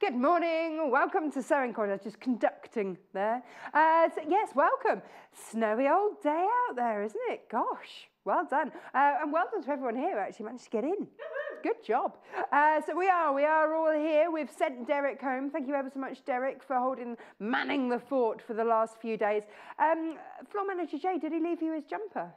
Good morning, welcome to Sewing Corner, just conducting there. Yes, welcome. Snowy old day out there, isn't it? Gosh, well done. And well done to everyone here who actually managed to get in. Good job. So we are all here. We've sent Derek home. Thank you ever so much, Derek, for manning the fort for the last few days. Floor Manager Jay, did he leave you his jumper?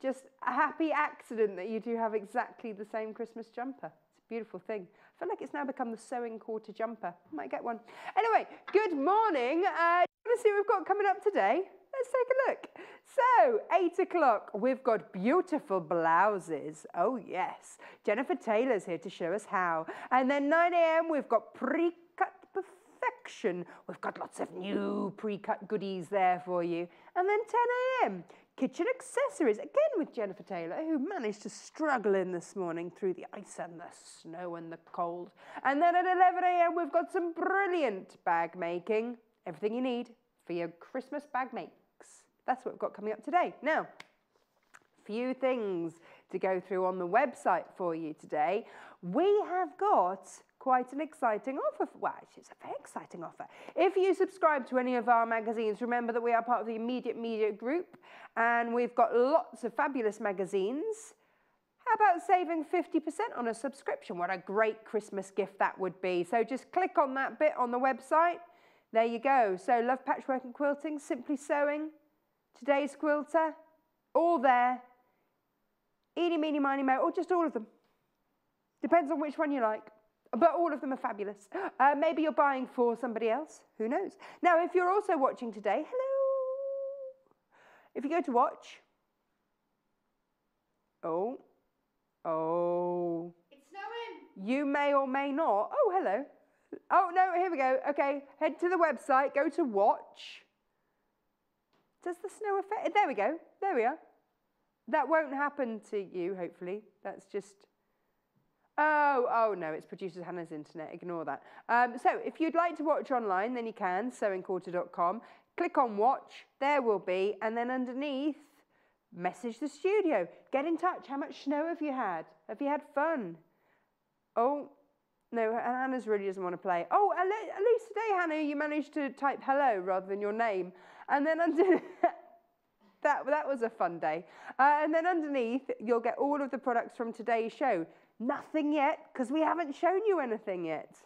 Just a happy accident that you do have exactly the same Christmas jumper. It's a beautiful thing. I feel like it's now become the sewing quarter jumper. Might get one. Anyway, good morning. You want to see what we've got coming up today? Let's take a look. So, 8 o'clock, we've got beautiful blouses. Oh, yes. Jenniffer Taylor's here to show us how. And then 9 a.m., we've got pre-cut perfection. We've got lots of new pre-cut goodies there for you. And then 10 a.m., kitchen accessories, again with Jenniffer Taylor, who managed to struggle in this morning through the ice and the snow and the cold. And then at 11 a.m., we've got some brilliant bag making. Everything you need for your Christmas bag makes. That's what we've got coming up today. Now, few things to go through on the website for you today. We have got quite an exciting offer. Well, it's a very exciting offer. If you subscribe to any of our magazines, remember that we are part of the Immediate Media Group, and we've got lots of fabulous magazines. How about saving 50% on a subscription? What a great Christmas gift that would be. So just click on that bit on the website. There you go. So Love Patchwork and Quilting, Simply Sewing, Today's Quilter, all there. Eeny, meeny, miny, mo, or just all of them. Depends on which one you like. But all of them are fabulous. Maybe you're buying for somebody else. Who knows? Now, if you're also watching today, hello. If you go to watch. Oh. It's snowing. You may or may not. Oh, hello. Oh, no, here we go. Okay, head to the website. Go to watch. Does the snow affect? There we go. There we are. That won't happen to you, hopefully. That's just... Oh, no, it's producer Hannah's internet. Ignore that. So if you'd like to watch online, then you can, sewingquarter.com. Click on watch. There will be. And then underneath, message the studio. Get in touch. How much snow have you had? Have you had fun? Oh, no, Hannah's really doesn't want to play. Oh, at least today, Hannah, you managed to type hello rather than your name. And then underneath... That was a fun day. And then underneath, you'll get all of the products from today's show. Nothing yet, because we haven't shown you anything yet.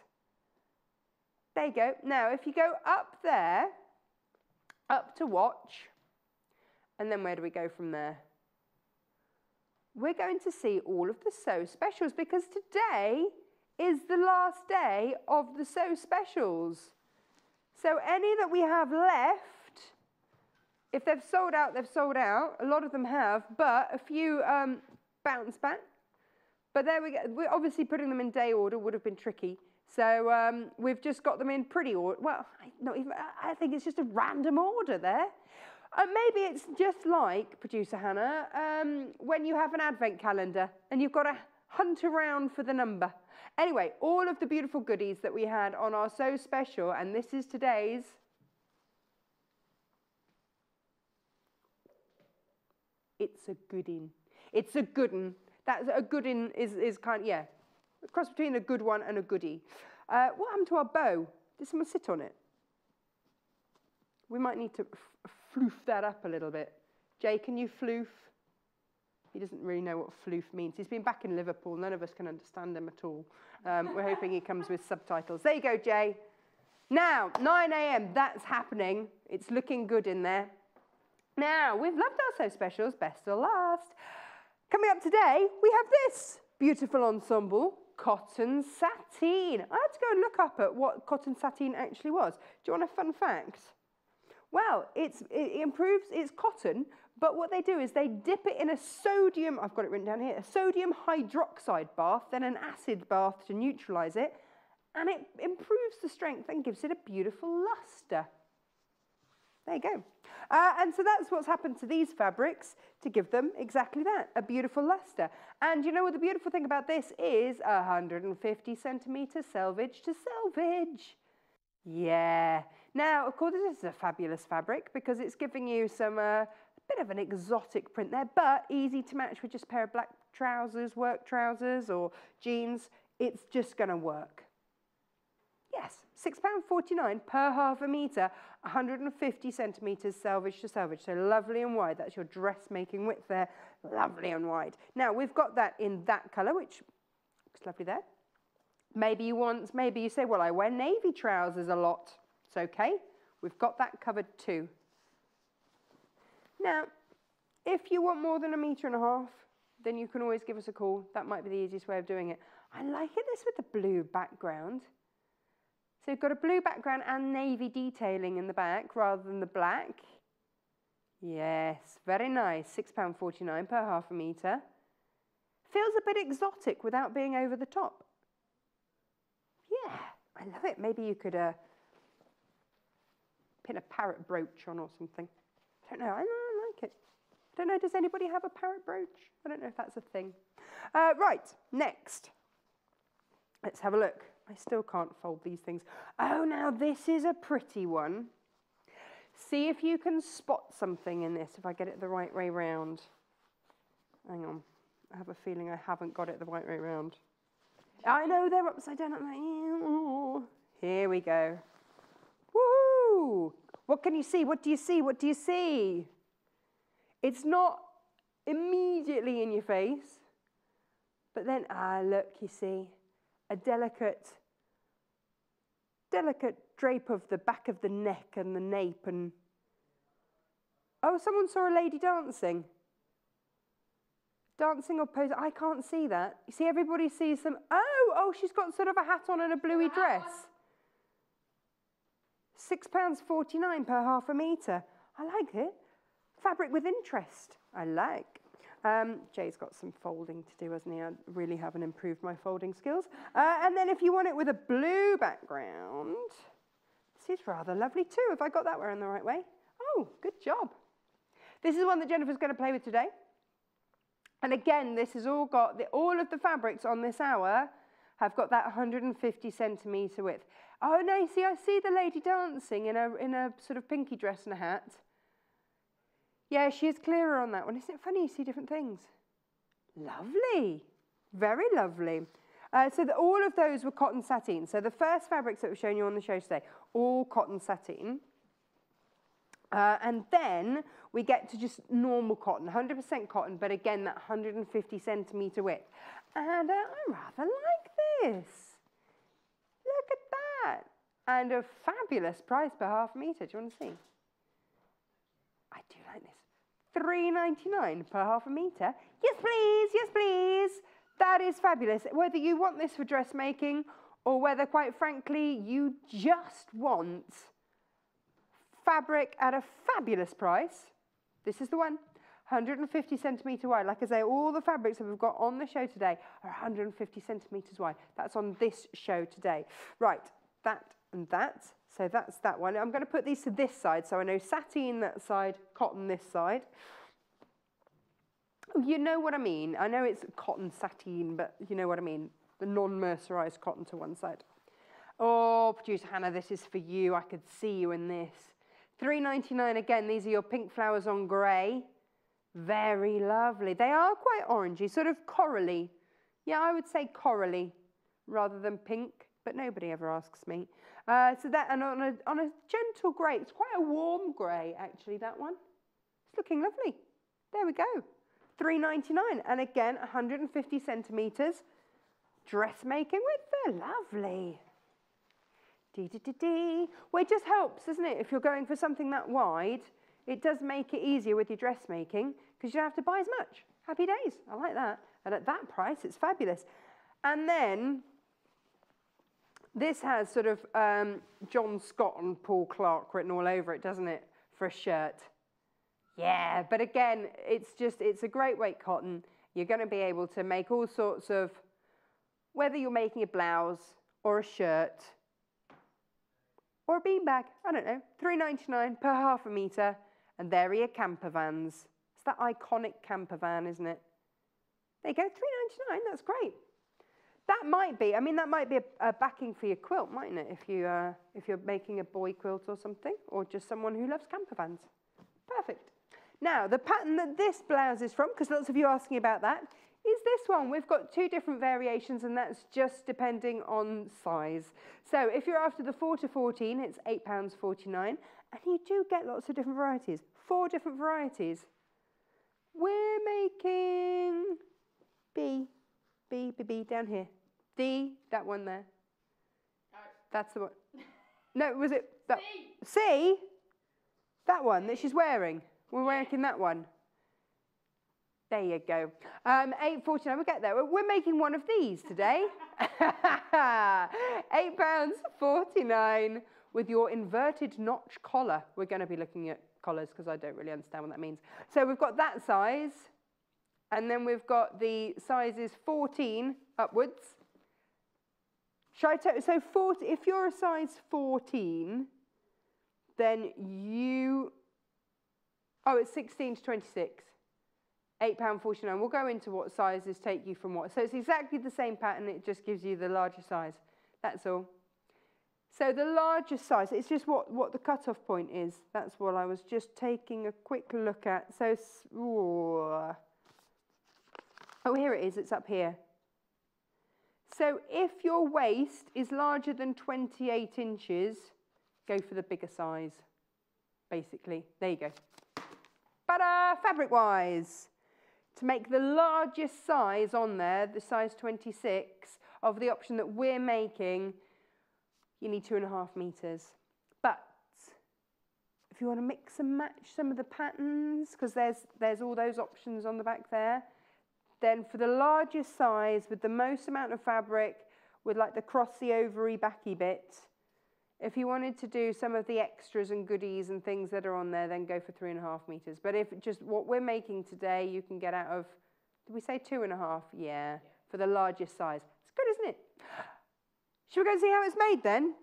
There you go. Now, if you go up there, up to watch, and then where do we go from there? We're going to see all of the Sew Specials, because today is the last day of the Sew Specials. So any that we have left, if they've sold out, they've sold out. A lot of them have, but a few bounce back. But there we go. We're obviously putting them in day order would have been tricky. So we've just got them in pretty order. Well, I think it's just a random order there. Maybe it's just like, Producer Hannah, when you have an advent calendar and you've got to hunt around for the number. Anyway, all of the beautiful goodies that we had on our Sew Special, and this is today's. It's a goodin. It's a goodin. That's a goodin is kind of, yeah, a cross between a good one and a goodie. What happened to our bow? Did someone sit on it? We might need to floof that up a little bit. Jay, can you floof? He doesn't really know what floof means. He's been back in Liverpool. None of us can understand him at all. We're hoping he comes with subtitles. There you go, Jay. Now, 9 a.m., that's happening. It's looking good in there. Now, we've loved our Sew Specials, best or last. Coming up today, we have this beautiful ensemble, cotton sateen. I had to go and look up at what cotton sateen actually was. Do you want a fun fact? Well, it improves, it's cotton, but what they do is they dip it in a sodium, I've got it written down here, a sodium hydroxide bath, then an acid bath to neutralise it, and it improves the strength and gives it a beautiful lustre. There you go. And so that's what's happened to these fabrics to give them exactly that, a beautiful lustre. And you know what the beautiful thing about this is? 150 centimetre selvage to selvage. Yeah. Now, of course, this is a fabulous fabric because it's giving you some a bit of an exotic print there, but easy to match with just a pair of black trousers, work trousers or jeans. It's just going to work. £6.49 per half a metre, 150 centimetres selvage to selvage. So lovely and wide. That's your dressmaking width there. Lovely and wide. Now, we've got that in that colour, which looks lovely there. Maybe you say, well, I wear navy trousers a lot. It's okay. We've got that covered too. Now, if you want more than 1.5 metres, then you can always give us a call. That might be the easiest way of doing it. I like this with the blue background. So you've got a blue background and navy detailing in the back rather than the black. Yes, very nice. £6.49 per half a metre. Feels a bit exotic without being over the top. Yeah, I love it. Maybe you could pin a parrot brooch on or something. I don't know. I like it. I don't know. Does anybody have a parrot brooch? I don't know if that's a thing. Right, next. Let's have a look. I still can't fold these things. Oh, now this is a pretty one. See if you can spot something in this, if I get it the right way round. Hang on. I have a feeling I haven't got it the right way round. I know they're upside down. Here we go. Woohoo! What can you see? What do you see? What do you see? It's not immediately in your face, but then, look, you see, a delicate drape of the back of the neck and the nape and... Oh, someone saw a lady dancing. Dancing or posing. I can't see that. You see, everybody sees some... Oh, she's got sort of a hat on and a bluey dress. £6.49 per half a metre. I like it. Fabric with interest. I like. Jay's got some folding to do, hasn't he? I really haven't improved my folding skills. And then if you want it with a blue background, this is rather lovely too. Have I got that wearing the right way? Oh, good job. This is one that Jennifer's going to play with today. And again, this has all got, all of the fabrics on this hour have got that 150 centimetre width. Oh no, see, I see the lady dancing in a sort of pinky dress and a hat. Yeah, she is clearer on that one. Isn't it funny you see different things? Lovely. Very lovely. So all of those were cotton sateen. So the first fabrics that we've shown you on the show today, all cotton sateen. And then we get to just normal cotton, 100% cotton, but again, that 150 centimetre width. And I rather like this. Look at that. And a fabulous price per half metre. Do you want to see? I do like this. £3.99 per half a metre. Yes, please. Yes, please. That is fabulous. Whether you want this for dressmaking or whether, quite frankly, you just want fabric at a fabulous price, this is the one. 150 centimetre wide. Like I say, all the fabrics that we've got on the show today are 150 centimetres wide. That's on this show today. Right, that and that. So that's that one. I'm going to put these to this side, so I know sateen that side, cotton this side. You know what I mean. I know it's cotton sateen, but you know what I mean. The non-mercerised cotton to one side. Oh, producer Hannah, this is for you. I could see you in this. £3.99 again. These are your pink flowers on grey. Very lovely. They are quite orangey, sort of corally. Yeah, I would say corally rather than pink, but nobody ever asks me. So that, and on a gentle grey, it's quite a warm grey actually, that one. It's looking lovely. There we go. £3.99, and again, 150 centimetres. Dressmaking width, they're lovely. Well, it just helps, doesn't it? If you're going for something that wide, it does make it easier with your dressmaking because you don't have to buy as much. Happy days. I like that. And at that price, it's fabulous. And then this has sort of John Scott and Paul Clark written all over it, doesn't it, for a shirt? Yeah, but again, it's a great weight cotton. You're going to be able to make all sorts of, whether you're making a blouse or a shirt or a beanbag, I don't know, £3.99 per half a metre, and there are your campervans. It's that iconic campervan, isn't it? There you go, £3.99, that's great. That might be, I mean, that might be a backing for your quilt, mightn't it, if you're making a boy quilt or something, or just someone who loves campervans. Perfect. Now, the pattern that this blouse is from, because lots of you are asking about that, is this one. We've got 2 different variations, and that's just depending on size. So if you're after the 4 to 14, it's £8.49, and you do get lots of different varieties. 4 different varieties. We're making B down here. D, that one there. No. That's the one. No, was it that? C. C? That one that she's wearing. We're making that one. There you go. £8.49, we'll get there. We're making one of these today. £8.49 with your inverted notch collar. We're going to be looking at collars because I don't really understand what that means. So we've got that size, and then we've got the sizes 14 upwards. So 40, if you're a size 14, then it's 16 to 26. £8.49. We'll go into what sizes take you from what. So it's exactly the same pattern, it just gives you the larger size. That's all. So the larger size, it's just what the cut-off point is. That's what I was just taking a quick look at. So, oh, here it is, it's up here. So if your waist is larger than 28 inches, go for the bigger size, basically. There you go. Ta-da! Fabric-wise, to make the largest size on there, the size 26, of the option that we're making, you need 2.5 meters. But if you want to mix and match some of the patterns, because there's all those options on the back there, then for the largest size with the most amount of fabric, with like the crossy ovary backy bit, if you wanted to do some of the extras and goodies and things that are on there, then go for 3.5 meters. But if just what we're making today, you can get out of, did we say 2.5? Yeah, for the largest size. It's good, isn't it? Shall we go and see how it's made then?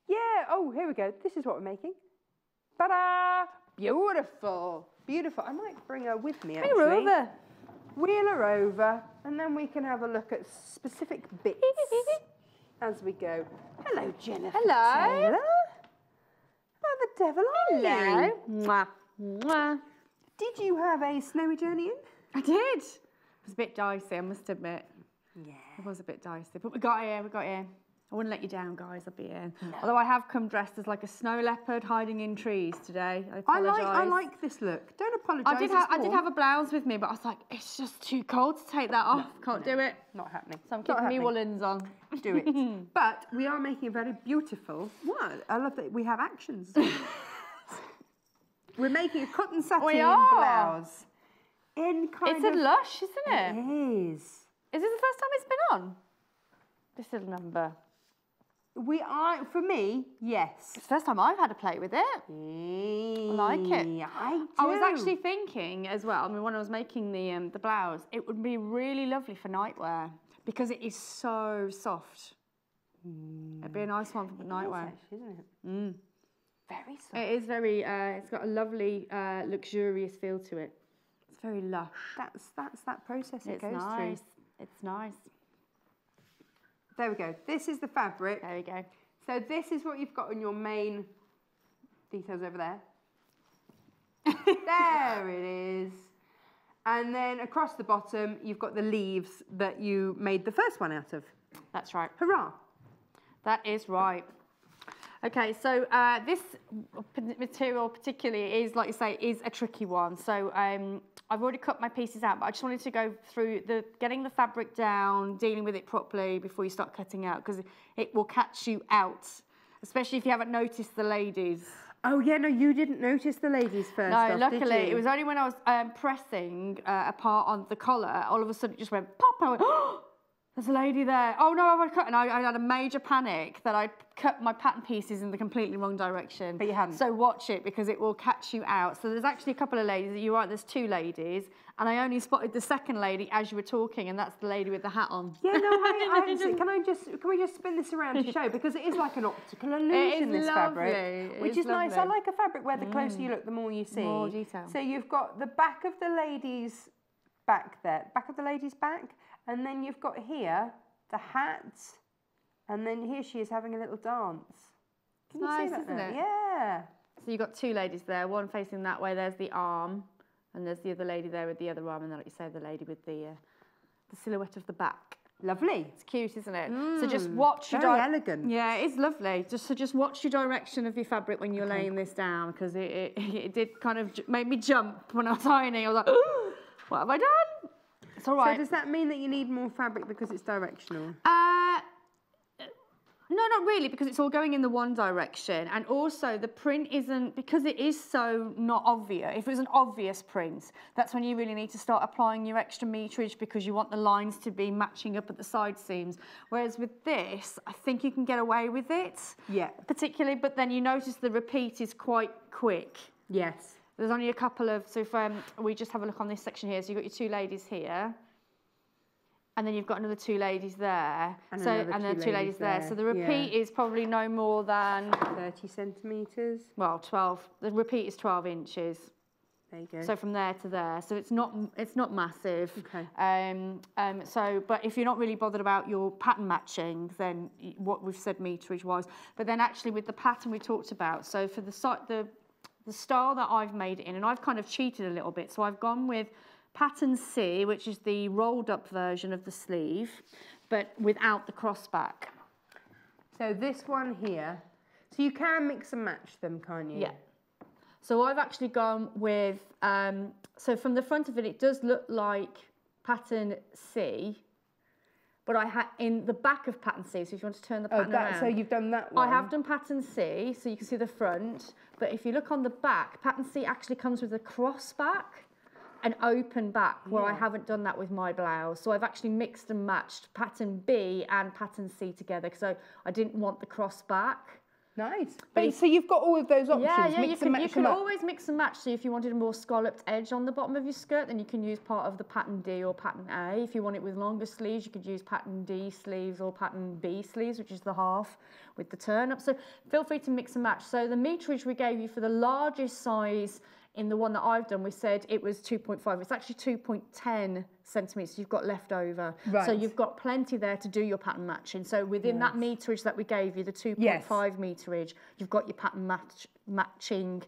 Yeah, oh, here we go. This is what we're making. Ta-da! Beautiful, beautiful. I might bring her with me, actually. Wheel her over. Wheel her over, and then we can have a look at specific bits as we go. Hello, Jenniffer Taylor. Oh, the devil are you? Hello. Mwah. Mwah. Did you have a snowy journey in? I did. It was a bit dicey, I must admit. Yeah. It was a bit dicey, but we got here, I wouldn't let you down, guys, I'll be here. No. Although I have come dressed as like a snow leopard hiding in trees today. I apologise. I like this look. Don't apologise. I did have a blouse with me, but I was like, it's just too cold to take that off. Can't do it. Not happening. So I'm keeping me woolens on. Do it. But we are making a very beautiful. What? I love that we have actions. We're making a cotton sateen blouse. It's a lush, isn't it? It is. Is this the first time it's been on? This little number. For me, yes. It's the first time I've had a play with it. I like it. I was actually thinking as well, I mean, when I was making the blouse, it would be really lovely for nightwear because it is so soft. It'd be a nice one for nightwear. Actually, isn't it? Very soft. It is very, it's got a lovely, luxurious feel to it. It's very lush. That's that process it goes nice. through. It's nice. There we go. This is the fabric. There we go. So this is what you've got on your main details over there. There it is. And then across the bottom, you've got the leaves that you made the first one out of. That's right. Hurrah. That is right. Okay, so this material particularly is, like you say, is a tricky one. So I've already cut my pieces out, but I just wanted to go through getting the fabric down, dealing with it properly before you start cutting out, because it will catch you out, especially if you haven't noticed the ladies. Oh yeah, no, you didn't notice the ladies first. No, luckily it was only when I was pressing a part on the collar, all of a sudden it just went pop. I went, oh, there's a lady there. Oh no, I've cut, and I had a major panic that I'd cut my pattern pieces in the completely wrong direction. But you hadn't. So watch it, because it will catch you out. So there's actually a couple of ladies. You're right, there's 2 ladies, and I only spotted the second lady as you were talking, and that's the lady with the hat on. Yeah, no, I can we just spin this around to show, because it is like an optical illusion, this fabric, which is nice. I like a fabric where the closer you look, the more you see. More detail. So you've got the back of the lady's back there, back of the lady's back, and then you've got here the hat, and then here she is having a little dance. Can you see that, isn't it? Yeah. So you've got 2 ladies there, one facing that way, there's the arm, and there's the other lady there with the other arm, and then, like you say, the lady with the the silhouette of the back. Lovely. It's cute, isn't it? So just watch your... Very elegant. Yeah, it's lovely. Just watch your direction of your fabric when you're laying this down, because it did kind of make me jump when I was ironing. I was like, oh, what have I done? It's all right. So does that mean that you need more fabric because it's directional? No, not really, because it's all going in the one direction. And also the print isn't, because it is so not obvious. If it was an obvious print, that's when you really need to start applying your extra meterage, because you want the lines to be matching up at the side seams. Whereas with this, I think you can get away with it. Yeah. Particularly, but then you notice the repeat is quite quick. Yes. There's only a couple of, so if we just have a look on this section here, so you've got your two ladies here. And then you've got another two ladies there. And then two ladies there. So the repeat is probably no more than 30 centimetres. Well, 12. The repeat is 12 inches. There you go. So from there to there. So it's not massive. Okay. But if you're not really bothered about your pattern matching, then what we've said meterage wise. But then actually with the pattern we talked about, so for the style that I've made it in, and I've kind of cheated a little bit. So I've gone with pattern C, which is the rolled up version of the sleeve, but without the crossback. So this one here, so you can mix and match them, can't you? Yeah. So I've actually gone with, so from the front of it, it does look like pattern C, but I had in the back of pattern C, so if you want to turn the pattern around. So you've done that one. I have done pattern C, so you can see the front, but if you look on the back, pattern C actually comes with a crossback. An open back, where I haven't done that with my blouse. So I've actually mixed and matched pattern B and pattern C together, because I didn't want the cross back. Nice. But so you've got all of those options. Yeah, you can always mix and match. So if you wanted a more scalloped edge on the bottom of your skirt, then you can use part of the pattern D or pattern A. If you want it with longer sleeves, you could use pattern D sleeves or pattern B sleeves, which is the half with the turn up. So feel free to mix and match. So the meterage we gave you for the largest size in the one that I've done, we said it was 2.5. It's actually 2.10 centimetres you've got left over. Right. So you've got plenty there to do your pattern matching. So within that meterage that we gave you, the 2.5 meterage, you've got your pattern matching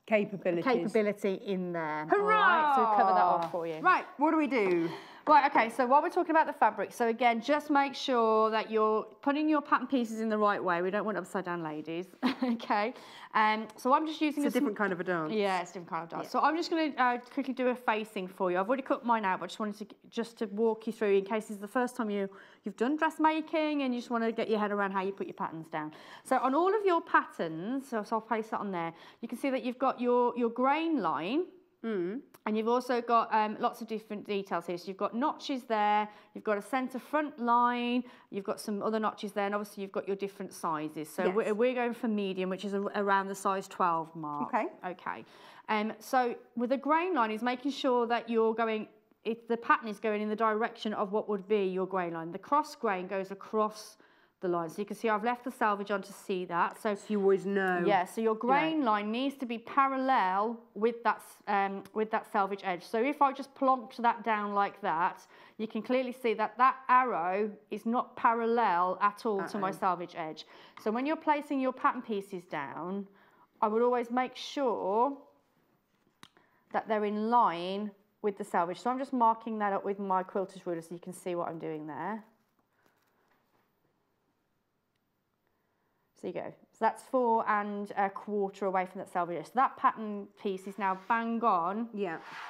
capability in there. Hurrah! All right, so we've covered that off for you. Right, what do we do? Right, okay, so while we're talking about the fabric, so again, just make sure that you're putting your pattern pieces in the right way. We don't want upside down ladies, okay? So I'm just using a different kind of a dance. Yeah, it's a different kind of dance. Yeah. So I'm just going to quickly do a facing for you. I've already cut mine out, but I just wanted to walk you through in case this is the first time you've done dressmaking and you just want to get your head around how you put your patterns down. So on all of your patterns, so I'll place that on there, you can see that you've got your grain line. And you've also got lots of different details here. So you've got notches there, you've got a centre front line, you've got some other notches there, and obviously you've got your different sizes. So we're going for medium, which is around the size 12 mark. Okay. So with a grain line is making sure that you're going, the pattern is going in the direction of what would be your grain line. The cross grain goes across the line. So you can see I've left the selvage on to see that. So you always know. Yeah, so your grain line needs to be parallel with that selvage edge. So if I just plonked that down like that, you can clearly see that that arrow is not parallel at all to my selvage edge. So when you're placing your pattern pieces down, I would always make sure that they're in line with the selvage. So I'm just marking that up with my quilter's ruler so you can see what I'm doing there. So you go. So that's 4 1/4 away from that selvage edge. So that pattern piece is now bang on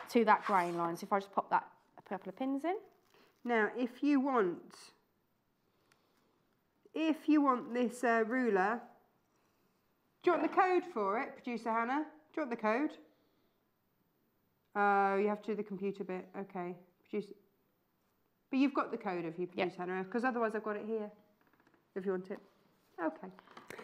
to that grain line. So if I just pop that a couple of pins in. Now, if you want this ruler, do you want the code for it, Producer Hannah? Do you want the code? Oh, you have to do the computer bit. Okay. But you've got the code if you Producer Hannah, because otherwise I've got it here, if you want it. Okay.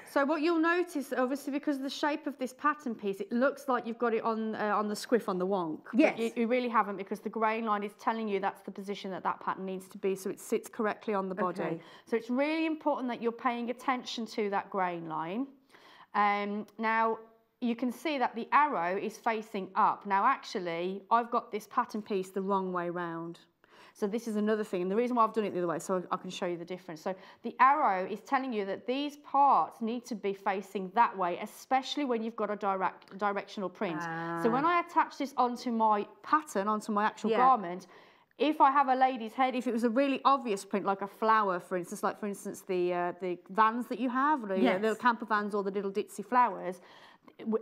So what you'll notice, obviously, because of the shape of this pattern piece, it looks like you've got it on the squiff, on the wonk. Yes. But you really haven't, because the grain line is telling you that's the position that pattern needs to be, so it sits correctly on the body. Okay. So it's really important that you're paying attention to that grain line. Now, you can see that the arrow is facing up. Now, actually, I've got this pattern piece the wrong way round. So this is another thing, and the reason why I've done it the other way, so I can show you the difference. So the arrow is telling you that these parts need to be facing that way, especially when you've got a directional print. So when I attach this onto my pattern, onto my actual garment, If I have a lady's head, if it was a really obvious print, like a flower, for instance, like for instance the vans that you have, the little camper vans or the little ditzy flowers,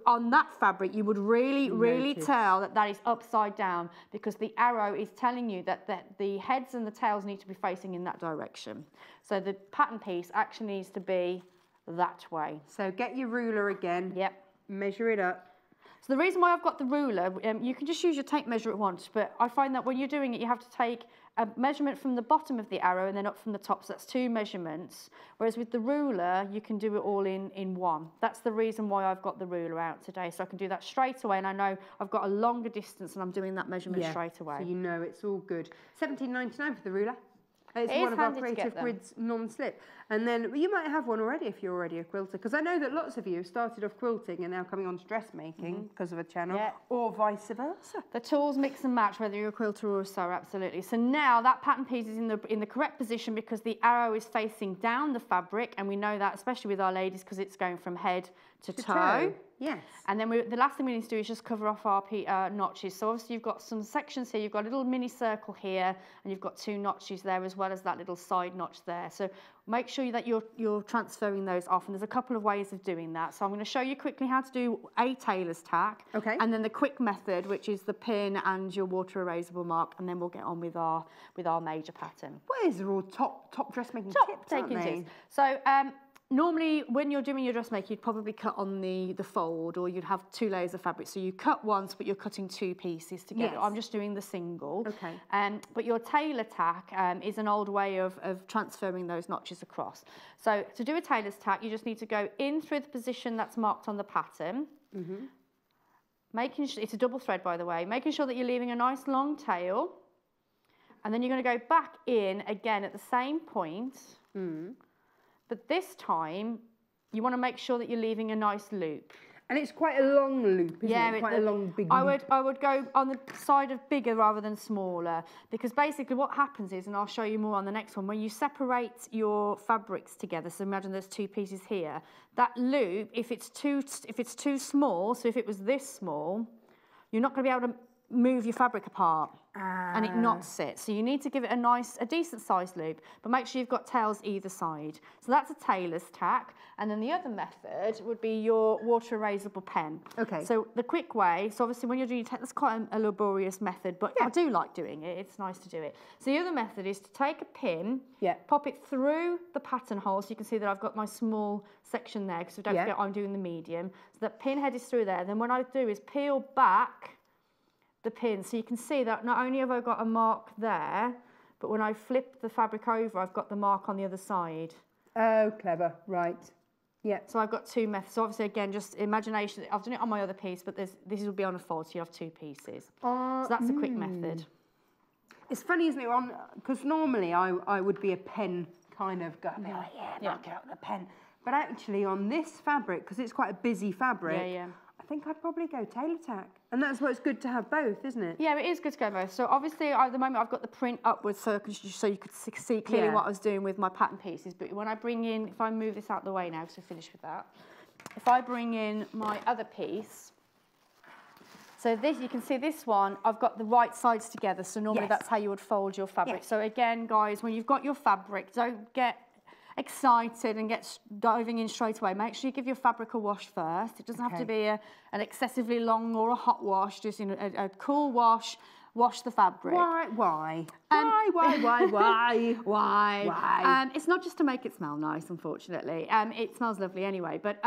on that fabric you would really tell that that is upside down, because the arrow is telling you that the heads and the tails need to be facing in that direction. So the pattern piece actually needs to be that way. So get your ruler again. Yep. Measure it up. So the reason why I've got the ruler, you can just use your tape measure at once, but I find that when you're doing it, you have to take a measurement from the bottom of the arrow and then up from the top, so that's 2 measurements. Whereas with the ruler, you can do it all in one. That's the reason why I've got the ruler out today, so I can do that straight away, and I know I've got a longer distance and I'm doing that measurement straight away. So you know it's all good. £17.99 for the ruler. It's It one is of our handy to Creative get them. Grids non-slip. And then you might have one already if you're already a quilter, because I know that lots of you started off quilting and now coming on to dressmaking because of a channel, or vice versa. The tools mix and match whether you're a quilter or a sewer, absolutely. So now that pattern piece is in the correct position because the arrow is facing down the fabric, and we know that especially with our ladies because it's going from head to toe. Yes. And then the last thing we need to do is just cover off our notches. So obviously you've got some sections here, you've got a little mini circle here, and you've got 2 notches there as well as that little side notch there. So make sure that you're transferring those off, and there's a couple of ways of doing that. So I'm going to show you quickly how to do a tailor's tack. Okay. And then the quick method, which is the pin and your water erasable mark, and then we'll get on with our major pattern. Well, these are all top dressmaking tips, aren't they? So normally when you're doing your dressmaking, you'd probably cut on the fold, or you'd have 2 layers of fabric. So you cut once, but you're cutting 2 pieces together. Yes. I'm just doing the single. Okay. But your tailor tack is an old way of transferring those notches across. So to do a tailor's tack, you just need to go in through the position that's marked on the pattern. Making sure, it's a double thread, by the way, making sure that you're leaving a nice long tail. And then you're going to go back in again at the same point. But this time, you want to make sure that you're leaving a nice loop. And it's quite a long loop, isn't it? Quite a long, big loop. I would go on the side of bigger rather than smaller, because basically what happens is, and I'll show you more on the next one, when you separate your fabrics together, so imagine there's 2 pieces here, that loop, if it's too small, so if it was this small, you're not going to be able to move your fabric apart. And it knots it. So you need to give it a decent sized loop, but make sure you've got tails either side. So that's a tailor's tack. And then the other method would be your water erasable pen. Okay. So the quick way, so obviously when you're doing your tack, that's quite a laborious method, but I do like doing it. It's nice to do it. So the other method is to take a pin, pop it through the pattern hole, so you can see that I've got my small section there, because don't forget I'm doing the medium. So that pin head is through there. Then what I do is peel back the pin, so you can see that not only have I got a mark there, but when I flip the fabric over, I've got the mark on the other side. Oh, clever, right. Yeah. So I've got 2 methods. So obviously, again, just imagination. I've done it on my other piece, but this will be on a fold, so you have 2 pieces. So that's a quick method. It's funny, isn't it? Because normally I would be a pen kind of guy, be like, knock it out with a pen. But actually on this fabric, because it's quite a busy fabric, I think I'd probably go tailor tack. And that's why it's good to have both, isn't it? Yeah, it is good to go both. So obviously, at the moment, I've got the print upwards so you could see clearly what I was doing with my pattern pieces. But when I bring in, if I move this out the way now, so finish with that. If I bring in my other piece, so this, you can see this one, I've got the right sides together. So normally that's how you would fold your fabric. So again, guys, when you've got your fabric, don't get excited and get diving in straight away. Make sure you give your fabric a wash first. It doesn't have to be an excessively long or a hot wash, just a cool wash. Wash the fabric. Why? Why? It's not just to make it smell nice, unfortunately. It smells lovely anyway. But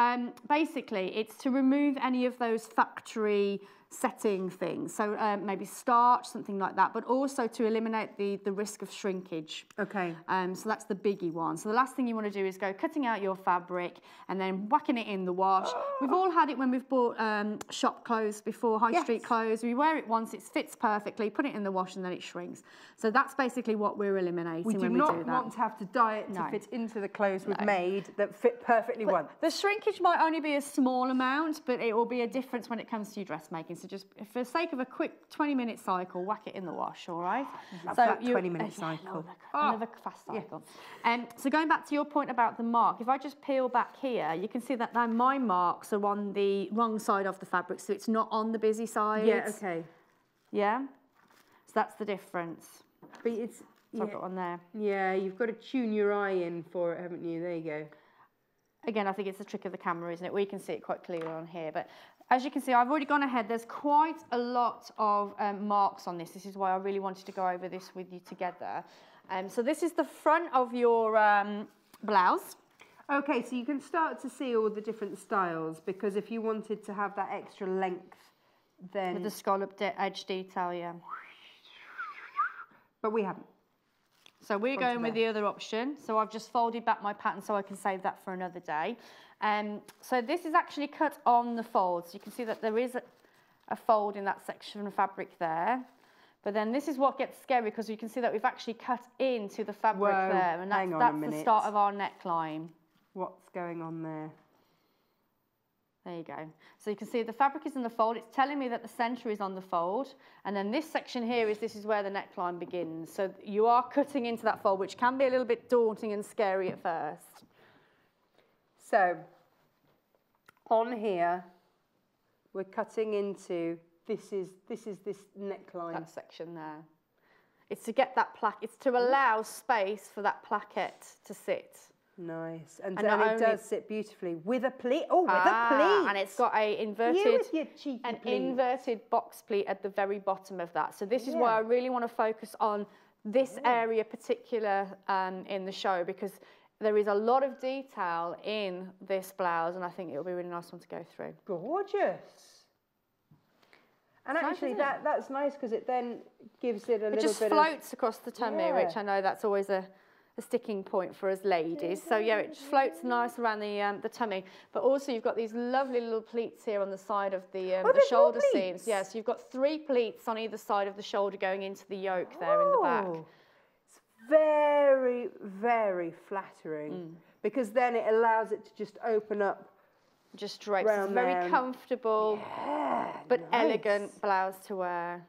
basically, it's to remove any of those factory setting things. So maybe starch, something like that, but also to eliminate the risk of shrinkage. Okay. So that's the biggie one. So the last thing you want to do is go cutting out your fabric and then whacking it in the wash. We've all had it when we've bought shop clothes before, high street clothes. We wear it once, it fits perfectly, put it in the wash and then it shrinks. So that's basically what we're eliminating when we do that. We do not want to have to dye it to fit into the clothes we've made that fit perfectly once. The shrinkage might only be a small amount, but it will be a difference when it comes to your dressmaking. So just for the sake of a quick 20-minute cycle, whack it in the wash, all right? Love that 20-minute cycle. Another fast cycle. So going back to your point about the mark, if I just peel back here, you can see that now my marks are on the wrong side of the fabric, so it's not on the busy side. Yeah, okay. Yeah? So that's the difference. But it's, So I've got one there. Yeah, you've got to tune your eye in for it, haven't you? There you go. Again, I think it's the trick of the camera, isn't it? We can see it quite clearly on here. But as you can see, I've already gone ahead. There's quite a lot of marks on this. This is why I really wanted to go over this with you together. So this is the front of your blouse. Okay, so you can start to see all the different styles, because if you wanted to have that extra length, then... With the scalloped edge detail, yeah. But we haven't. So we're going with the other option. So I've just folded back my pattern so I can save that for another day. So this is actually cut on the fold. So you can see that there is a fold in that section of fabric there. But then this is what gets scary, because you can see that we've actually cut into the fabric there. And that's the start of our neckline. What's going on there? There you go. So you can see the fabric is in the fold. It's telling me that the centre is on the fold. And then this section here this is where the neckline begins. So you are cutting into that fold, which can be a little bit daunting and scary at first. So on here, we're cutting into, this is this neckline. That section there. It's to get that it's to allow space for that placket to sit. Nice, and then it does sit beautifully with a pleat. Oh, with a pleat, and it's got a inverted box pleat at the very bottom of that. So this is why I really want to focus on this area particular in the show, because there is a lot of detail in this blouse, and I think it'll be a really nice one to go through. Gorgeous. And actually, that's nice, because it then gives it a little bit. It just floats across the tummy, which I know that's always a sticking point for us ladies. So yeah, it just floats nice around the tummy. But also you've got these lovely little pleats here on the side of the shoulder seams. Yeah, so you've got 3 pleats on either side of the shoulder going into the yoke there in the back. It's very, very flattering, because then it allows it to just open up. Just drapes. It's very comfortable, but elegant blouse to wear.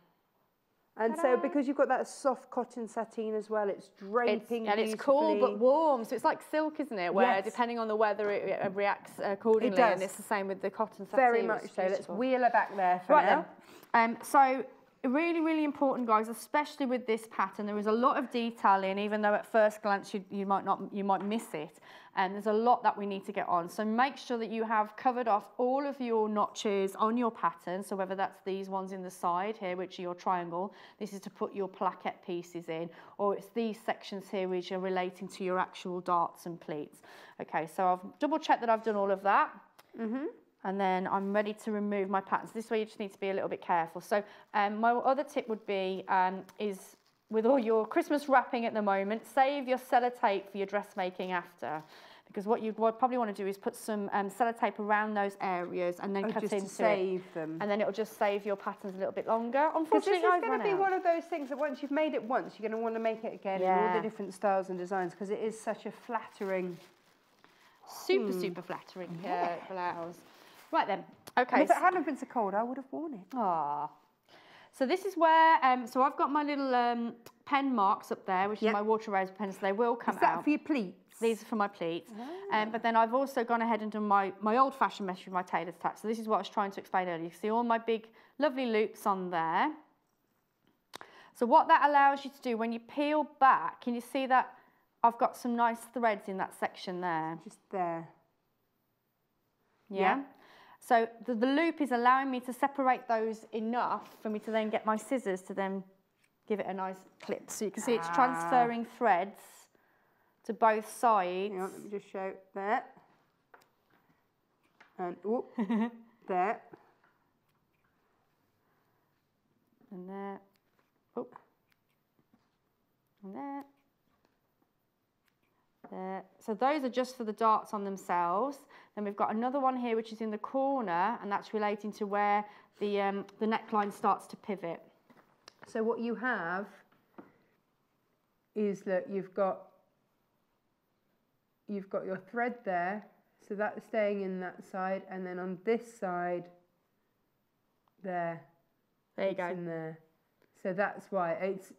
And so because you've got that soft cotton sateen as well, it's draping and it's cool but warm. So it's like silk, isn't it? Where depending on the weather, it reacts accordingly. It does. And it's the same with the cotton sateen. Very much so. Let's wheel her back there for now. Then. So really, really important, guys, especially with this pattern. There is a lot of detail in, even though at first glance you might miss it. And there's a lot that we need to get on. So make sure that you have covered off all of your notches on your pattern. So whether that's these ones in the side here, which are your triangle, this is to put your placket pieces in, or it's these sections here which are relating to your actual darts and pleats. Okay, so I've double checked that I've done all of that. And then I'm ready to remove my patterns. This way you just need to be a little bit careful. So my other tip would be, is with all your Christmas wrapping at the moment, save your sellotape for your dressmaking after. Because what you probably want to do is put some sellotape around those areas and then cut into it. Save them. And then it'll just save your patterns a little bit longer. Unfortunately, this is going to be one of those things that once you've made it once, you're going to want to make it again in all the different styles and designs, because it is such a flattering... Super flattering blouse. Right then, okay. And if it hadn't been so cold, I would have worn it. Ah. So this is where, so I've got my little pen marks up there, which is my water razor pens. They will come out. Is that for your pleats? These are for my pleats. But then I've also gone ahead and done my old-fashioned mesh with my tailor's tack. So this is what I was trying to explain earlier. You see all my big, lovely loops on there. So what that allows you to do, when you peel back, can you see that I've got some nice threads in that section there? Just there. Yeah. So the loop is allowing me to separate those enough for me to then get my scissors to then give it a nice clip. So you can see it's transferring threads to both sides. Hang on, let me just show there. And there. And there. Oh. And there. There. So those are just for the darts on themselves. Then we've got another one here which is in the corner, and that's relating to where the neckline starts to pivot. So what you have is that you've got your thread there, so that's staying in that side, and then on this side, there you go. In there. So that's why it's.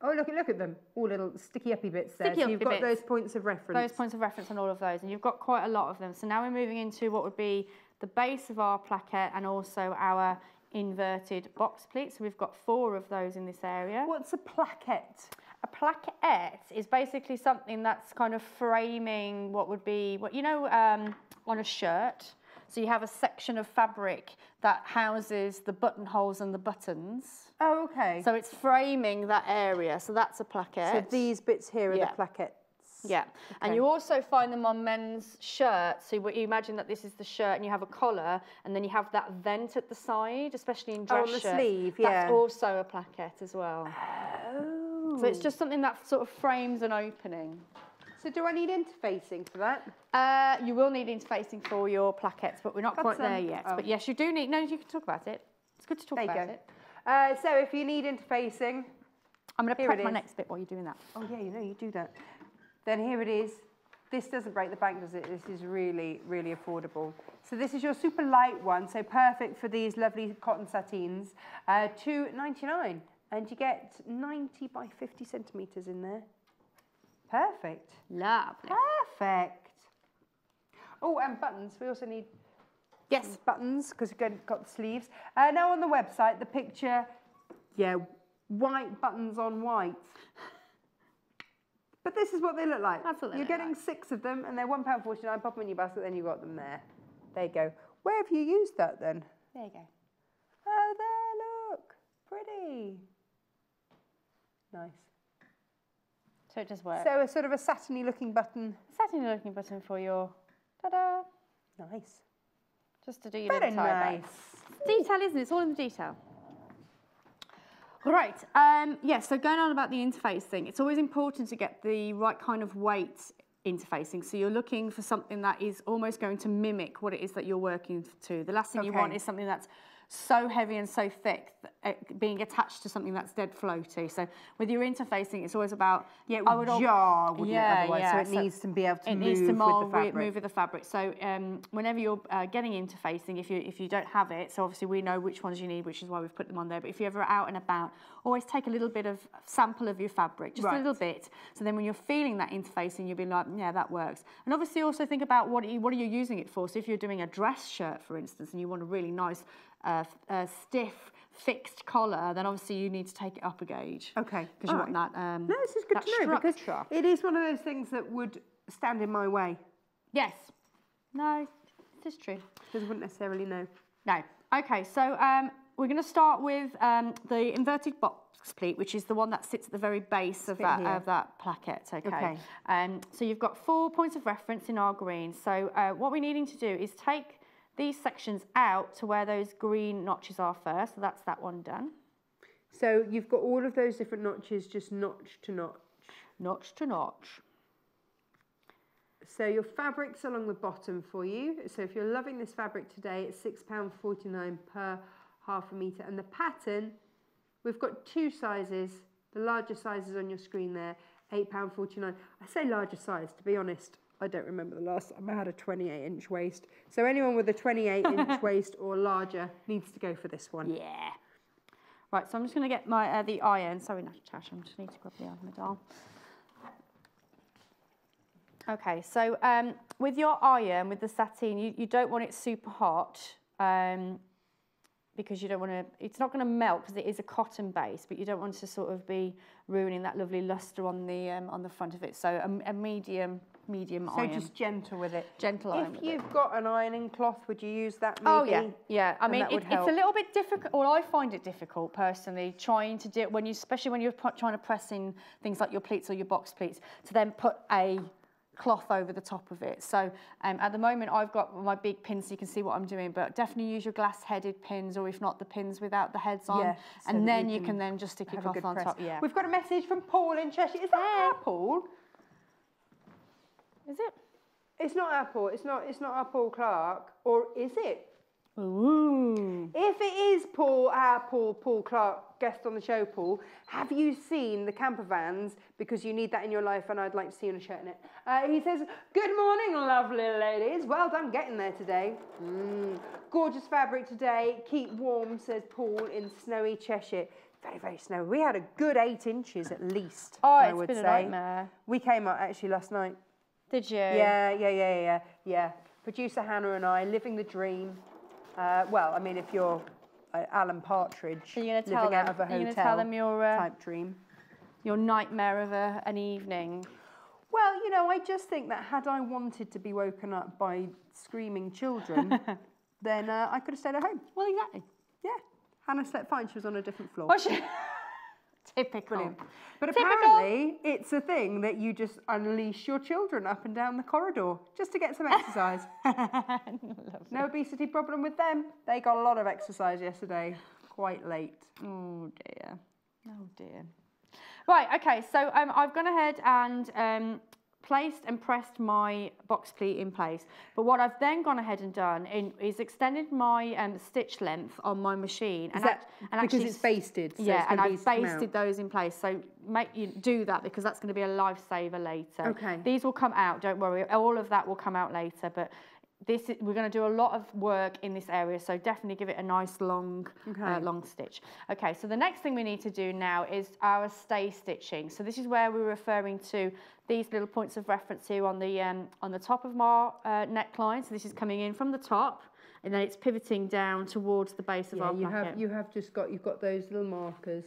Oh, look at them. All little sticky uppy bits there. So you've got those points of reference. Those points of reference on all of those. And you've got quite a lot of them. So now we're moving into what would be the base of our placket and also our inverted box pleats. So we've got 4 of those in this area. What's a placket? A placket is basically something that's kind of framing what would be, on a shirt. So you have a section of fabric that houses the buttonholes and the buttons. Oh, okay. So it's framing that area. So that's a placket. So these bits here are the plackets. Yeah, okay. And you also find them on men's shirts. So you imagine that this is the shirt and you have a collar and then you have that vent at the side, especially in dress shirts. On the sleeve, yeah. That's also a placket as well. Oh. So it's just something that sort of frames an opening. So do I need interfacing for that? You will need interfacing for your plackets, but we're not quite there yet. Oh. But yes, you do need, no, you can talk about it. It's good to talk about it. So if you need interfacing, I'm going to prep my next bit while you're doing that. Oh yeah, you do that. Then here it is. This doesn't break the bank, does it? This is really, really affordable. So this is your super light one, so perfect for these lovely cotton sateens. $2.99, and you get 90 by 50 centimetres in there. Perfect. Lovely. Perfect. Oh, and buttons. We also need buttons because we've got the sleeves. Now on the website, the picture, white buttons on white. But this is what they look like. That's what You're getting 6 of them, and they're £1.49. Pop them in your basket, then you've got them there. There you go. Where have you used that then? There you go. Oh, there, look. Pretty. Nice. So it does work. So a sort of a satiny looking button. Satiny looking button for your, ta-da. Nice. Just to do your Very little tie nice. back. Detail, isn't it? It's all in the detail. Right, so going on about the interfacing, it's always important to get the right kind of weight interfacing. So you're looking for something that is almost going to mimic what it is that you're working to. The last thing you want is something that's so heavy and so thick, being attached to something that's dead floaty. So with your interfacing, it's always about... Yeah, it would jar, wouldn't it, otherwise? So it needs to be able to move with the fabric. Move with the fabric. So whenever you're getting interfacing, if you don't have it, so obviously we know which ones you need, which is why we've put them on there. But if you're ever out and about, always take a little bit of sample of your fabric, just a little bit. So then when you're feeling that interfacing, you'll be like, yeah, that works. And obviously also think about what are you using it for. So if you're doing a dress shirt, for instance, and you want a really nice stiff fixed collar, then obviously you need to take it up a gauge. Okay. Because you want that. No, this is good to know because it is one of those things that would stand in my way. Yes. No, this is true. Because I wouldn't necessarily know. No. Okay, so we're going to start with the inverted box pleat, which is the one that sits at the very base of that placket. Okay. So you've got 4 points of reference in our green. So what we're needing to do is take these sections out to where those green notches are first. So that's that one done. So you've got all of those different notches, just notch to notch. Notch to notch. So your fabric's along the bottom for you. So if you're loving this fabric today, it's £6.49 per half a metre. And the pattern, we've got 2 sizes. The larger size is on your screen there, £8.49. I say larger size, to be honest. I don't remember the last time I had a 28-inch waist. So anyone with a 28-inch waist or larger needs to go for this one. Yeah. Right, so I'm just going to get my the iron. Sorry, Natasha, I just need to grab the iron, my doll. Okay, so with your iron, with the sateen, you don't want it super hot because you don't want to, it's not going to melt because it is a cotton base, but you don't want to sort of be ruining that lovely luster on the front of it. So a medium iron. So just gentle with it. Gentle iron. If you've got an ironing cloth, would you use that maybe? Oh yeah, yeah. I mean, it's a little bit difficult. Well, I find it difficult personally, trying to do it especially when you're trying to press in things like your pleats or your box pleats, to then put a cloth over the top of it. So at the moment I've got my big pins so you can see what I'm doing, but definitely use your glass-headed pins, or if not the pins without the heads on, and then you can then just stick your cloth on top. Yeah. We've got a message from Paul in Cheshire. Is that our Paul? Is it? It's not our Paul. It's not our Paul Clark, or is it? Ooh. If it is Paul, our Paul Clark, guest on the show, Paul, have you seen the campervans? Because you need that in your life, and I'd like to see you in a shirt in it. He says, good morning, lovely ladies. Well done getting there today. Gorgeous fabric today. Keep warm, says Paul in snowy Cheshire. Very, very snowy. We had a good 8 inches at least, I would say. It's been a nightmare. We came out actually last night. Did you? Yeah. Producer Hannah and I, living the dream. Well, I mean, if you're Alan Partridge Are you going to living tell them? out of a Are you going to hotel tell them your type dream. your nightmare of an evening? Well, you know, I just think that had I wanted to be woken up by screaming children, then I could have stayed at home. Well, exactly. Yeah. Hannah slept fine. She was on a different floor. Was she? Typical. Brilliant. But Typical. apparently, it's a thing that you just unleash your children up and down the corridor just to get some exercise. No obesity problem with them. They got a lot of exercise yesterday, quite late. Oh dear. Oh dear. Right, okay, so I've gone ahead and placed and pressed my box pleat in place. But what I've then gone ahead and done is extended my stitch length on my machine. And because actually, it's basted? So yeah, it's and I've basted those in place. So do that because that's going to be a lifesaver later. Okay. These will come out, don't worry. All of that will come out later. But we're going to do a lot of work in this area, so definitely give it a nice long stitch. Okay, so the next thing we need to do now is our stay stitching. So this is where we're referring to these little points of reference here on the top of my neckline. So this is coming in from the top, and then it's pivoting down towards the base of our placket. You've got those little markers.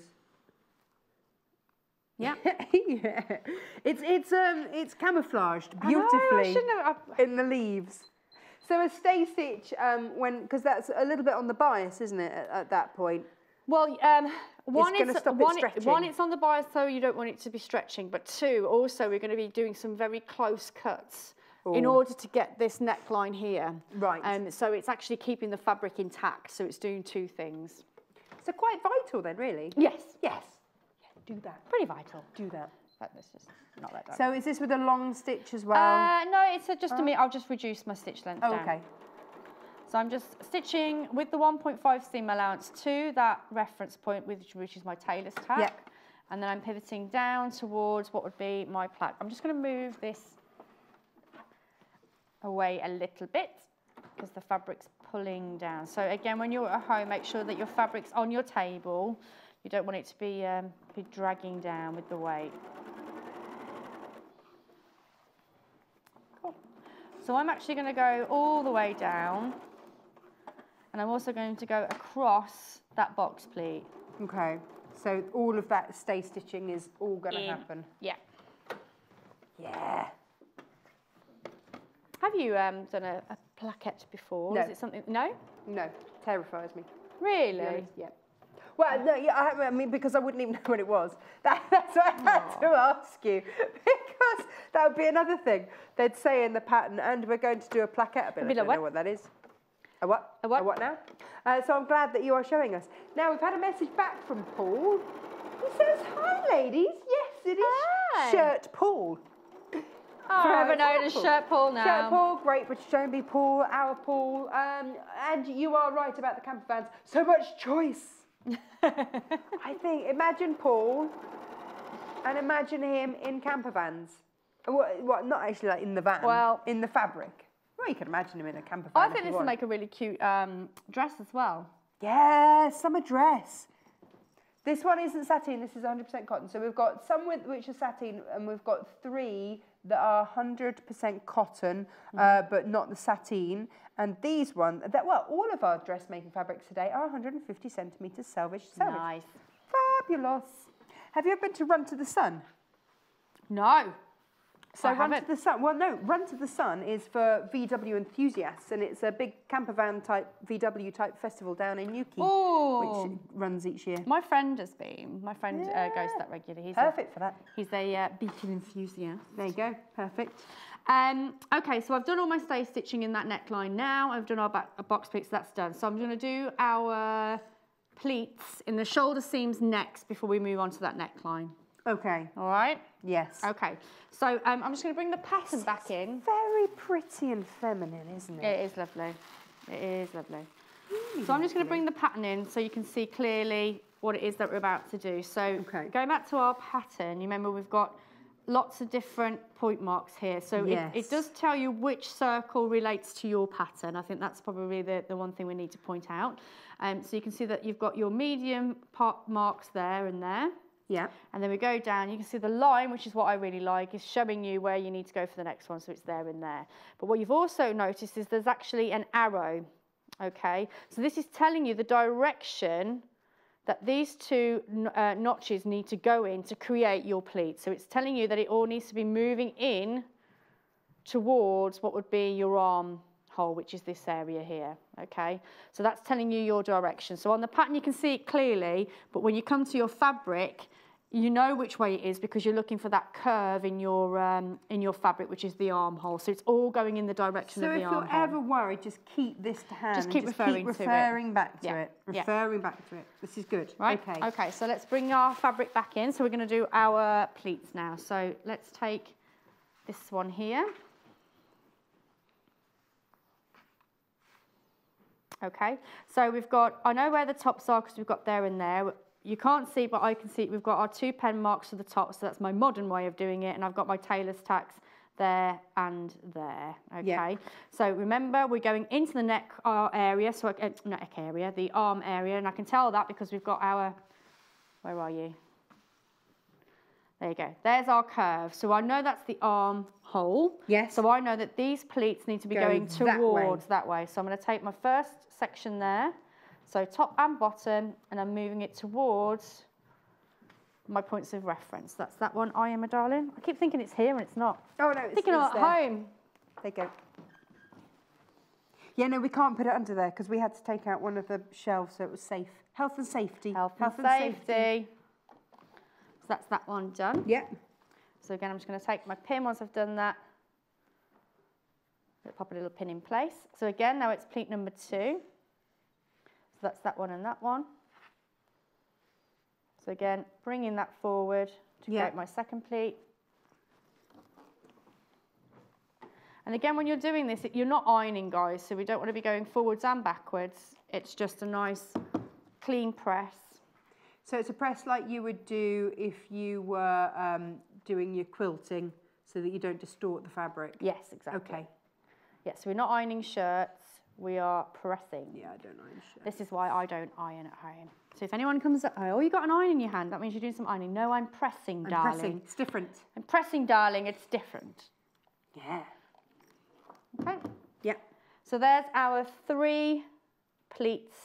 Yeah. Yeah. It's camouflaged beautifully in the leaves. So a stay stitch, because that's a little bit on the bias, isn't it, at that point? Well, one, it's on the bias, so you don't want it to be stretching. But two, also, we're going to be doing some very close cuts in order to get this neckline here. Right. So it's actually keeping the fabric intact. So it's doing two things. So quite vital then, really? Yes. Yes. Yeah, do that. Pretty vital. Do that. Let's just not let that. So is this with a long stitch as well? No, it's just a minute. I'll just reduce my stitch length down. Okay. So I'm just stitching with the 1.5 seam allowance to that reference point, which is my tailor's tack. Yep. And then I'm pivoting down towards what would be my plack. I'm just going to move this away a little bit because the fabric's pulling down. So again, when you're at home, make sure that your fabric's on your table. You don't want it to be dragging down with the weight. Cool. So I'm actually going to go all the way down, and I'm also going to go across that box pleat. Okay. So all of that stay stitching is all going to happen. Yeah. Yeah. Have you done a placket before? No. Is it something? No. No, terrifies me. Really? Yeah. Well, no, yeah, I mean, because I wouldn't even know what it was. That's what I had to ask you. Because that would be another thing. They'd say in the pattern, and we're going to do a placket. I don't know what that is. A what? A what? A what now? So I'm glad that you are showing us. Now, we've had a message back from Paul. He says, hi, ladies. Yes, it is Hi. Shirt Paul. Forever known as Shirt Paul now. Shirt Paul, Great British Zombie Paul, our Paul. And you are right about the campervans. So much choice. I think, imagine Paul and imagine him in campervans. What, not actually like in the van, well, in the fabric. Well, you can imagine him in a campervan. I think this will make a really cute dress as well. Yeah, summer dress. This one isn't sateen, this is 100% cotton. So we've got some which are sateen, and we've got 3 that are 100% cotton, but not the sateen. And these ones, all of our dressmaking fabrics today are 150 centimetres salvage. Nice. Fabulous. Have you ever been to Run to the Sun? No. So Run to the Sun, well, no, Run to the Sun is for VW enthusiasts, and it's a big campervan type, VW type festival down in Newquay, which runs each year. My friend has been. My friend goes to that regularly. He's perfect for that. He's a beacon enthusiast. There you go, perfect. Okay, so I've done all my stay stitching in that neckline now. I've done our box pleats, so that's done. So I'm going to do our pleats in the shoulder seams next before we move on to that neckline. Okay. All right? Yes. Okay. So I'm just going to bring the pattern back in. Very pretty and feminine, isn't it? It is lovely. It is lovely. So I'm just going to bring the pattern in so you can see clearly what it is that we're about to do. So going back to our pattern, you remember we've got lots of different point marks here. So it does tell you which circle relates to your pattern. I think that's probably the one thing we need to point out. So you can see that you've got your medium part marks there and there. Yeah. And then we go down, you can see the line, which is what I really like, is showing you where you need to go for the next one, so it's there and there. But what you've also noticed is there's actually an arrow Okay, so this is telling you the direction that these two notches need to go in to create your pleat. So it's telling you that it all needs to be moving in towards what would be your armhole, which is this area here, okay? So that's telling you your direction. So on the pattern you can see it clearly, but when you come to your fabric, you know which way it is because you're looking for that curve in your fabric, which is the armhole. So it's all going in the direction of the armhole. So if you're ever worried, just keep this to hand. Just keep referring back to it. Referring back to it. This is good. Right? Okay. Okay, so let's bring our fabric back in. So we're going to do our pleats now. So let's take this one here. Okay, so we've got, I know where the tops are because we've got there and there. You can't see, but I can see we've got our 2 pen marks to the top, so that's my modern way of doing it, and I've got my tailor's tacks there and there, okay? Yeah. So remember, we're going into the neck area, so not neck area, the arm area, and I can tell that because we've got our, where are you? There you go, there's our curve. So I know that's the arm hole. Yes. So I know that these pleats need to be going towards that way. So I'm going to take my first section there, so top and bottom, and I'm moving it towards my points of reference. That's that one, I am a darling. I keep thinking it's here and it's not. Oh no, it's thinking I'm at home. There you go. Yeah, no, we can't put it under there because we had to take out one of the shelves so it was safe. Health and safety. Health and safety. So that's that one done. Yep. So again, I'm just going to take my pin once I've done that. Pop a little pin in place. So again, now it's pleat number 2. So that's that one and that one. So again, bringing that forward to create my second pleat. And again, when you're doing this, you're not ironing, guys, so we don't want to be going forwards and backwards. It's just a nice, clean press. So it's a press like you would do if you were doing your quilting so that you don't distort the fabric? Yes, exactly. Okay. Yes, so we're not ironing shirts, we are pressing. Yeah, I don't iron shirts. This is why I don't iron at home. So if anyone comes up, oh, you got an iron in your hand, that means you're doing some ironing. No, I'm pressing, darling. Pressing. It's different. I'm pressing, darling, it's different. Yeah. Okay. Yep. So there's our 3 pleats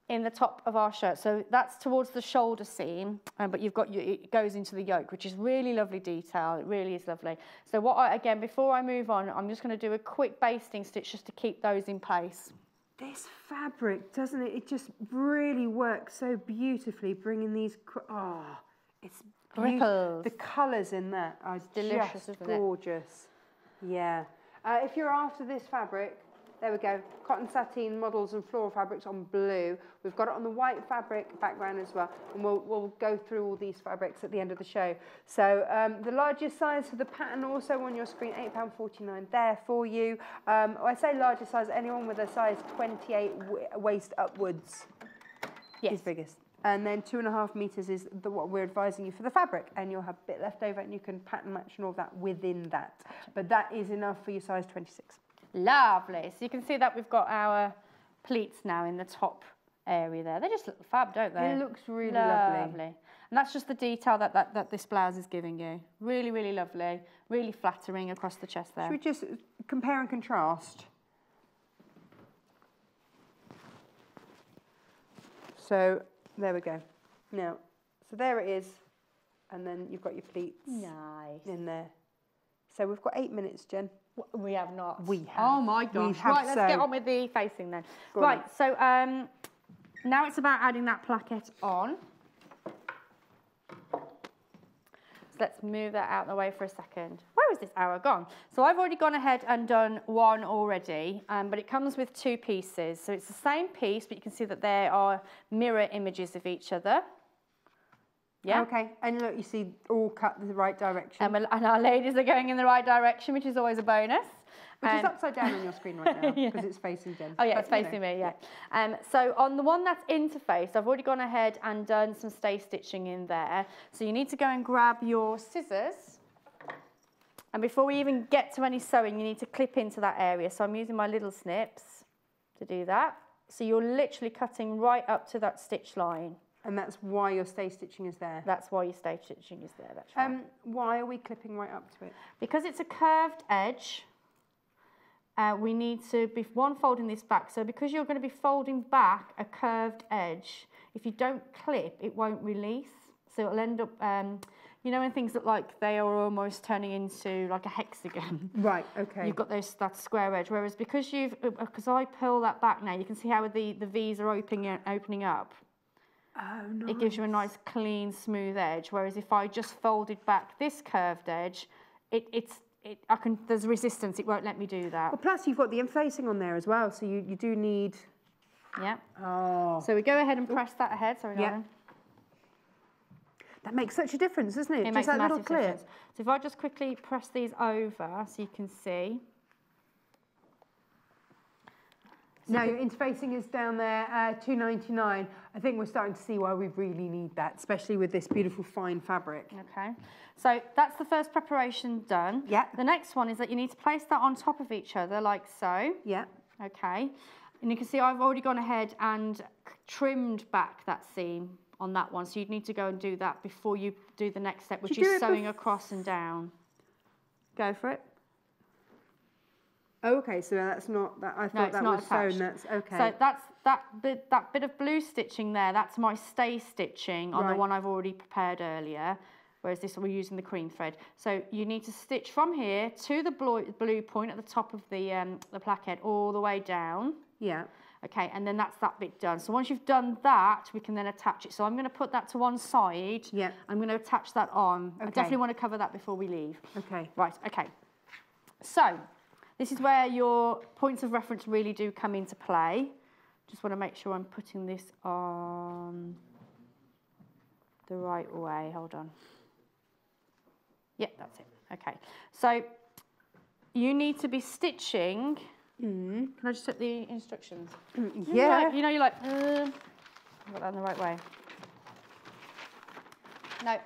in the top of our shirt. So that's towards the shoulder seam, but you've got, it goes into the yoke, which is really lovely detail. It really is lovely. So again, before I move on, I'm just going to do a quick basting stitch just to keep those in place. This fabric, doesn't it? It just really works so beautifully, bringing these, it's ripples. The colours in that are delicious, just gorgeous. Yeah. If you're after this fabric, there we go, cotton sateen models and floral fabrics on blue. We've got it on the white fabric background as well, and we'll go through all these fabrics at the end of the show. So the largest size for the pattern also on your screen, £8.49 there for you. I say largest size, anyone with a size 28 waist upwards is biggest. And then 2.5 meters is what we're advising you for the fabric, and you'll have a bit left over and you can pattern match and all that within that. But that is enough for your size 26. Lovely. So you can see that we've got our pleats now in the top area there. They just look fab, don't they? It looks really lovely. And that's just the detail that this blouse is giving you. Really, really lovely. Really flattering across the chest there. Should we just compare and contrast? So there we go. Now, so there it is. And then you've got your pleats in there. So we've got 8 minutes, Jen. We have not. We have. Oh my gosh. Right, let's get on with the facing then. Right, so now it's about adding that placket on. So let's move that out of the way for a second. Where is this hour gone? So I've already gone ahead and done one already, but it comes with 2 pieces. So it's the same piece, but you can see that there are mirror images of each other. Yeah. Okay, and look, you see all cut the right direction. And our ladies are going in the right direction, which is always a bonus. Which is upside down on your screen right now, because it's facing Jen. Oh yeah, it's facing me, yeah. So on the one that's interfaced, I've already gone ahead and done some stay stitching in there. So you need to go and grab your scissors. And before we even get to any sewing, you need to clip into that area. So I'm using my little snips to do that. So you're literally cutting right up to that stitch line. And that's why your stay stitching is there? That's why your stay stitching is there, that's right. Why are we clipping right up to it? Because it's a curved edge, we need to be folding this back. So because you're going to be folding back a curved edge, if you don't clip, it won't release. So it'll end up, you know, when things look like they are almost turning into like a hexagon. Right, okay. You've got that square edge. Whereas because I pull that back now, you can see how the V's are opening up. Oh, nice. It gives you a nice, clean, smooth edge. Whereas if I just folded back this curved edge, there's resistance. It won't let me do that. Well, plus you've got the infacing on there as well, so you do need. Yeah. Oh. So we go ahead and press that ahead. Sorry, darling. That makes such a difference, doesn't it? It makes that a little massive clip. difference. So if I just quickly press these over so you can see. Now your interfacing is down there, $2.99. I think we're starting to see why we really need that, especially with this beautiful fine fabric. Okay, so that's the first preparation done. Yeah. The next one is that you need to place that on top of each other like so. Yeah. Okay, and you can see I've already gone ahead and trimmed back that seam on that one, so you'd need to go and do that before you do the next step, which is sewing across and down. Go for it. Oh, okay, so that's not that. I thought that was sewn. That's okay. So that's that bit of blue stitching there. That's my stay stitching on the one I've already prepared earlier. Whereas this we're using the cream thread. So you need to stitch from here to the blue point at the top of the placket all the way down. Yeah. Okay, and then that's that bit done. So once you've done that, we can then attach it. So I'm going to put that to one side. Yeah. I'm going to attach that on. Okay. I definitely want to cover that before we leave. Okay. Right. Okay. So. This is where your points of reference really do come into play. Just want to make sure I'm putting this on the right way. Hold on. Yep, that's it. Okay. So you need to be stitching. Can I just set the instructions? Yeah. You know, you're like, I've got that in the right way. No.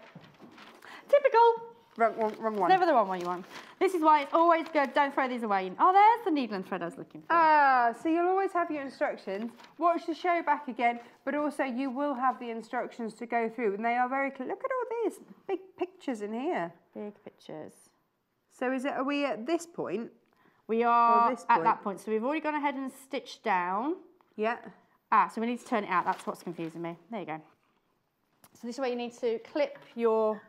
Typical. Wrong one. Never the wrong one you want. This is why it's always good. Don't throw these away. Oh, there's the needle and thread I was looking for. Ah, so you'll always have your instructions. Watch the show back again, but also you will have the instructions to go through, and they are very clear. Look at all these big pictures in here. Big pictures. So are we at this point? We are at that point. So we've already gone ahead and stitched down. Yeah. So we need to turn it out. That's what's confusing me. There you go. So this is where you need to clip your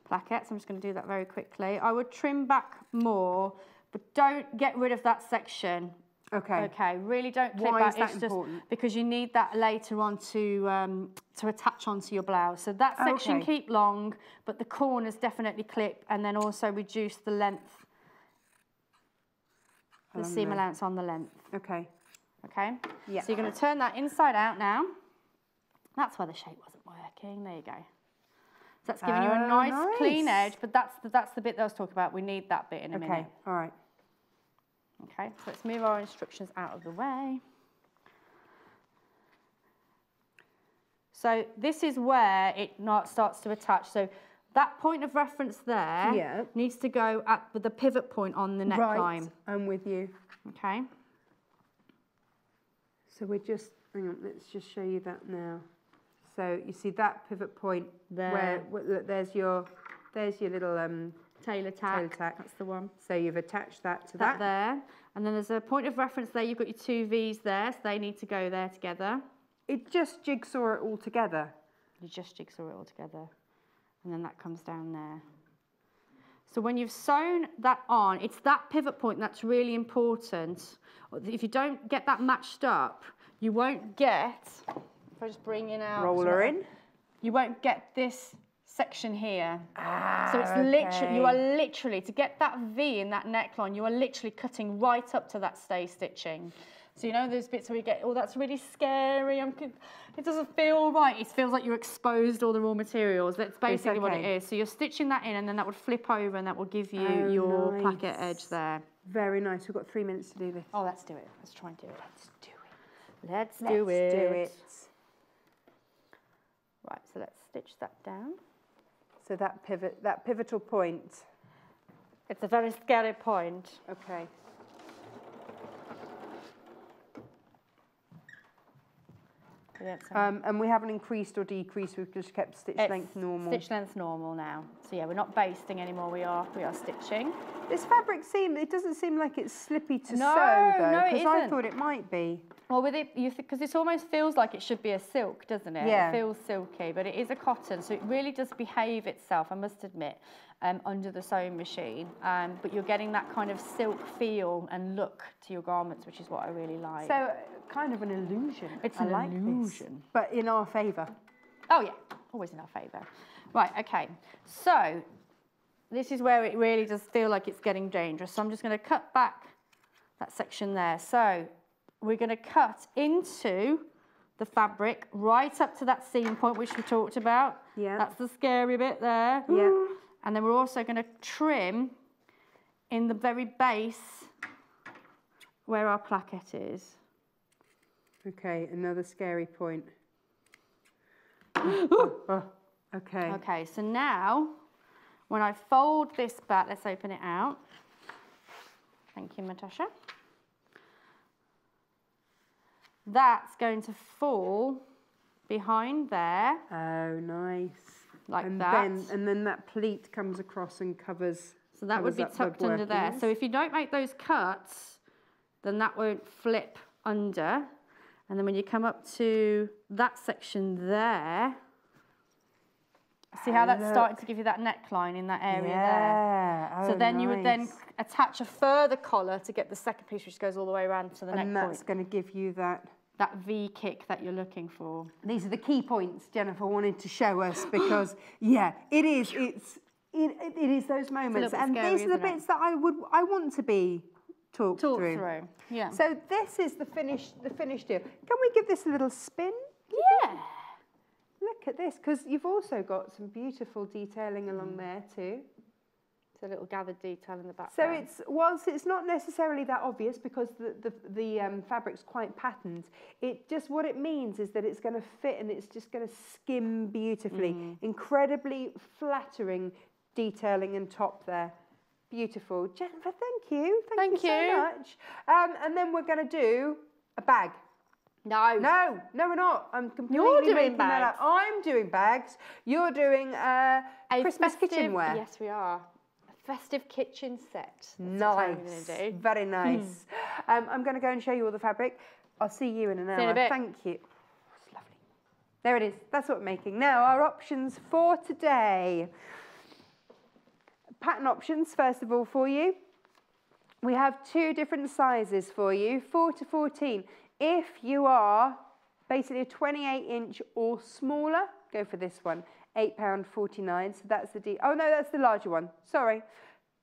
plackets. I'm just going to do that very quickly. I would trim back more, but don't get rid of that section. Okay. Okay, really don't clip back. Why is that important? Because you need that later on to attach onto your blouse. So that section keep long, but the corners definitely clip, and then also reduce the length, the seam allowance on the length. Okay. Okay? Yeah. So you're going to turn that inside out now. That's why the shape wasn't working. There you go. So that's giving you a nice clean edge, but that's the bit that I was talking about. We need that bit in a minute. Okay, all right. Okay, so let's move our instructions out of the way. So this is where it starts to attach. So that point of reference there needs to go with the pivot point on the neckline. Right, I'm with you. Okay. So we're just, hang on, let's just show you that now. So you see that pivot point there, where there's your little Taylor tack. That's the one. So you've attached that to that there, and then there's a point of reference there. You've got your two V's there, so they need to go there together. It just jigsaw it all together. You just jigsaw it all together, and then that comes down there. So when you've sewn that on, it's that pivot point that's really important. If you don't get that matched up, you won't get. If I just bring in our roller in, you won't get this section here. So it's literally, you are literally, to get that V in that neckline, you are literally cutting right up to that stay stitching. So you know those bits where you get, oh, that's really scary, it doesn't feel right. It feels like you exposed all the raw materials. That's basically what it is. So you're stitching that in, and then that would flip over, and that will give you your placket edge there. Very nice. We've got 3 minutes to do this. Oh, let's do it. Let's try and do it. Let's do it. Let's do it. Right, so let's stitch that down. So that pivotal point. It's a very scary point. Okay. And we haven't increased or decreased, we've just kept stitch length normal. Stitch length normal now. So yeah, we're not basting anymore, we are stitching. This fabric it doesn't seem like it's slippy to No, sew though, no, it because I isn't. thought it might be. Well, with it, because it almost feels like it should be a silk, doesn't it? Yeah. It feels silky, but it is a cotton, so it really does behave itself, I must admit, under the sewing machine. But you're getting that kind of silk feel and look to your garments, which is what I really like. So, kind of an illusion. It's I an like illusion. this, but in our favour. Oh yeah, always in our favour. Right, okay. So, this is where it really does feel like it's getting dangerous. So I'm just going to cut back that section there. So we're going to cut into the fabric right up to that seam point, which we talked about. Yeah. That's the scary bit there. Yeah. And then we're also going to trim in the very base where our placket is. Okay, another scary point. Oh, okay. Okay, so now, when I fold this back, let's open it out. Thank you, Natasha. That's going to fall behind there. Oh, nice. Like and that. And then that pleat comes across and covers. So that would be up the tucked under there. workings. So if you don't make those cuts, then that won't flip under. And then when you come up to that section there, see how that's starting to give you that neckline in that area there? Oh, So then you would then nice. attach a further collar to get the second piece, which goes all the way around to the neck And point. that's going to give you that. That V kick that you're looking for. These are the key points Jenniffer wanted to show us because, yeah, it is. It is those moments, bit and scary, these are the isn't it? bits that I want to be talked through. Yeah. So this is the finished deal. Can we give this a little spin? Yeah. Look at this, because you've also got some beautiful detailing along there too. It's a little gathered detail in the back. So there. whilst it's not necessarily that obvious because the fabric's quite patterned, what it means is that it's going to fit and it's just going to skim beautifully. Incredibly flattering detailing and top there. Beautiful. Jenniffer, thank you. Thank you so much. And then we're going to do a bag. No, we're not. I'm completely You're doing making that bags. up. I'm doing bags. You're doing a Christmas festive, kitchenware. Yes, we are. A festive kitchen set. That's Nice. what I'm gonna do. Very nice. I'm going to go and show you all the fabric. I'll see you in an hour. See you in a bit. Thank you. It's lovely. There it is. That's what we're making. Now, our options for today. Pattern options, first of all, for you. We have 2 different sizes for you, 4 to 14. If you are basically a 28-inch or smaller, go for this one, £8.49. So that's the oh no, that's the larger one. Sorry,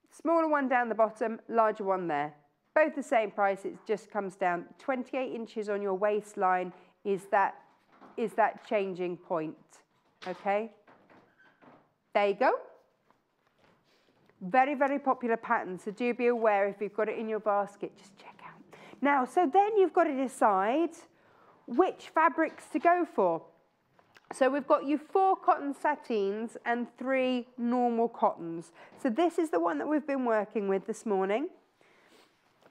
smaller one down the bottom, larger one there. Both the same price. It just comes down 28 inches on your waistline. Is that changing point? Okay. There you go. Very, very popular pattern, so do be aware if you've got it in your basket, just check out. Now, so then you've got to decide which fabrics to go for. So we've got you 4 cotton sateens and 3 normal cottons. So this is the one that we've been working with this morning.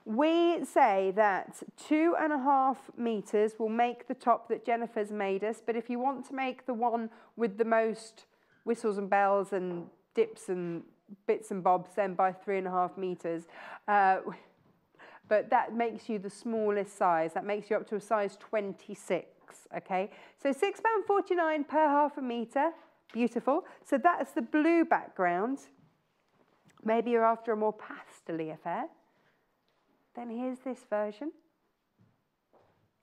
We say that 2.5 meters will make the top that Jenniffer's made us, but if you want to make the one with the most whistles and bells and dips and bits and bobs, then by 3.5 meters. But that makes you the smallest size. That makes you up to a size 26, okay? So £6.49 per half a metre. Beautiful. So that's the blue background. Maybe you're after a more pastel-y affair. Then here's this version.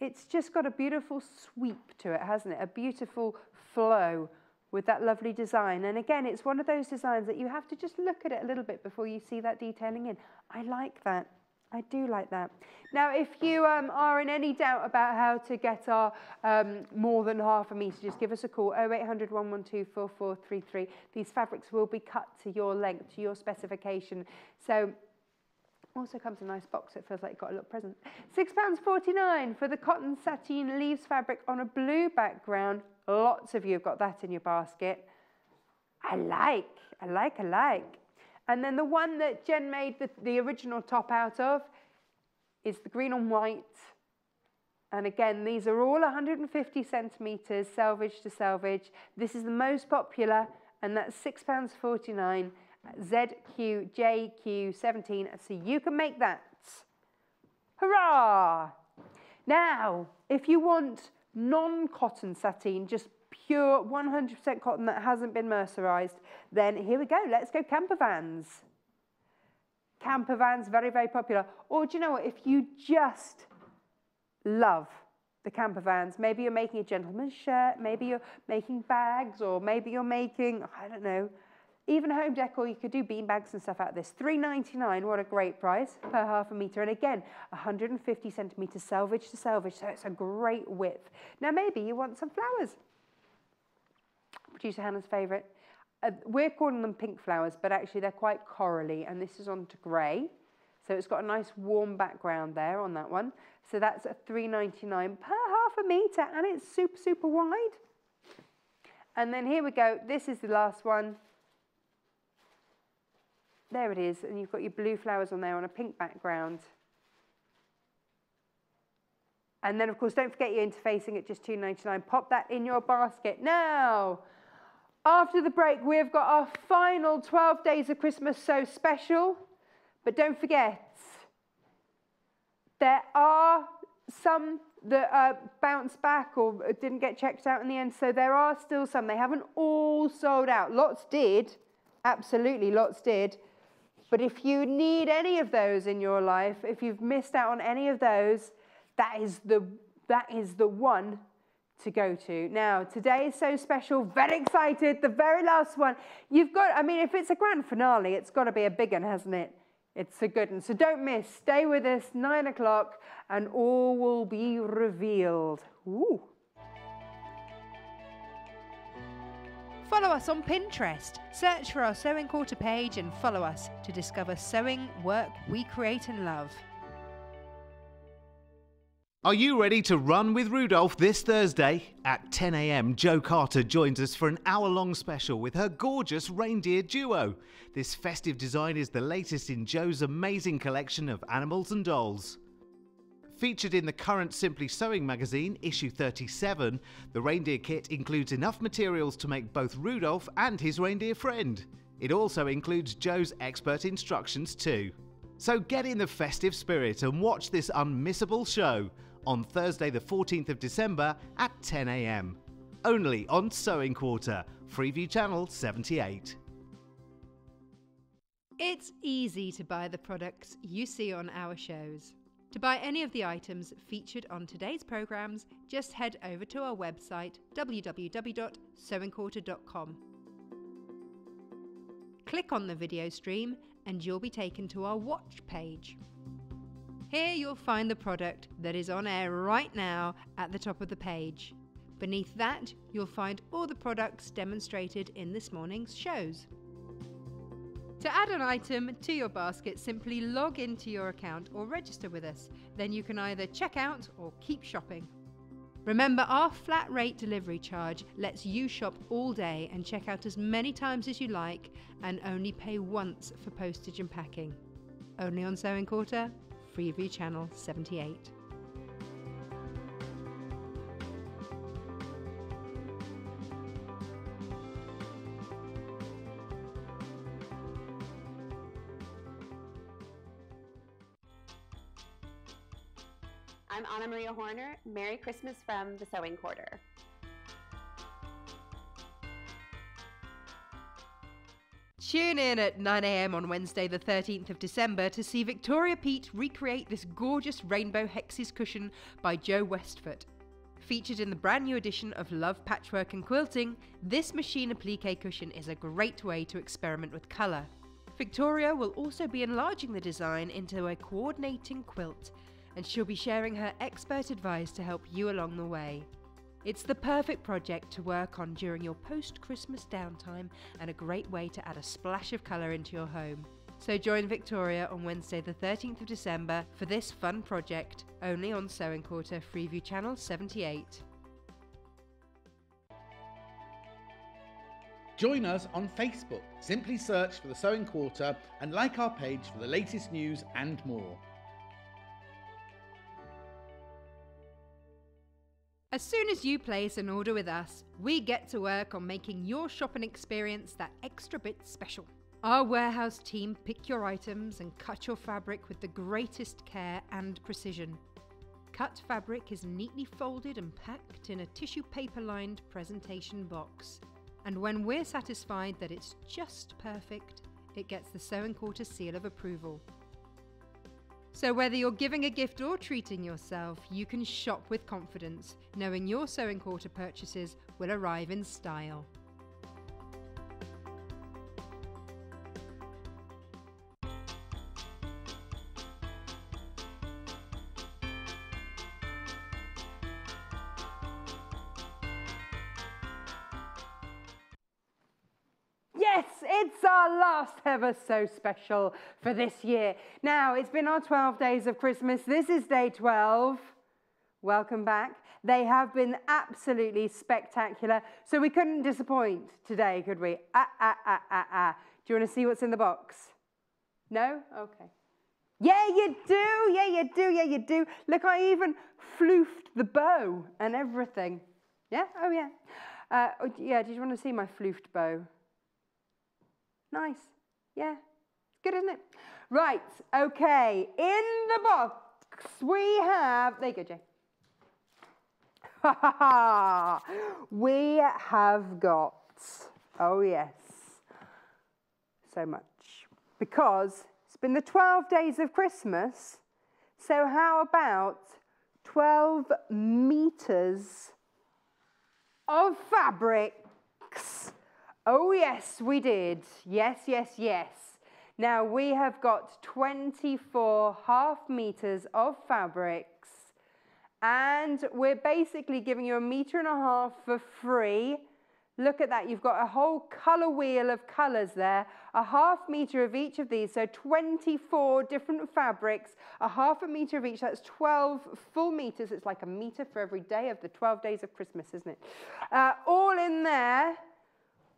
It's just got a beautiful sweep to it, hasn't it? A beautiful flow with that lovely design. And again, it's one of those designs that you have to just look at it a little bit before you see that detailing in. I like that. I do like that. Now, if you are in any doubt about how to get our more than half a metre, just give us a call, 0800 112 4433. These fabrics will be cut to your length, to your specification. So, also comes in a nice box, so it feels like you've got a little present. £6.49 for the cotton sateen leaves fabric on a blue background. Lots of you have got that in your basket. I like. And then the one that Jen made the original top out of is the green on white. And again, these are all 150 centimetres, selvage to selvage. This is the most popular, and that's £6.49. ZQJQ17 so you can make that. Hurrah! Now, if you want non-cotton sateen, just pure 100% cotton that hasn't been mercerized, then here we go. Let's go campervans. Campervans, very, very popular. Or do you know what? If you just love the campervans, maybe you're making a gentleman's shirt, maybe you're making bags, or maybe you're making, I don't know, even home decor. You could do bean bags and stuff out of this. $3.99, what a great price per half a metre. And again, 150 centimetres selvage to selvage, so it's a great width. Now maybe you want some flowers. Producer Hannah's favourite. We're calling them pink flowers, but actually they're quite corally, and this is onto grey. So it's got a nice warm background there on that one. So that's a $3.99 per half a metre, and it's super, super wide. And then here we go. This is the last one. There it is, and you've got your blue flowers on there on a pink background. And then, of course, don't forget your interfacing at just $2.99. Pop that in your basket. Now, after the break, we've got our final 12 Days of Christmas So Special. But don't forget, there are some that bounced back or didn't get checked out in the end. So there are still some. They haven't all sold out. Lots did. Absolutely, lots did. But if you need any of those in your life, if you've missed out on any of those, that is the one to go to. Now, today is so special, very excited, the very last one. You've got, I mean, if it's a grand finale, it's got to be a big one, hasn't it? It's a good one. So don't miss, stay with us, 9 o'clock, and all will be revealed. Ooh. Follow us on Pinterest. Search for our Sewing Quarter page and follow us to discover sewing work we create and love. Are you ready to run with Rudolph this Thursday? At 10 a.m, Jo Carter joins us for an hour-long special with her gorgeous reindeer duo. This festive design is the latest in Jo's amazing collection of animals and dolls. Featured in the current Simply Sewing magazine, issue 37, the reindeer kit includes enough materials to make both Rudolph and his reindeer friend. It also includes Jo's expert instructions too. So get in the festive spirit and watch this unmissable show on Thursday the 14th of December at 10 a.m. Only on Sewing Quarter, Freeview Channel 78. It's easy to buy the products you see on our shows. To buy any of the items featured on today's programmes, just head over to our website www.sewingquarter.com. Click on the video stream and you'll be taken to our watch page. Here you'll find the product that is on air right now at the top of the page. Beneath that, you'll find all the products demonstrated in this morning's shows. To add an item to your basket, simply log into your account or register with us. Then you can either check out or keep shopping. Remember, our flat rate delivery charge lets you shop all day and check out as many times as you like and only pay once for postage and packing. Only on Sewing Quarter, Freeview Channel 78. I'm Anna Maria Horner. Merry Christmas from the Sewing Quarter. Tune in at 9 a.m. on Wednesday the 13th of December to see Victoria Peat recreate this gorgeous rainbow hexes cushion by Jo Westfoot. Featured in the brand new edition of Love Patchwork and Quilting, this machine applique cushion is a great way to experiment with colour. Victoria will also be enlarging the design into a coordinating quilt, and she'll be sharing her expert advice to help you along the way. It's the perfect project to work on during your post-Christmas downtime and a great way to add a splash of colour into your home. So join Victoria on Wednesday the 13th of December for this fun project, only on Sewing Quarter, Freeview Channel 78. Join us on Facebook. Simply search for the Sewing Quarter and like our page for the latest news and more. As soon as you place an order with us, we get to work on making your shopping experience that extra bit special. Our warehouse team pick your items and cut your fabric with the greatest care and precision. Cut fabric is neatly folded and packed in a tissue paper lined presentation box. And when we're satisfied that it's just perfect, it gets the Sewing Quarter seal of approval. So whether you're giving a gift or treating yourself, you can shop with confidence, knowing your Sewing Quarter purchases will arrive in style. Yes, it's our last ever So Special for this year. Now, it's been our 12 days of Christmas. This is day 12. Welcome back. They have been absolutely spectacular, so we couldn't disappoint today, could we? Do you want to see what's in the box? No? Okay. Yeah, you do. Yeah, you do. Yeah, you do. Look, I even floofed the bow and everything. Yeah? Oh, yeah. Yeah, did you want to see my floofed bow? Nice. Yeah. Good, isn't it? Right. Okay. In the box, we have... There you go, Jay. We have got... Oh, yes. So much. Because it's been the 12 days of Christmas. So how about 12 meters of fabrics? Oh, yes, we did. Yes, yes, yes. Now, we have got 24 half meters of fabrics, and we're basically giving you 1.5 meters for free. Look at that. You've got a whole colour wheel of colours there, 1/2 meter of each of these, so 24 different fabrics, 1/2 meter of each. That's 12 full meters. It's like 1 meter for every day of the 12 days of Christmas, isn't it? All in there.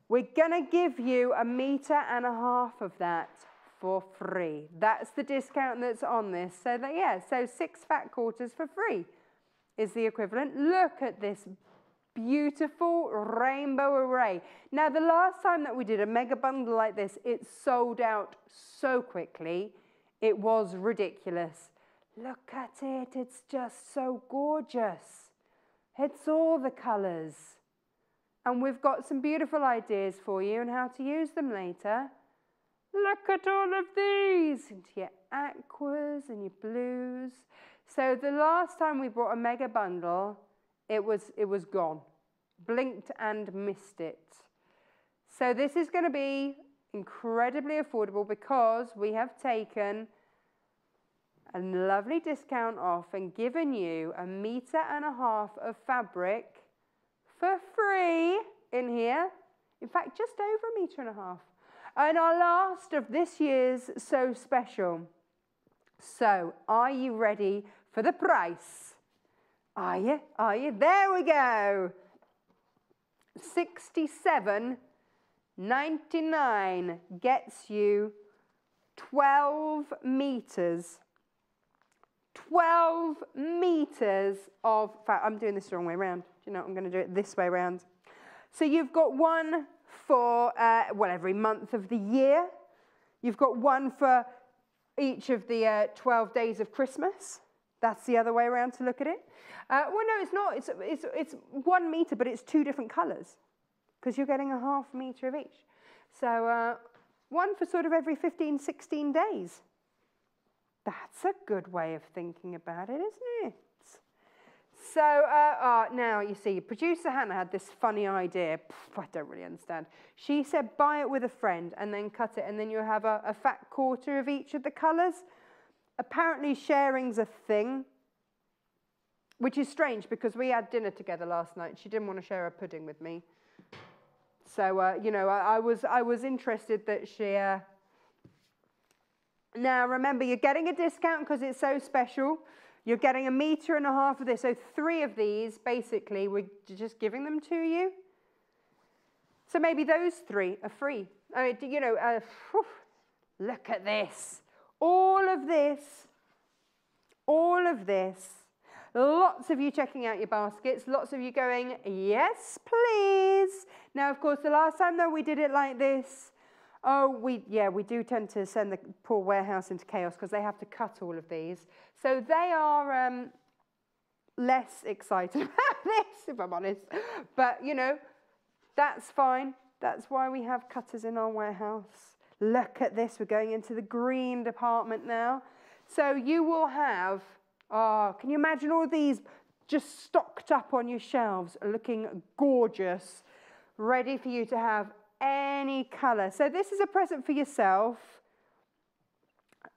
We're going to give you 1.5 meters of that for free. That's the discount that's on this. So, that, yeah, so 6 fat quarters for free is the equivalent. Look at this beautiful rainbow array. Now, the last time that we did a mega bundle like this, it sold out so quickly. It was ridiculous. Look at it. It's just so gorgeous. It's all the colours. And we've got some beautiful ideas for you and how to use them later. Look at all of these, into your aquas and your blues. So the last time we brought a mega bundle, it was gone. Blinked and missed it. So this is going to be incredibly affordable because we have taken a lovely discount off and given you 1.5 meters of fabric for free in here. In fact, just over 1.5 meters. And our last of this year's So Special. So, are you ready for the price? Are you? Are you? There we go. $67.99 gets you 12 meters. 12 meters of fabric. I'm doing this the wrong way around. You know, I'm going to do it this way around. So you've got one for, every month of the year. You've got one for each of the 12 days of Christmas. That's the other way around to look at it. Well, no, it's not. It's 1 meter, but it's 2 different colours because you're getting 1/2 meter of each. So one for sort of every 15, 16 days. That's a good way of thinking about it, isn't it? So now, you see, producer Hannah had this funny idea. I don't really understand. She said, buy it with a friend and then cut it, and then you have a fat quarter of each of the colours. Apparently, sharing's a thing, which is strange because we had dinner together last night. She didn't want to share a pudding with me. So, you know, I was interested that she... Now, remember, you're getting a discount because it's so special. You're getting 1.5 meters of this. So 3 of these, basically, we're just giving them to you. So maybe those 3 are free. You know, look at this. All of this. All of this. Lots of you checking out your baskets. Lots of you going, yes, please. Now, of course, the last time that we did it like this, Oh, we do tend to send the poor warehouse into chaos because they have to cut all of these. So they are less excited about this, if I'm honest. But, you know, that's fine. That's why we have cutters in our warehouse. Look at this. We're going into the green department now. So you will have, can you imagine all these just stocked up on your shelves, looking gorgeous, ready for you to have any colour. So this is a present for yourself.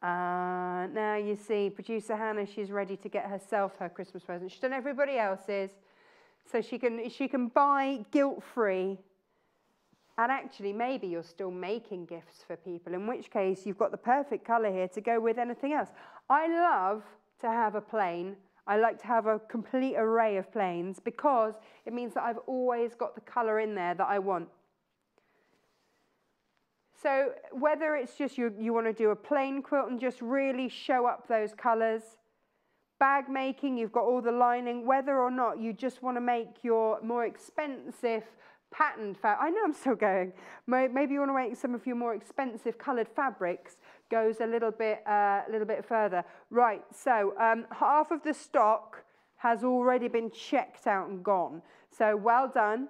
Now you see producer Hannah, she's ready to get herself her Christmas present. She's done everybody else's, so she can buy guilt-free. And actually, maybe you're still making gifts for people, in which case you've got the perfect colour here to go with anything else. I love to have a plain. I like to have a complete array of plains because it means that I've always got the colour in there that I want. So whether it's just you want to do a plain quilt and just really show up those colours, bag making, you've got all the lining, whether or not you just want to make your more expensive patterned fabric. I know I'm still going. Maybe you want to make some of your more expensive coloured fabrics goes a little bit further. Right, so half of the stock has already been checked out and gone. So well done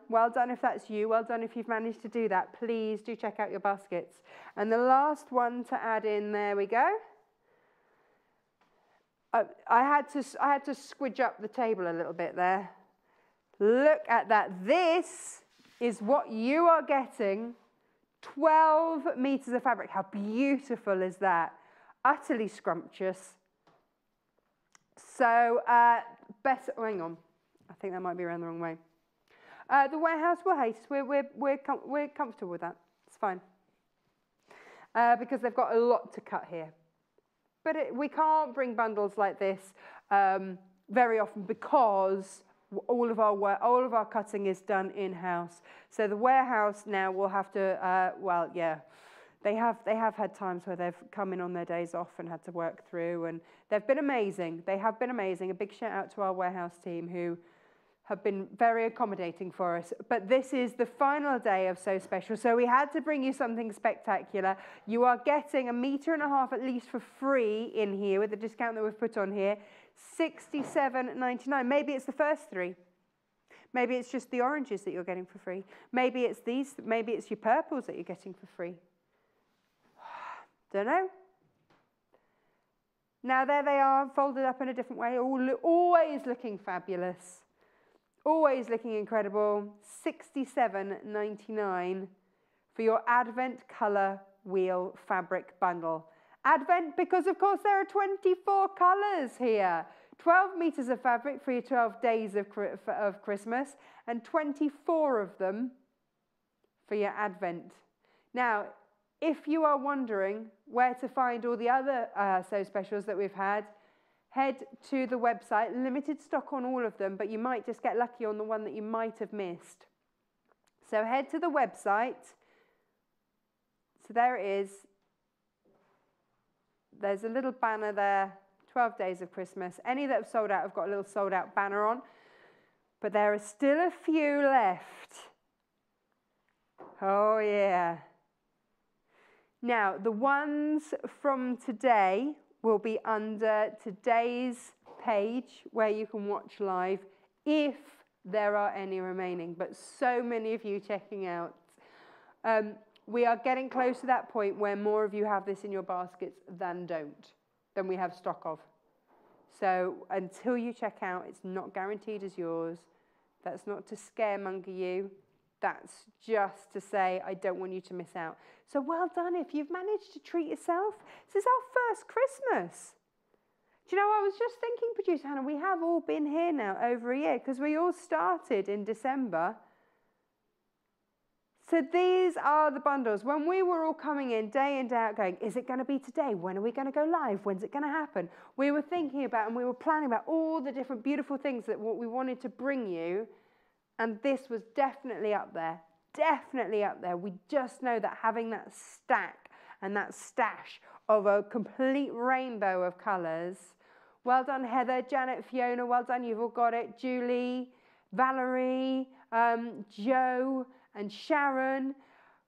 if that's you, well done if you've managed to do that. Please do check out your baskets. And the last one to add in, there we go. I had to squidge up the table a little bit there. Look at that. This is what you are getting. 12 meters of fabric. How beautiful is that? Utterly scrumptious. So better, hang on. I think that might be around the wrong way. The warehouse will hate us. We're comfortable with that. It's fine. Because they've got a lot to cut here. But we can't bring bundles like this very often because all of our cutting is done in-house. So the warehouse now will have to, well, yeah, they have had times where they've come in on their days off and had to work through, and they've been amazing. They have been amazing. A big shout out to our warehouse team who have been very accommodating for us. But this is the final day of So Special, so we had to bring you something spectacular. You are getting 1.5 meters at least for free in here with the discount that we've put on here. $67.99. Maybe it's the first 3. Maybe it's just the oranges that you're getting for free. Maybe it's these. Maybe it's your purples that you're getting for free. Don't know. Now there they are, folded up in a different way, always looking fabulous. Always looking incredible. $67.99 for your Advent colour wheel fabric bundle. Advent, because of course there are 24 colours here. 12 meters of fabric for your 12 days of Christmas, and 24 of them for your Advent. Now, if you are wondering where to find all the other So Specials that we've had, head to the website. Limited stock on all of them, but you might just get lucky on the one that you might have missed. So head to the website. So there it is. There's a little banner there, 12 days of Christmas. Any that have sold out have got a little sold out banner on, but there are still a few left. Oh yeah. Now, the ones from today will be under today's page where you can watch live if there are any remaining, but so many of you checking out. We are getting close to that point where more of you have this in your baskets than we have stock of. So until you check out, it's not guaranteed as yours. That's not to scaremonger you. That's just to say, I don't want you to miss out. So well done if you've managed to treat yourself. This is our first Christmas. Do you know, I was just thinking, producer Hannah, we have all been here now over a year because we all started in December. So these are the bundles. When we were all coming in day out going, is it going to be today? When are we going to go live? When's it going to happen? We were thinking about and we were planning about all the different beautiful things that what we wanted to bring you. And this was definitely up there. Definitely up there. We just know that having that stack and that stash of a complete rainbow of colours. Well done, Heather, Janet, Fiona. Well done. You've all got it. Julie, Valerie, Joe, and Sharon,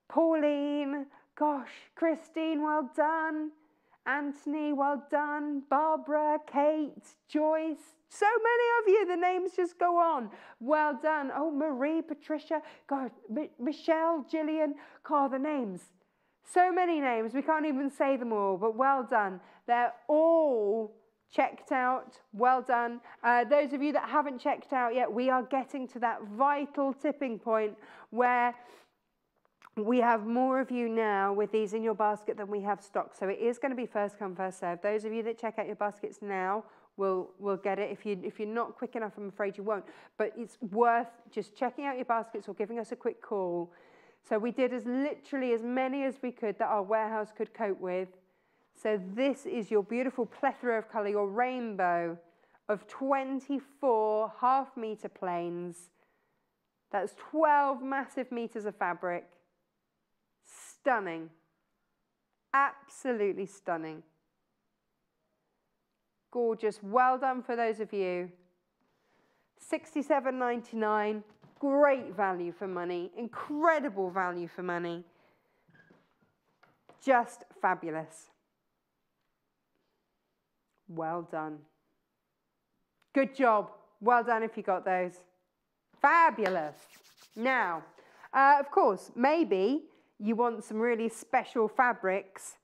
Pauline, Gosh, Christine, well done. Anthony, well done. Barbara, Kate, Joyce, so many of you, the names just go on. Well done. Oh, Marie, Patricia, God, Michelle, Gillian, God, the names. So many names, we can't even say them all, but well done. They're all checked out, well done. Those of you that haven't checked out yet, we are getting to that vital tipping point where we have more of you now with these in your basket than we have stock. So it is going to be first come, first serve. Those of you that check out your baskets now will get it. If you're not quick enough, I'm afraid you won't. But it's worth just checking out your baskets or giving us a quick call. So we did literally as many as we could that our warehouse could cope with. So this is your beautiful plethora of colour, your rainbow of 24 half-metre planes. That's 12 massive metres of fabric. Stunning. Absolutely stunning. Gorgeous. Well done for those of you. $67.99. Great value for money. Incredible value for money. Just fabulous. Well done. Good job. Well done if you got those. Fabulous. Now, of course, maybe you want some really special fabrics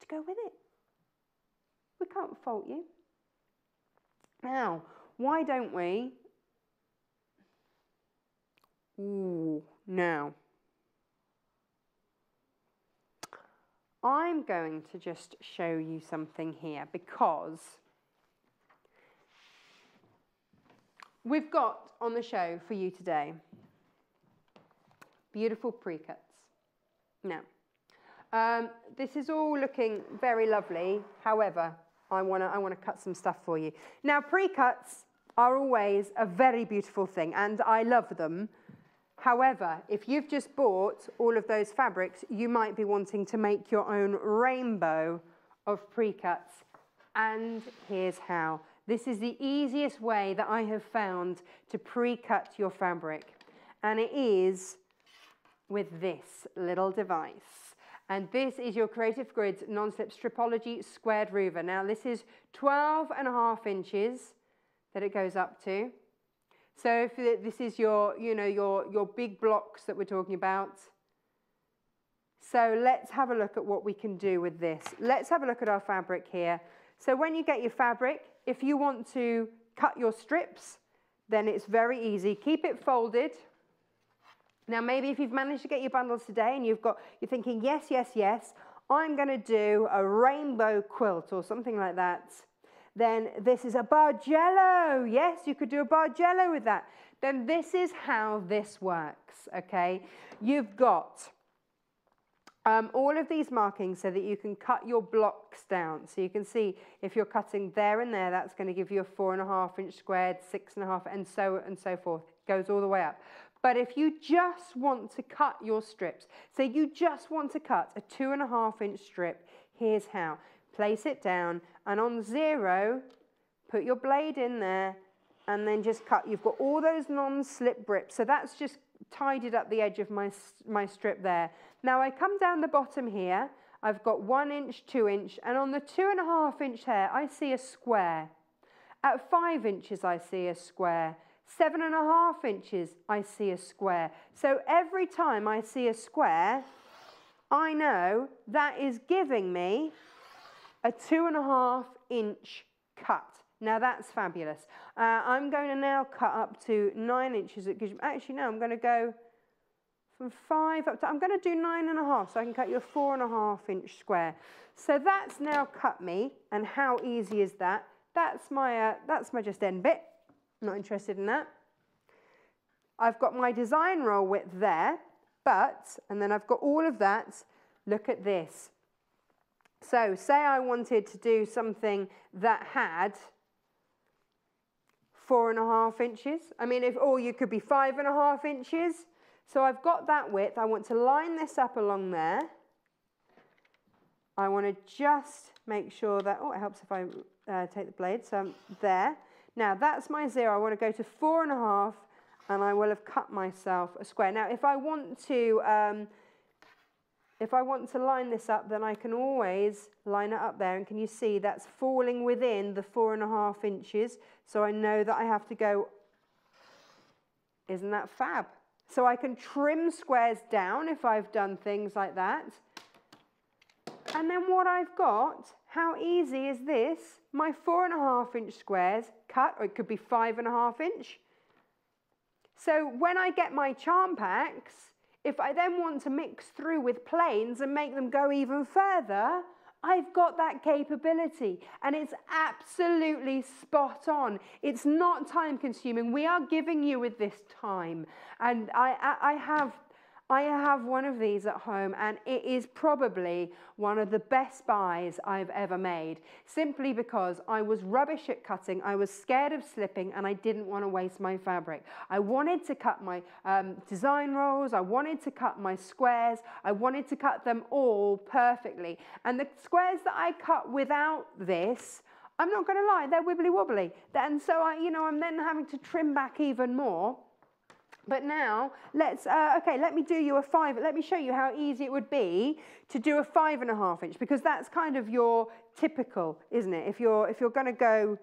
to go with it. We can't fault you. Now, why don't we? Now, I'm going to just show you something here because we've got on the show for you today beautiful pre-cuts. Now, this is all looking very lovely. However, I want to cut some stuff for you. Now, pre-cuts are always a very beautiful thing, and I love them. However, if you've just bought all of those fabrics, you might be wanting to make your own rainbow of pre-cuts. And here's how. This is the easiest way that I have found to pre-cut your fabric. And it is with this little device. And this is your Creative Grids non-slip stripology squared ruver. Now this is 12.5 inches that it goes up to. So if this is your, your big blocks that we're talking about. So let's have a look at what we can do with this. Let's have a look at our fabric here. So when you get your fabric, if you want to cut your strips, then it's very easy. Keep it folded. Now maybe if you've managed to get your bundles today and you're thinking, yes, yes, yes, I'm going to do a rainbow quilt or something like that. Then this is a bargello. Yes, you could do a bargello with that. Then this is how this works, okay? You've got all of these markings so that you can cut your blocks down. So you can see if you're cutting there and there, that's going to give you a 4.5 inch squared, 6.5, and so forth. It goes all the way up. But if you just want to cut your strips, say you just want to cut a 2.5 inch strip, here's how. Place it down, and on 0, put your blade in there, and then just cut. You've got all those non-slip grips, so that's just tidied up the edge of my strip there. Now I come down the bottom here, I've got 1 inch, 2 inch, and on the 2.5 inch there, I see a square. At 5 inches, I see a square. 7.5 inches, I see a square. So every time I see a square, I know that is giving me a 2.5 inch cut. Now that's fabulous. I'm going to now cut up to 9 inches. Actually, no, I'm going to go from 5 up to, I'm going to do 9.5 so I can cut you a 4.5 inch square. So that's now cut me, and how easy is that? That's my just end bit. Not interested in that. I've got my design roll width there, and then I've got all of that. Look at this. So say I wanted to do something that had 4.5 inches. I mean, or you could be 5.5 inches. So I've got that width. I want to line this up along there. I want to just make sure that, it helps if I take the blade. So I'm there. Now that's my 0. I want to go to 4.5, and I will have cut myself a square. Now if I want to if I want to line this up, then I can always line it up there. And can you see that's falling within the 4.5 inches? So I know that I have to go, isn't that fab? So I can trim squares down if I've done things like that. And then what I've got, how easy is this? My 4.5 inch squares cut, or it could be 5.5 inch. So when I get my charm packs, if I then want to mix through with plains and make them go even further, I've got that capability, and it's absolutely spot on. It's not time consuming. We are giving you with this time, and I have one of these at home, and it is probably one of the best buys I've ever made, simply because I was rubbish at cutting, I was scared of slipping, and I didn't want to waste my fabric. I wanted to cut my design rolls, I wanted to cut my squares, I wanted to cut them all perfectly. And the squares that I cut without this, I'm not going to lie, they're wibbly wobbly. And so I'm then having to trim back even more. But now, okay, let me do you a 5. Let me show you how easy it would be to do a 5.5 inch, because that's kind of your typical, isn't it? If you're going to go,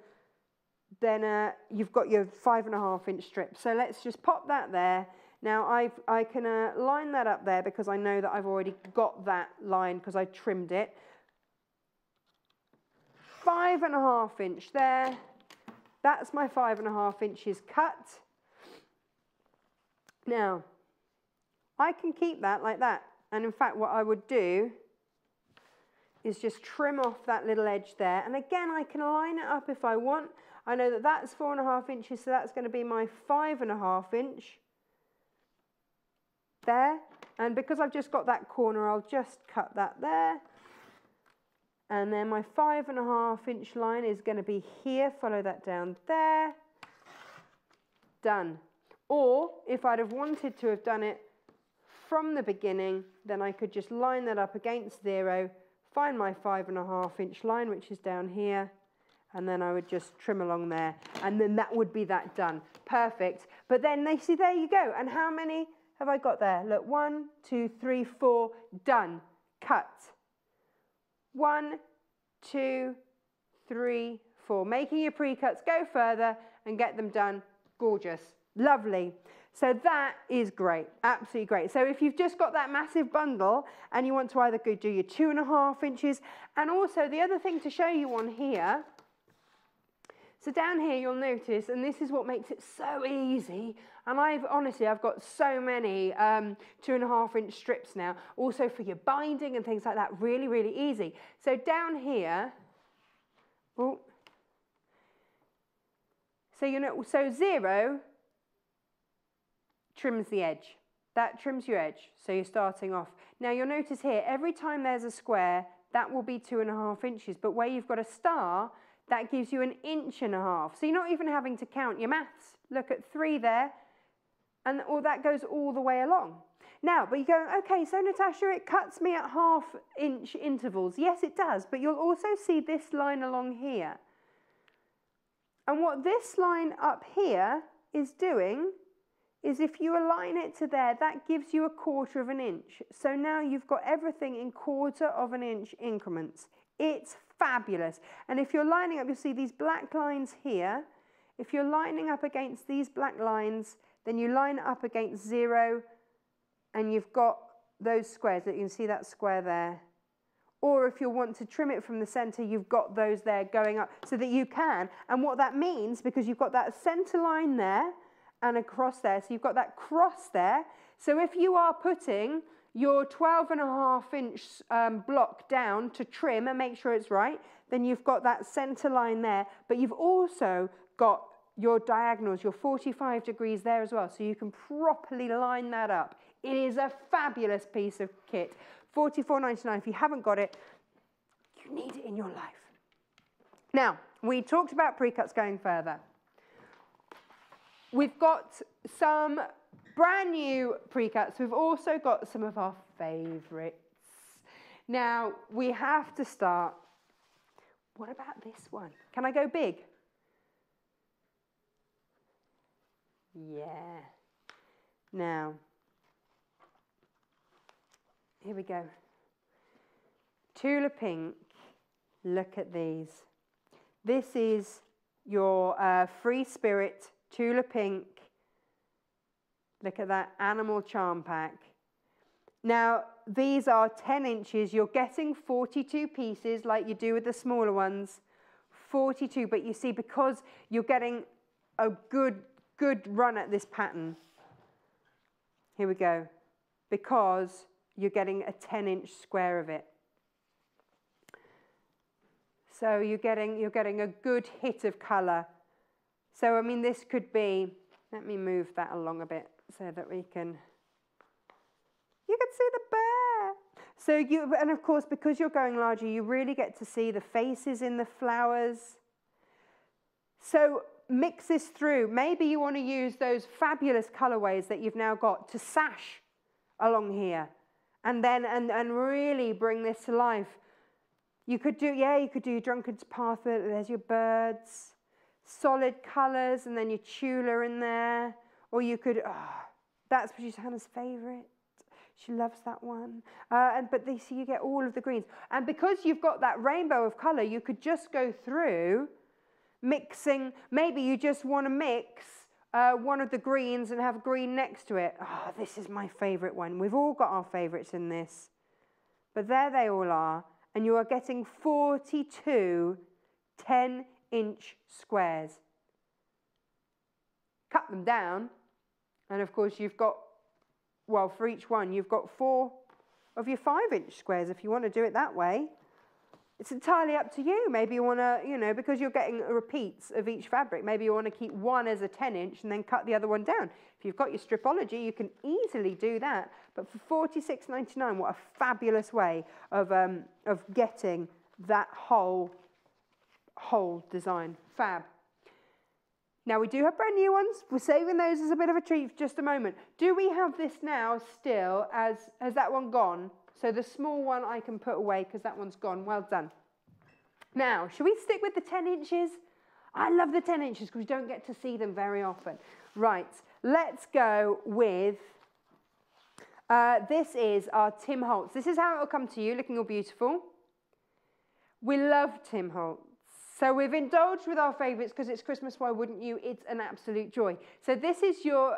then you've got your 5.5 inch strip. So let's just pop that there. Now I can line that up there because I know that I've already got that line because I trimmed it. 5.5 inch there. That's my 5.5 inches cut. Now, I can keep that like that. And in fact, what I would do is just trim off that little edge there. And again, I can line it up if I want. I know that that's 4.5 inches, so that's going to be my 5.5 inch there. And because I've just got that corner, I'll just cut that there. And then my 5.5 inch line is going to be here. Follow that down there. Done. Or if I'd have wanted to have done it from the beginning, then I could just line that up against 0, find my 5.5 inch line, which is down here, and then I would just trim along there, and then that would be that done. Perfect. But then they see, there you go. And how many have I got there? Look, 1, 2, 3, 4, done. Cut. 1, 2, 3, 4. Making your pre-cuts go further and get them done. Gorgeous. Lovely. So that is great, absolutely great. So if you've just got that massive bundle and you want to either go do your 2.5 inches, and also the other thing to show you on here, so down here you'll notice, and this is what makes it so easy, and I've got so many 2.5 inch strips now, also for your binding and things like that, really, really easy. So down here, oh, so 0 trims the edge. That trims your edge, so you're starting off. Now you'll notice here, every time there's a square, that will be 2.5 inches, but where you've got a star, that gives you 1.5 inches. So you're not even having to count your maths. Look at 3 there, and that goes all the way along. Now, but you go, okay, so Natasha, it cuts me at 1/2 inch intervals. Yes, it does, but you'll also see this line along here. And what this line up here is doing is if you align it to there, that gives you 1/4 inch. So now you've got everything in 1/4 inch increments. It's fabulous. And if you're lining up, you'll see these black lines here. If you're lining up against these black lines, then you line it up against 0, and you've got those squares. You can see that square there. Or if you want to trim it from the center, you've got those there going up so that you can. And what that means, because you've got that center line there, and across there, so you've got that cross there. So if you are putting your 12.5 inch block down to trim and make sure it's right, then you've got that center line there, but you've also got your diagonals, your 45 degrees there as well, so you can properly line that up. It is a fabulous piece of kit. $44.99. If you haven't got it, you need it in your life. Now, we talked about pre-cuts going further. We've got some brand new pre-cuts. We've also got some of our favourites. Now, we have to start. What about this one? Can I go big? Yeah. Now, here we go. Tula pink. Look at these. This is your Free Spirit Tula pink. Look at that animal charm pack. Now, these are 10 inches. You're getting 42 pieces like you do with the smaller ones. 42, but you see, because you're getting a good run at this pattern. Here we go. Because you're getting a 10-inch square of it. So you're getting a good hit of colour. So, I mean, this could be, let me move that along a bit so that you can see the bear. So and of course, because you're going larger, you really get to see the faces in the flowers. So mix this through. Maybe you want to use those fabulous colourways that you've now got to sash along here. And then, and really bring this to life. You could do Drunkard's Path, there's your birds, solid colours, and then your Tula in there. Or you could, that's producer Hannah's favourite. She loves that one. But you get all of the greens. And because you've got that rainbow of colour, you could just go through mixing. Maybe you just want to mix one of the greens and have green next to it. Oh, this is my favourite one. We've all got our favourites in this. But there they all are. And you are getting 42 10-inch squares. Cut them down. And of course, you've got, well, for each one, you've got 4 of your 5-inch squares if you want to do it that way. It's entirely up to you. Maybe you want to, because you're getting repeats of each fabric, maybe you want to keep one as a 10-inch and then cut the other one down. If you've got your stripology, you can easily do that. But for $46.99, what a fabulous way of getting that whole design. Fab. Now, we do have brand new ones. We're saving those as a bit of a treat for just a moment. Do we have this now still has that one gone? So the small one I can put away because that one's gone. Well done. Now, should we stick with the 10 inches? I love the 10 inches because we don't get to see them very often. Right, let's go with, this is our Tim Holtz. This is how it will come to you, looking all beautiful. We love Tim Holtz. So we've indulged with our favourites because it's Christmas, why wouldn't you? It's an absolute joy. So this is your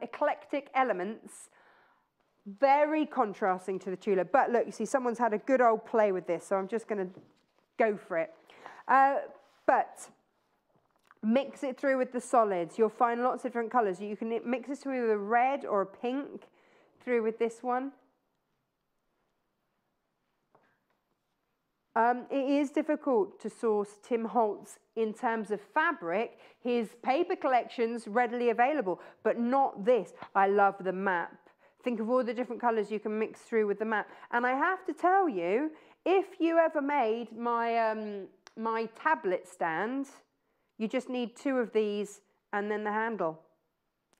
eclectic elements. Very contrasting to the Tula. But look, you see, someone's had a good old play with this, so I'm just going to go for it. But mix it through with the solids. You'll find lots of different colours. You can mix this through with a red or a pink through with this one. It is difficult to source Tim Holtz in terms of fabric. His paper collection's readily available, but not this. I love the map. Think of all the different colours you can mix through with the map. And I have to tell you, if you ever made my, my tablet stand, you just need 2 of these and then the handle.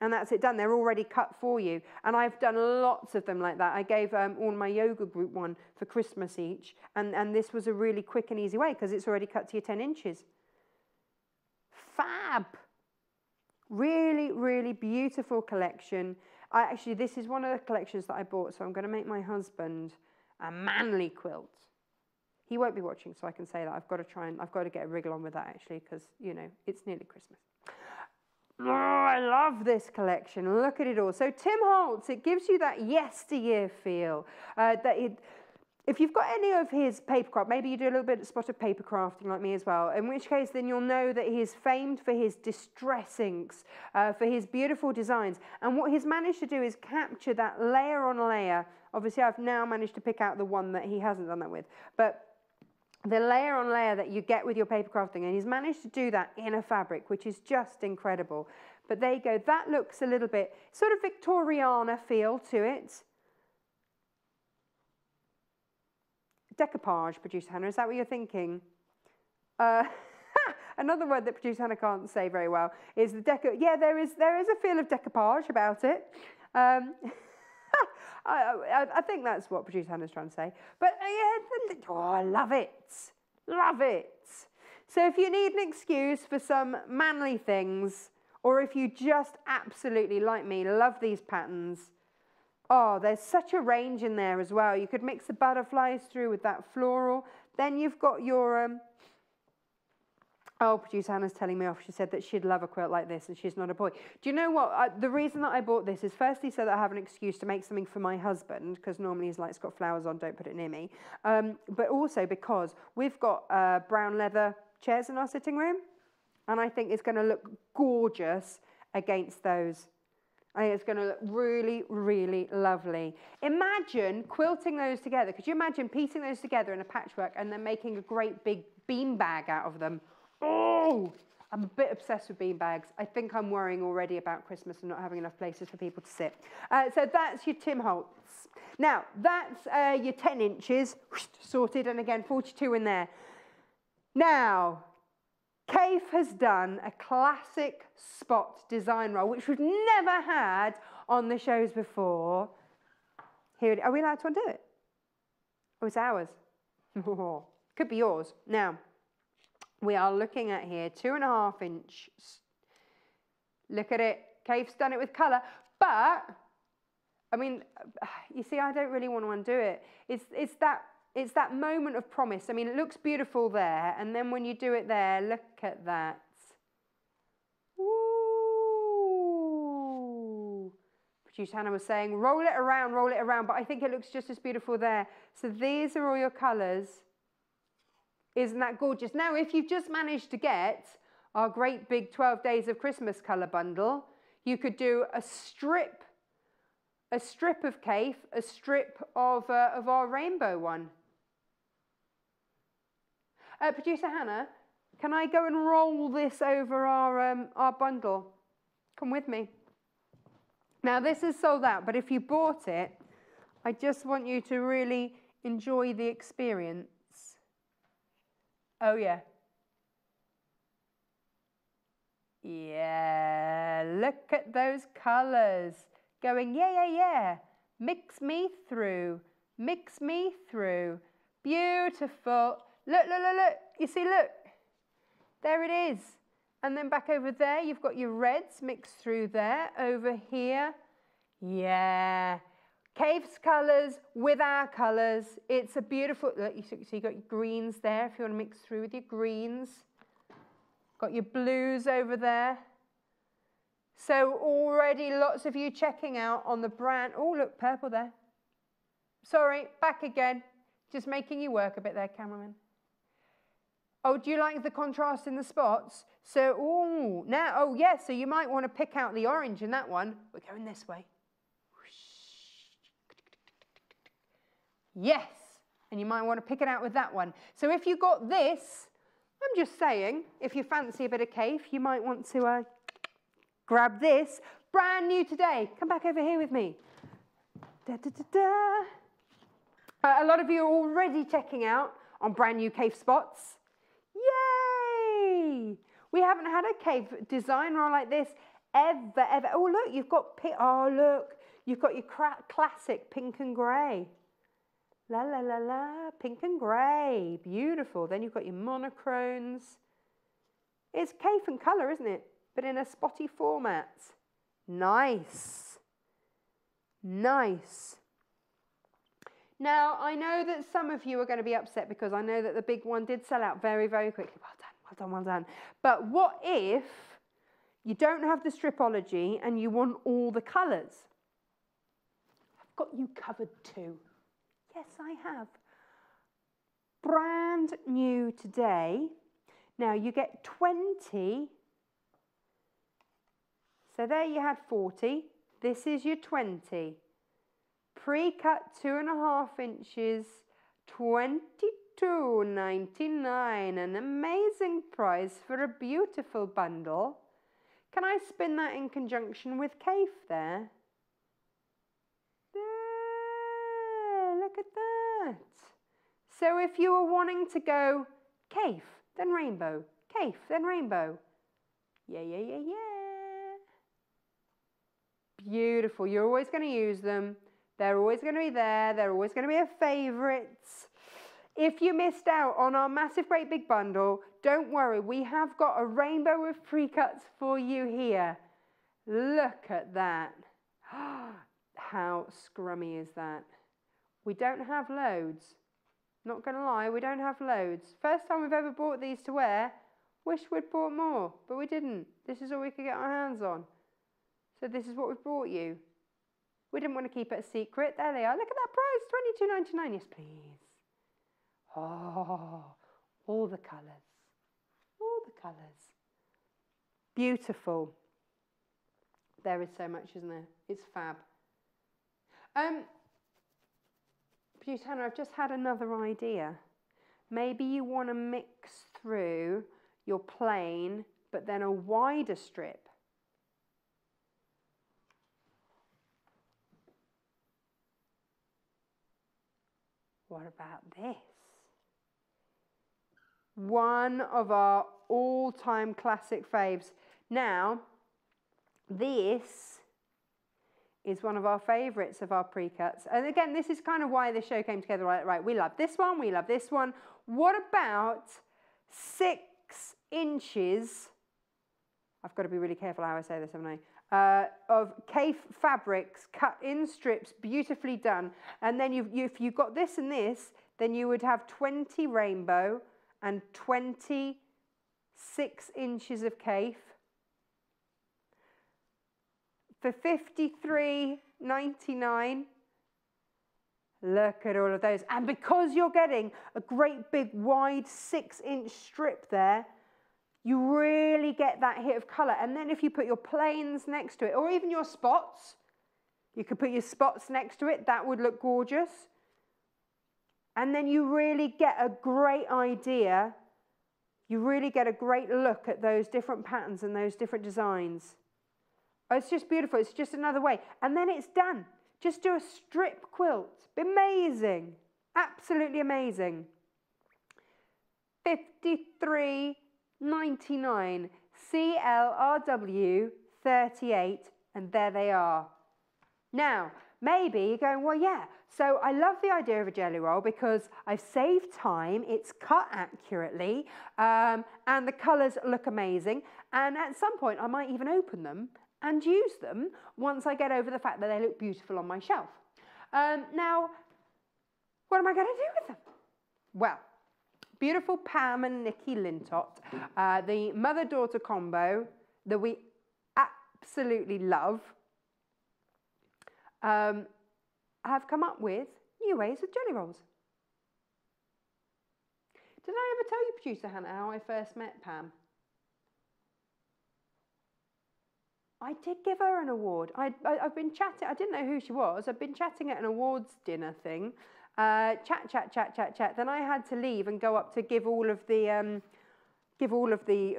And that's it done. They're already cut for you. And I've done lots of them like that. I gave all my yoga group one for Christmas each. And this was a really quick and easy way because it's already cut to your 10 inches. Fab. Really, really beautiful collection. Actually, this is one of the collections that I bought, so I'm going to make my husband a manly quilt. He won't be watching, so I can say that. I've got to get a wriggle on with that, actually, because, it's nearly Christmas. Oh, I love this collection. Look at it all. So Tim Holtz, it gives you that yesteryear feel. If you've got any of his papercraft, maybe you do a little bit of spot of paper crafting like me as well, in which case then you'll know that he is famed for his distress inks, for his beautiful designs. And what he's managed to do is capture that layer on layer. Obviously, I've now managed to pick out the one that he hasn't done that with. But the layer on layer that you get with your paper crafting, and he's managed to do that in a fabric, which is just incredible. But there you go. That looks a little bit sort of Victoriana feel to it. Decoupage, producer Hannah, is that what you're thinking? Another word that producer Hannah can't say very well is the deco. Yeah, there is a feel of decoupage about it. I think that's what producer Hannah's trying to say. But yeah, oh, I love it. Love it. So if you need an excuse for some manly things, or if you just absolutely, like me, love these patterns, Oh, there's such a range in there as well. You could mix the butterflies through with that floral. Then you've got your, oh, producer Hannah's telling me off. She said that she'd love a quilt like this and she's not a boy. Do you know what? The reason that I bought this is firstly so that I have an excuse to make something for my husband, because normally he's like, it's got flowers on, don't put it near me. But also because we've got brown leather chairs in our sitting room, and I think it's going to look gorgeous against those. I think it's going to look really, really lovely. Imagine quilting those together. Could you imagine piecing those together in a patchwork and then making a great big bean bag out of them? Oh, I'm a bit obsessed with bean bags. I think I'm worrying already about Christmas and not having enough places for people to sit. So that's your Tim Holtz. Now, that's your 10 inches sorted, and again, 42 in there. Now, Kaffe has done a classic spot design roll, which we've never had on the shows before. Here, are we allowed to undo it? Oh, it's ours. Could be yours. Now, we are looking at here 2.5 inch. Look at it. Kaffe's done it with colour, but I mean, you see, I don't really want to undo it. It's that moment of promise. I mean, it looks beautiful there, and then when you do it there, look at that. Ooh. Producer Hannah was saying, roll it around, but I think it looks just as beautiful there. So these are all your colours. Isn't that gorgeous? Now, if you've just managed to get our great big 12 Days of Christmas colour bundle, you could do a strip of Kaffe, a strip of our rainbow one. Producer Hannah, can I go and roll this over our bundle? Come with me. Now, this is sold out, but if you bought it, I just want you to really enjoy the experience. Oh, yeah. Yeah, look at those colours. Going, yeah, yeah, yeah. Mix me through. Mix me through. Beautiful. Look, look, look, look. You see, look. There it is. And then back over there, you've got your reds mixed through there. Over here. Yeah. Kaffe's colours with our colours. It's a beautiful, look, so you've got your greens there if you want to mix through with your greens. Got your blues over there. So already lots of you checking out on the brand. Oh, look, purple there. Sorry, back again. Just making you work a bit there, cameraman. Oh, do you like the contrast in the spots? So, oh, now, oh, yeah, so you might want to pick out the orange in that one. We're going this way. Yes, and you might want to pick it out with that one. So if you got this, I'm just saying, if you fancy a bit of Kaffe, you might want to grab this. Brand new today. Come back over here with me. Da, da, da, da. A lot of you are already checking out on brand new Kaffe spots. Yay! We haven't had a Kaffe design roll like this ever, ever. Oh, look, you've got, oh, look, you've got your classic pink and grey. La, la, la, la, pink and grey. Beautiful. Then you've got your monochromes. It's Kaffe and colour, isn't it? But in a spotty format. Nice. Nice. Now, I know that some of you are going to be upset because I know that the big one did sell out very, very quickly. Well done, well done, well done. But what if you don't have the stripology and you want all the colours? I've got you covered too. Yes, I have. Brand new today. Now, you get 20. So there you had 40. This is your 20. Pre-cut 2.5 inches, $22.99. An amazing price for a beautiful bundle. Can I spin that in conjunction with Kaffe there? There, look at that. So if you were wanting to go Kaffe, then rainbow, Kaffe, then rainbow. Yeah, yeah, yeah, yeah. Beautiful. You're always going to use them. They're always going to be there. They're always going to be a favourite. If you missed out on our massive great big bundle, don't worry. We have got a rainbow of pre-cuts for you here. Look at that. How scrummy is that? We don't have loads. Not going to lie, we don't have loads. First time we've ever bought these to wear. Wish we'd bought more, but we didn't. This is all we could get our hands on. So this is what we've brought you. We didn't want to keep it a secret. There they are. Look at that price, £22.99. Yes, please. Oh, all the colours. All the colours. Beautiful. There is so much, isn't there? It's fab. Producer Hannah, I've just had another idea. Maybe you want to mix through your plain, but then a wider strip. What about this? One of our all-time classic faves. Now, this is one of our favourites of our pre-cuts. And again, this is kind of why this show came together. Right, we love this one, we love this one. What about 6 inches, I've got to be really careful how I say this, haven't I, of Kaffe fabrics cut in strips, beautifully done. And then if you've got this and this, then you would have 20 rainbow and 26 inches of Kaffe for $53.99. Look at all of those. And because you're getting a great big wide 6-inch strip there, you really get that hit of colour. And then if you put your plains next to it, or even your spots, you could put your spots next to it, that would look gorgeous. And then you really get a great idea, you really get a great look at those different patterns and those different designs. Oh, it's just beautiful, it's just another way. And then it's done. Just do a strip quilt. Amazing, absolutely amazing. $53.99, CLRW 38, and there they are. Now, maybe you're going, well, yeah, so I love the idea of a jelly roll because I've saved time, it's cut accurately, and the colours look amazing. And at some point, I might even open them and use them once I get over the fact that they look beautiful on my shelf. Now, what am I going to do with them? Well, beautiful Pam and Nikki Lintott, the mother-daughter combo that we absolutely love, have come up with new ways of jelly rolls. Did I ever tell you, Producer Hannah, how I first met Pam? I did give her an award. I've been chatting, I didn't know who she was. I've been chatting at an awards dinner thing. Chat. Then I had to leave and go up to give all the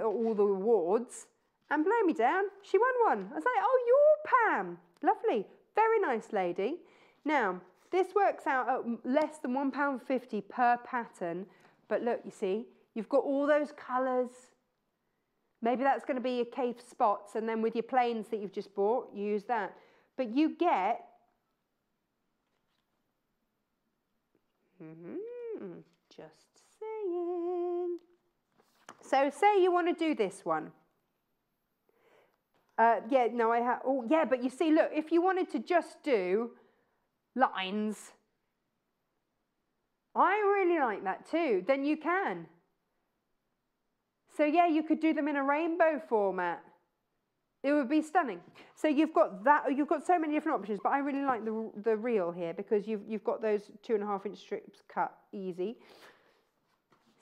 awards. And blow me down, she won one. I was like, oh, you're Pam. Lovely, very nice lady. Now, this works out at less than £1.50 per pattern. But look, you see, you've got all those colours. Maybe that's going to be your Kaffe spots, and then with your plains that you've just bought, you use that. But you get... just saying. So say you want to do this one. Yeah, no, I have... Oh, yeah, but you see, look, if you wanted to just do lines, I really like that too, then you can. So yeah, you could do them in a rainbow format. It would be stunning. So you've got that, you've got so many different options, but I really like the reel here because you've got those 2.5-inch strips cut easy.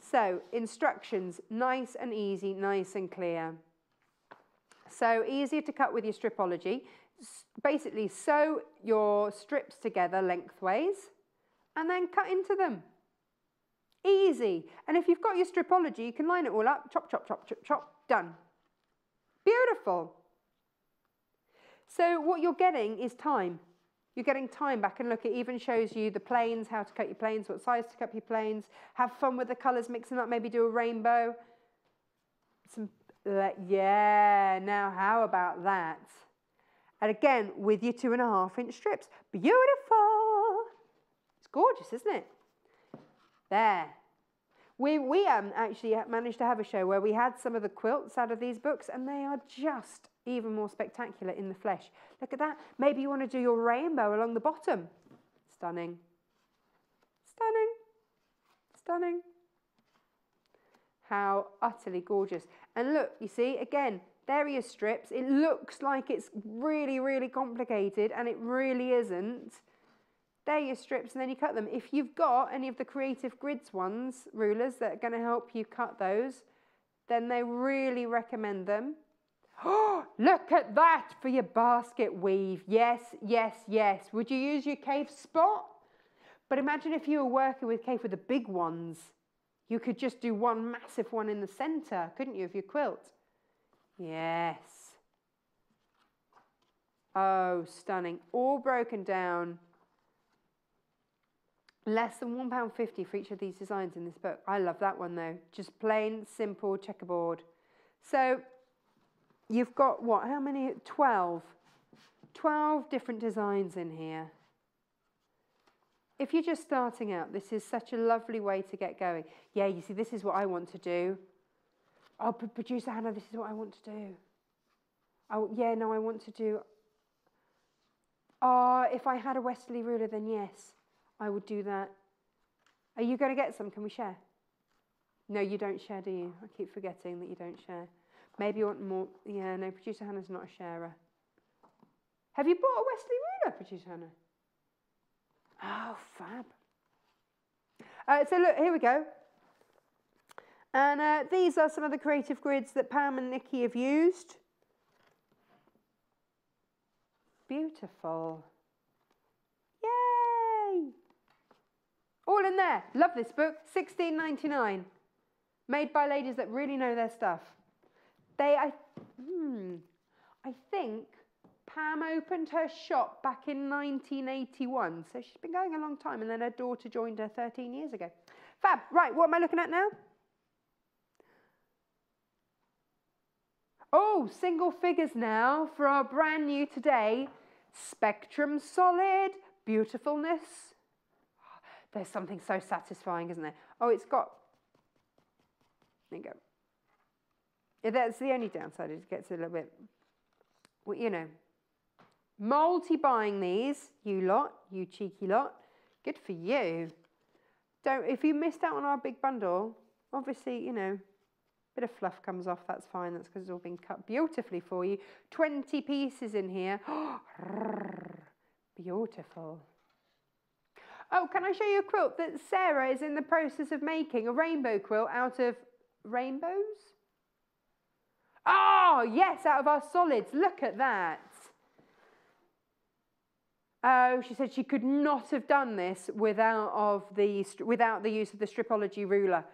So instructions, nice and easy, nice and clear. So easier to cut with your stripology. Basically sew your strips together lengthways and then cut into them. Easy. And if you've got your stripology, you can line it all up, chop, chop, chop, chop, chop, done. Beautiful. So what you're getting is time. You're getting time back, and look, it even shows you the plains, how to cut your plains, what size to cut your plains. Have fun with the colours, mix them up, maybe do a rainbow. Yeah, now how about that? And again, with your 2.5-inch strips. Beautiful. It's gorgeous, isn't it? There. We actually managed to have a show where we had some of the quilts out of these books, and they are just even more spectacular in the flesh. Look at that. Maybe you want to do your rainbow along the bottom. Stunning. Stunning. Stunning. How utterly gorgeous. And look, you see, again, there are your strips. It looks like it's really, really complicated, and it really isn't. There are your strips, and then you cut them. If you've got any of the Creative Grids ones, rulers, that are going to help you cut those, then they really recommend them. Oh, look at that for your basket weave. Yes, yes, yes. Would you use your cave spot? But imagine if you were working with cave with the big ones. You could just do one massive one in the center, couldn't you, of your quilt? Yes. Oh, stunning. All broken down. Less than £1.50 for each of these designs in this book. I love that one though. Just plain, simple checkerboard. So you've got what? How many? 12. 12 different designs in here. If you're just starting out, this is such a lovely way to get going. Yeah, you see, this is what I want to do. Oh, producer Hannah, this is what I want to do. Oh, yeah, no, I want to do. Oh, if I had a westerly ruler, then yes, I would do that. Are you going to get some? Can we share? No, you don't share, do you? I keep forgetting that you don't share. Maybe you want more. Yeah, no, producer Hannah's not a sharer. Have you bought a westerly ruler, producer Hannah? Oh, fab. So look, here we go. And these are some of the Creative Grids that Pam and Nikki have used. Beautiful. Yay! All in there. Love this book. $16.99. Made by ladies that really know their stuff. I think Pam opened her shop back in 1981, so she's been going a long time, and then her daughter joined her 13 years ago. Fab. Right, what am I looking at now? Oh, single figures now for our brand new today. Spectrum Solid, Beautifulness. There's something so satisfying, isn't there? Oh, it's got, there you go. Yeah, that's the only downside, it gets a little bit, well, you know. Multi-buying these, you lot, you cheeky lot. Good for you. If you missed out on our big bundle, obviously, you know, a bit of fluff comes off, that's fine. That's because it's all been cut beautifully for you. 20 pieces in here. Beautiful. Oh, can I show you a quilt that Sarah is in the process of making? A rainbow quilt out of rainbows? Oh, yes, out of our solids. Look at that. Oh, she said she could not have done this without the use of the stripology ruler.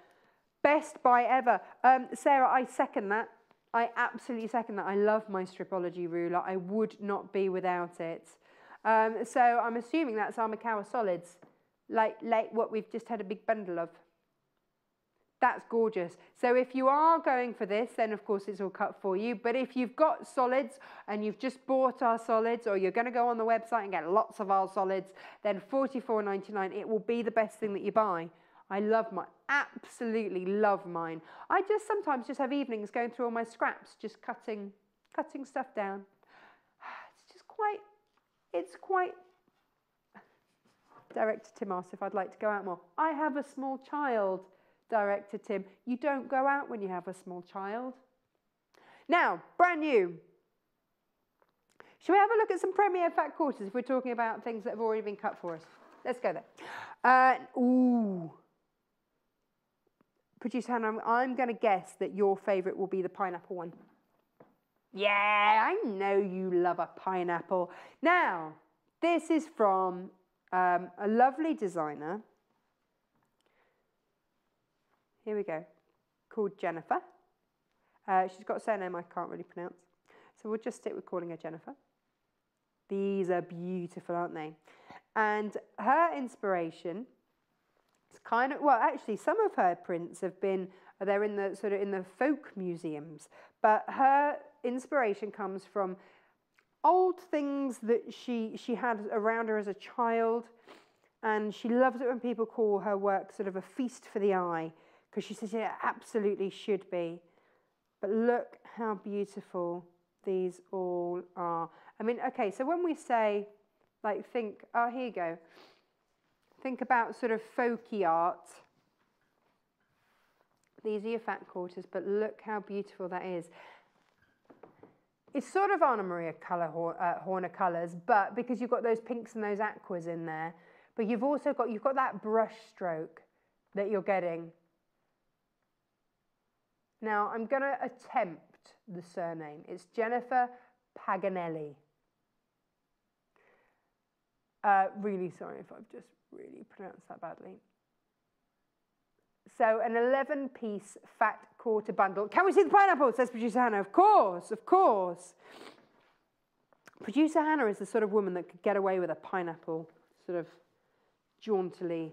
Best buy ever. Sarah, I second that. I absolutely second that. I love my stripology ruler. I would not be without it. So I'm assuming that's our Makawa solids, like what we've just had a big bundle of. That's gorgeous. So if you are going for this, then of course it's all cut for you. But if you've got solids and you've just bought our solids, or you're going to go on the website and get lots of our solids, then $44.99, it will be the best thing that you buy. I love mine, absolutely love mine. I just sometimes just have evenings going through all my scraps, just cutting stuff down. It's quite, Director Tim asked if I'd like to go out more. I have a small child, Director Tim. You don't go out when you have a small child. Now, brand new. Shall we have a look at some Premier Fat Quarters if we're talking about things that have already been cut for us? Let's go there. Ooh. Producer Hannah, I'm going to guess that your favourite will be the pineapple one. Yeah, I know you love a pineapple. Now, this is from a lovely designer. Here we go. Called Jenniffer. She's got a surname I can't really pronounce. So we'll just stick with calling her Jenniffer. These are beautiful, aren't they? And her inspiration, it's kind of, well, actually, some of her prints have been, they're in the sort of in the folk museums, but her inspiration comes from old things that she had around her as a child, and she loves it when people call her work sort of a feast for the eye, because she says it absolutely should be. But look how beautiful these all are. I mean, okay, so when we say, like, think, oh, here you go. Think about sort of folky art. These are your fat quarters, but look how beautiful that is. It's sort of Anna Maria Horner colours, but because you've got those pinks and those aquas in there, but you've also got, that brush stroke that you're getting. Now, I'm going to attempt the surname. It's Jenniffer Paganelli. Really sorry if I've just really pronounced that badly. So an 11-piece fat quarter bundle. Can we see the pineapple? Says Producer Hannah. Of course, of course. Producer Hannah is the sort of woman that could get away with a pineapple sort of jauntily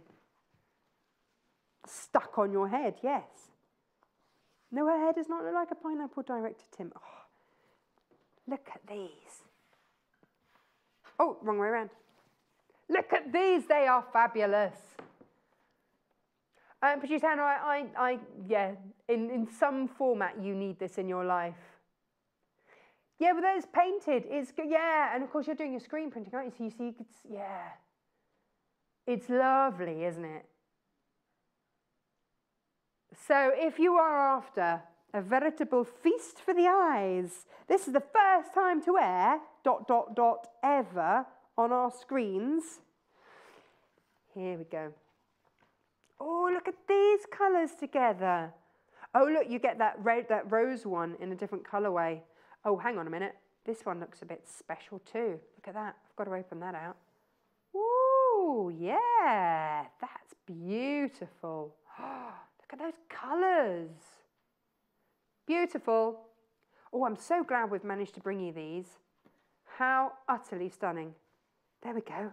stuck on your head, yes. No, her head does not look like a pineapple, Director Tim. Oh, look at these. Oh, wrong way around. Look at these, they are fabulous. Producer Hannah, yeah, in some format you need this in your life. Yeah, but it's painted. It's, yeah, and of course you're doing your screen printing, aren't you? So you could, yeah. It's lovely, isn't it? So if you are after a veritable feast for the eyes, this is the first time to wear ... ever on our screens. Here we go. Oh, look at these colours together. Oh, look, you get that rose one in a different colourway. Oh, hang on a minute. This one looks a bit special too. Look at that. I've got to open that out. Ooh, yeah, that's beautiful. Look at those colours. Beautiful. Oh, I'm so glad we've managed to bring you these. How utterly stunning. There we go.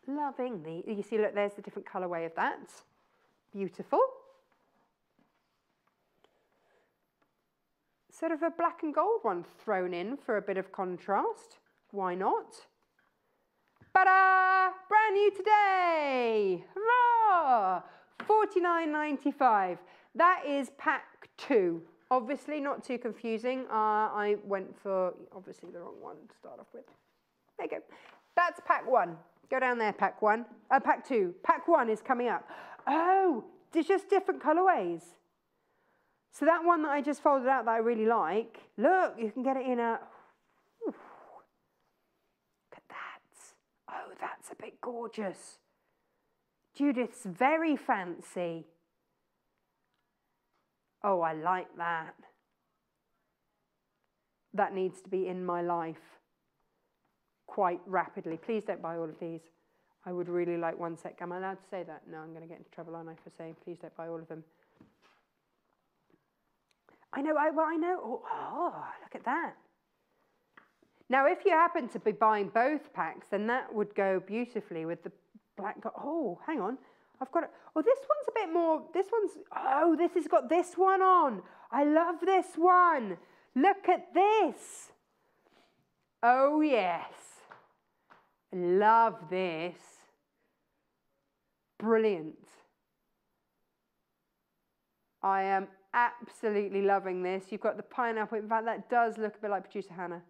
Loving the, you see, look, there's the different colourway of that. Beautiful. Sort of a black and gold one thrown in for a bit of contrast. Why not? Ta-da! Brand new today! Hurrah! $49.95. That is pack 2. Obviously not too confusing. I went for, obviously, the wrong one to start off with. There you go. That's pack 1. Go down there, pack 1. Pack 2. Pack 1 is coming up. Oh, there's just different colourways. So that one that I just folded out that I really like, look, you can get it in a, ooh, look at that. Oh, that's a bit gorgeous. Judith's very fancy. Oh, I like that. That needs to be in my life quite rapidly. Please don't buy all of these. I would really like one set. Am I allowed to say that? No, I'm going to get into trouble, aren't I, for saying please don't buy all of them. I know, I know. Oh, look at that. Now, if you happen to be buying both packs, then that would go beautifully with the black. Oh, hang on. I've got it. Oh, this one's a bit more. This one's. Oh, this has got this one on. I love this one. Look at this. Oh, yes. Love this. Brilliant. I am absolutely loving this. You've got the pineapple. In fact, that does look a bit like Producer Hannah.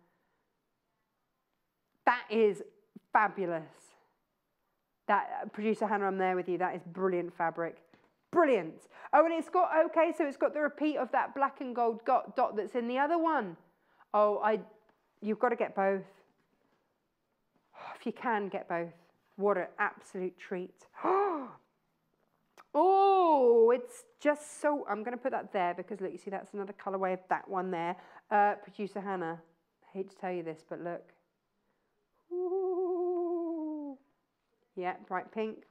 That is fabulous. That Producer Hannah, I'm there with you. That is brilliant fabric. Brilliant. Oh, and it's got, okay, so it's got the repeat of that black and gold dot that's in the other one. Oh, you've got to get both. If you can, get both. What an absolute treat. Oh, it's just so, I'm going to put that there because look, you see that's another colourway of that one there. Producer Hannah, I hate to tell you this, but look. Ooh. Yeah, bright pink.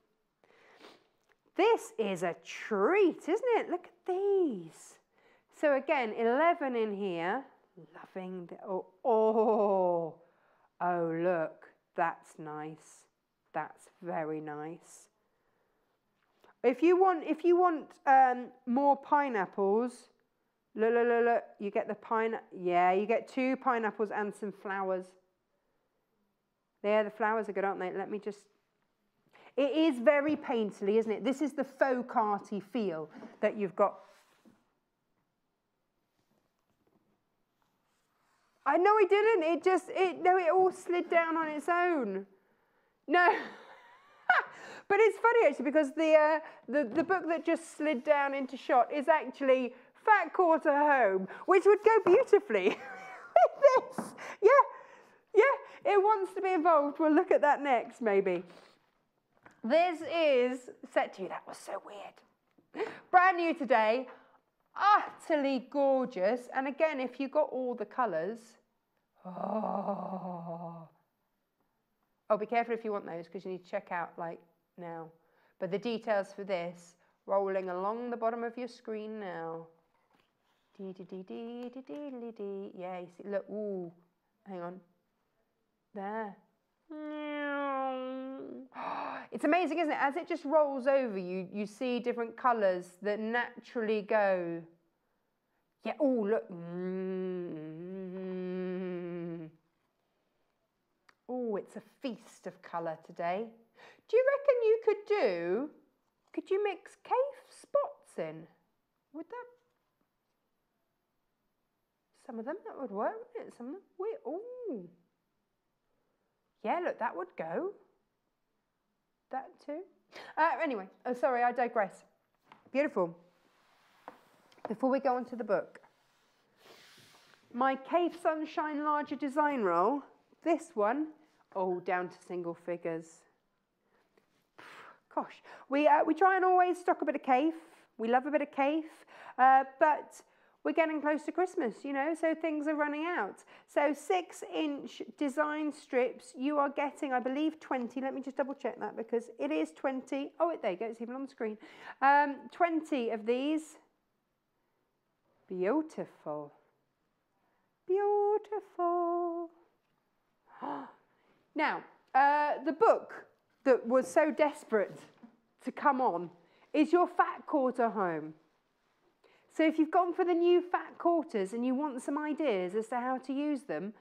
This is a treat, isn't it? Look at these. So again, 11 in here. Loving the, oh, look, that's nice. That's very nice. If you want more pineapples, look, you get the yeah, you get 2 pineapples and some flowers. There, the flowers are good, aren't they? Let me just, it is very painterly, isn't it? This is the faux carty feel that you've got. I know it didn't. It all slid down on its own. No. But it's funny actually because the book that just slid down into shot is actually Fat Quarter Home, which would go beautifully with this. Yeah, it wants to be involved. We'll look at that next, maybe. This is set to you. That was so weird. Brand new today, utterly gorgeous. And again, if you got all the colours, oh, be careful if you want those because you need to check out like now. But the details for this rolling along the bottom of your screen now. Dee dee dee dee dee dee dee. Yeah, you see. Look. Ooh, hang on. There. It's amazing, isn't it? As it just rolls over you, you see different colours that naturally go. Yeah. Oh, look. Oh, it's a feast of colour today. Do you reckon could you mix cave spots in? Would that? Some of them, that would work, wouldn't it? Some of them, oh. Yeah, look, that would go. That too. Anyway, sorry, I digress. Beautiful. Before we go on to the book, my Cave Sunshine Larger Design Roll, this one, down to single figures. Gosh, we try and always stock a bit of Cave. We love a bit of Cave, but we're getting close to Christmas, you know, so things are running out. So 6-inch design strips, you are getting, I believe, 20. Let me just double check that because it is 20. Oh, there you go, it's even on the screen. 20 of these. Beautiful. Beautiful. Now, the book that was so desperate to come on is your Fat Quarter Home. So if you've gone for the new fat quarters and you want some ideas as to how to use them,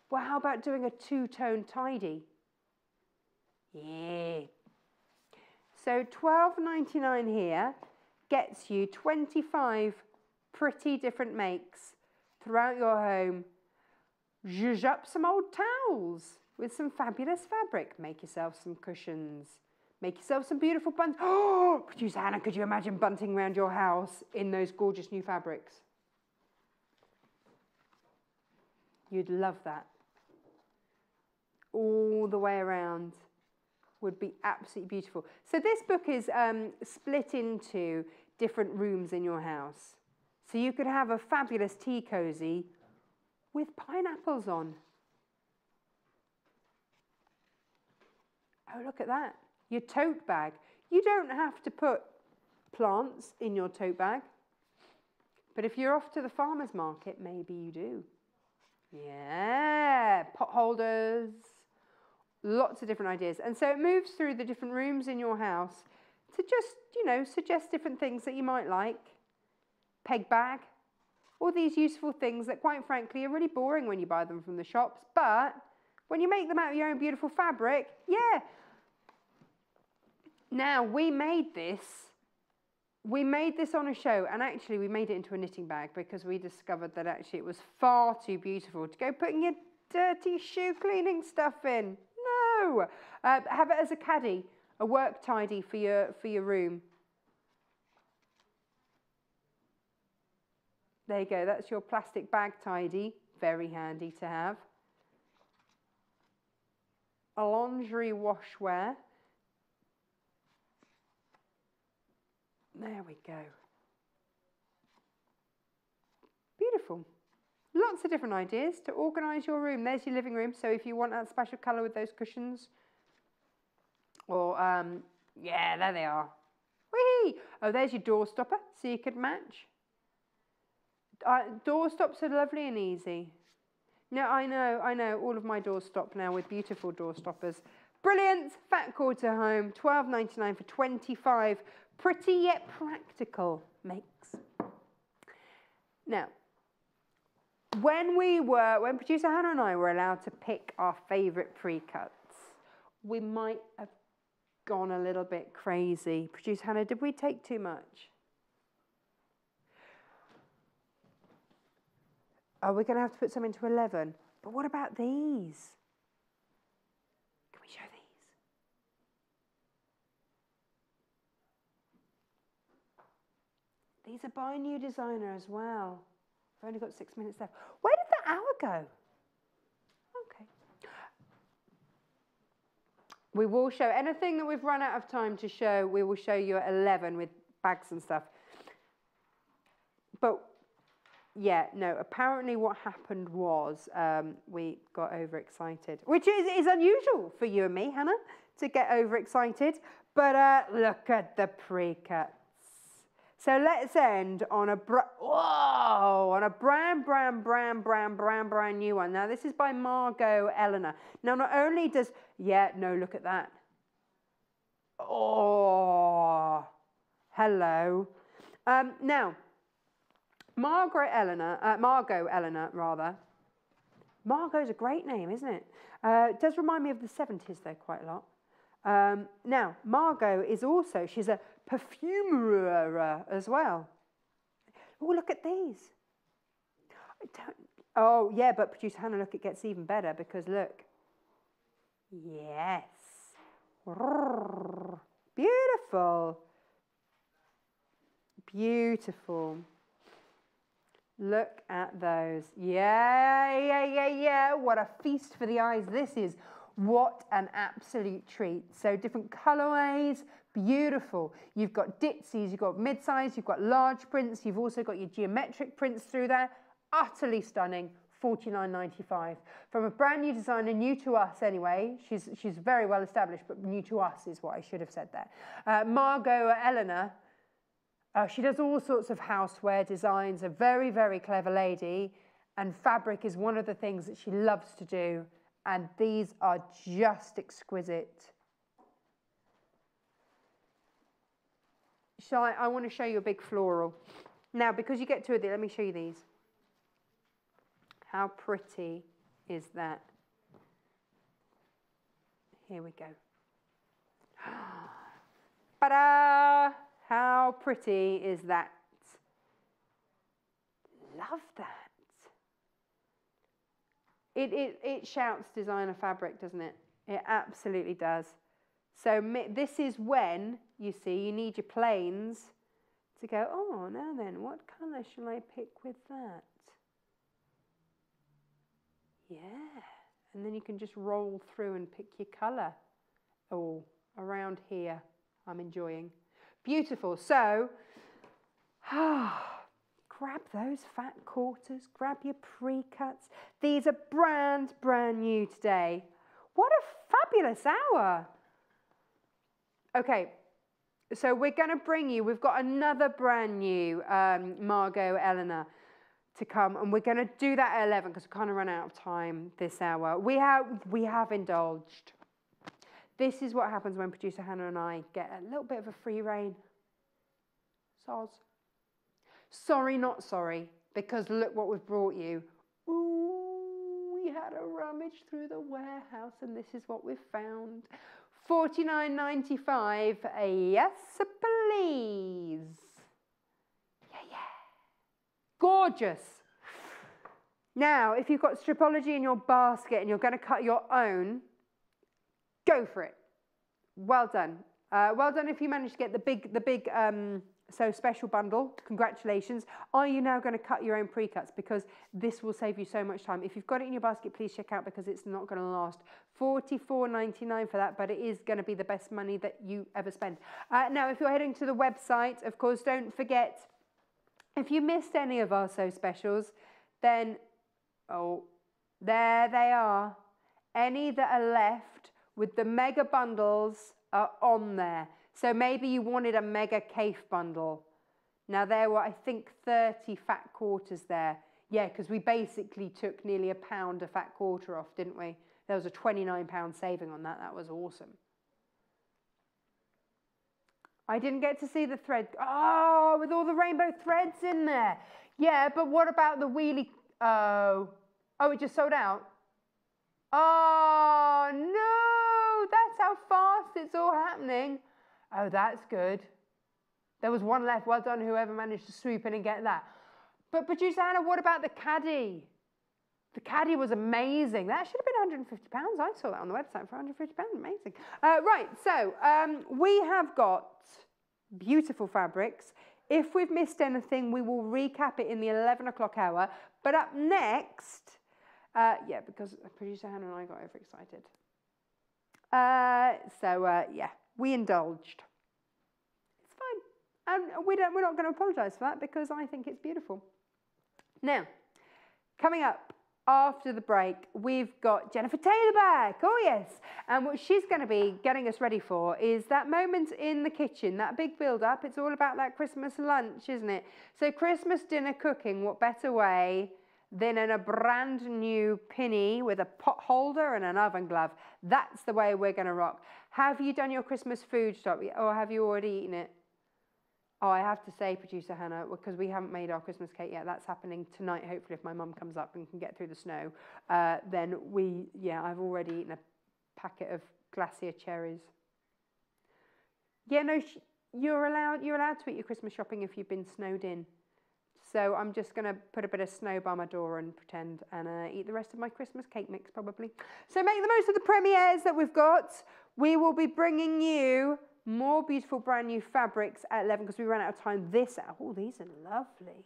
well, how about doing a two-tone tidy? Yeah. So $12.99 here gets you 25 pretty different makes throughout your home. Zhuzh up some old towels with some fabulous fabric. Make yourself some cushions. Make yourself some beautiful buns. Oh, Producer Hannah, could you imagine bunting around your house in those gorgeous new fabrics? You'd love that. All the way around would be absolutely beautiful. So this book is split into different rooms in your house. So you could have a fabulous tea cozy with pineapples on. Oh, look at that. Your tote bag. You don't have to put plants in your tote bag. But if you're off to the farmer's market, maybe you do. Yeah, pot holders. Lots of different ideas. And so it moves through the different rooms in your house to just, you know, suggest different things that you might like. Peg bag. All these useful things that, quite frankly, are really boring when you buy them from the shops. But when you make them out of your own beautiful fabric, yeah. Now, we made this on a show, and actually we made it into a knitting bag because we discovered that actually it was far too beautiful to go putting your dirty shoe cleaning stuff in. No! Have it as a caddy, a work tidy for your room. There you go, that's your plastic bag tidy. Very handy to have. A lingerie washwear. There we go. Beautiful. Lots of different ideas to organise your room. There's your living room. So if you want that special colour with those cushions. Or, yeah, there they are. Whee! Oh, there's your door stopper, so you could match. Door stops are lovely and easy. No, I know. All of my doors stop now with beautiful door stoppers. Brilliant. Fat Quarter Home, $12.99 for 25 pretty yet practical makes. Now, when Producer Hannah and I were allowed to pick our favourite pre-cuts, we might have gone a little bit crazy. Producer Hannah, did we take too much? Oh, we're going to have to put some into 11. But what about these? Can we show these? These are by a new designer as well. I've only got 6 minutes left. Where did the hour go? Okay. We will show anything that we've run out of time to show, we will show you at 11 with bags and stuff. But yeah, no, apparently what happened was we got overexcited, which is unusual for you and me, Hannah, to get overexcited. But look at the pre-cuts. So let's end on a brand new one. Now this is by Margot Eleanor. Now not only does, look at that. Oh, hello. Now, Margot Eleanor, rather. Margot's a great name, isn't it? It does remind me of the 70s though quite a lot. Now, Margot is also, she's a perfumer as well. Oh, look at these. Oh, yeah, but producer Hannah, look, it gets even better because look. Yes. Beautiful. Beautiful. Look at those. Yeah. What a feast for the eyes this is. What an absolute treat. So different colorways, beautiful. You've got ditsies, you've got mid-size, you've got large prints, you've also got your geometric prints through there. Utterly stunning, $49.95. From a brand new designer, new to us anyway. She's very well established, but new to us is what I should have said there. Margot Eleanor, she does all sorts of houseware designs, a very, very clever lady, and fabric is one of the things that she loves to do. And these are just exquisite. I want to show you a big floral. Now, because you get two of these, let me show you these. How pretty is that? Here we go. Ta-da! How pretty is that? Love that. It shouts designer fabric, doesn't it? It absolutely does. So this is when, you see, you need your plains to go, oh, now then, what colour shall I pick with that? Yeah. And then you can just roll through and pick your colour. Oh, around here, I'm enjoying. Beautiful. So, grab those fat quarters, grab your pre-cuts. These are brand new today. What a fabulous hour. Okay, so we're going to bring you, we've got another brand new Margot Eleanor to come, and we're going to do that at 11 because we kind of run out of time this hour. We have indulged. This is what happens when producer Hannah and I get a little bit of a free rein. Soz. Sorry, not sorry, because look what we've brought you. Ooh, we had a rummage through the warehouse, and this is what we've found. $49.95. Yes, please. Yeah. Gorgeous. Now, if you've got stripology in your basket and you're going to cut your own, go for it. Well done. Well done if you managed to get the big So special bundle, congratulations. Are you now going to cut your own pre-cuts? Because this will save you so much time. If you've got it in your basket, please check out because it's not going to last. $44.99 for that, but it is going to be the best money that you ever spend. Now, if you're heading to the website, of course, don't forget, if you missed any of our So Specials, then, oh, there they are. Any that are left with the mega bundles are on there. So maybe you wanted a mega Cafe bundle. Now there were, I think, 30 fat quarters there. Yeah, because we basically took nearly £1 a fat quarter off, didn't we? There was a £29 saving on that. That was awesome. I didn't get to see the thread. Oh, with all the rainbow threads in there. Yeah, but what about the wheelie? Oh, it just sold out? Oh, no, that's how fast it's all happening. Oh, that's good. There was one left. Well done, whoever managed to swoop in and get that. But producer Hannah, what about the caddy? The caddy was amazing. That should have been £150. I saw that on the website for £150. Amazing. Right, so we have got beautiful fabrics. If we've missed anything, we will recap it in the 11 o'clock hour. But up next, yeah, because producer Hannah and I got overexcited. Yeah, we indulged. It's fine. And we're not going to apologise for that because I think it's beautiful. Now, coming up after the break, we've got Jenniffer Taylor back. Oh, yes. And what she's going to be getting us ready for is that moment in the kitchen, that big build-up. It's all about that Christmas lunch, isn't it? So Christmas dinner cooking, what better way than in a brand new pinny with a pot holder and an oven glove. That's the way we're going to rock. Have you done your Christmas food shop or have you already eaten it? Oh, I have to say, producer Hannah, because we haven't made our Christmas cake yet. That's happening tonight, hopefully, if my mum comes up and can get through the snow. Then I've already eaten a packet of glacier cherries. Yeah, no, you're allowed to eat your Christmas shopping if you've been snowed in. So I'm just going to put a bit of snow by my door and pretend and eat the rest of my Christmas cake mix, probably. So make the most of the premieres that we've got. We will be bringing you more beautiful brand new fabrics at 11 because we ran out of time this hour. Oh, these are lovely.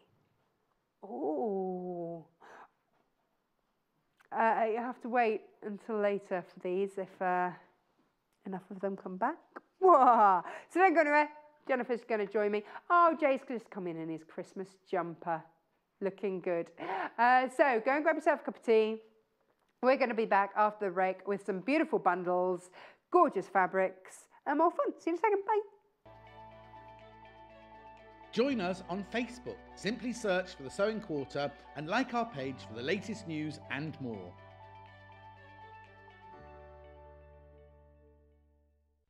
Oh. You have to wait until later for these if enough of them come back. Whoa. So don't go anywhere. Jennifer's going to join me. Oh, Jay's just come in his Christmas jumper. Looking good. So go and grab yourself a cup of tea. We're going to be back after the break with some beautiful bundles, gorgeous fabrics, and more fun. See you in a second. Bye. Join us on Facebook. Simply search for the Sewing Quarter and like our page for the latest news and more.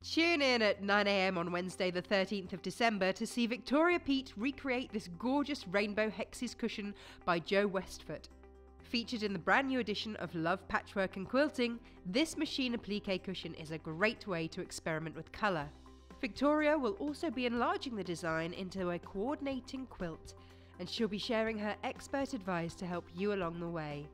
Tune in at 9 AM on Wednesday the 13th of December to see Victoria Peat recreate this gorgeous rainbow hexes cushion by Jo Westfoot. Featured in the brand new edition of Love Patchwork and Quilting, this machine applique cushion is a great way to experiment with colour. Victoria will also be enlarging the design into a coordinating quilt, and she'll be sharing her expert advice to help you along the way.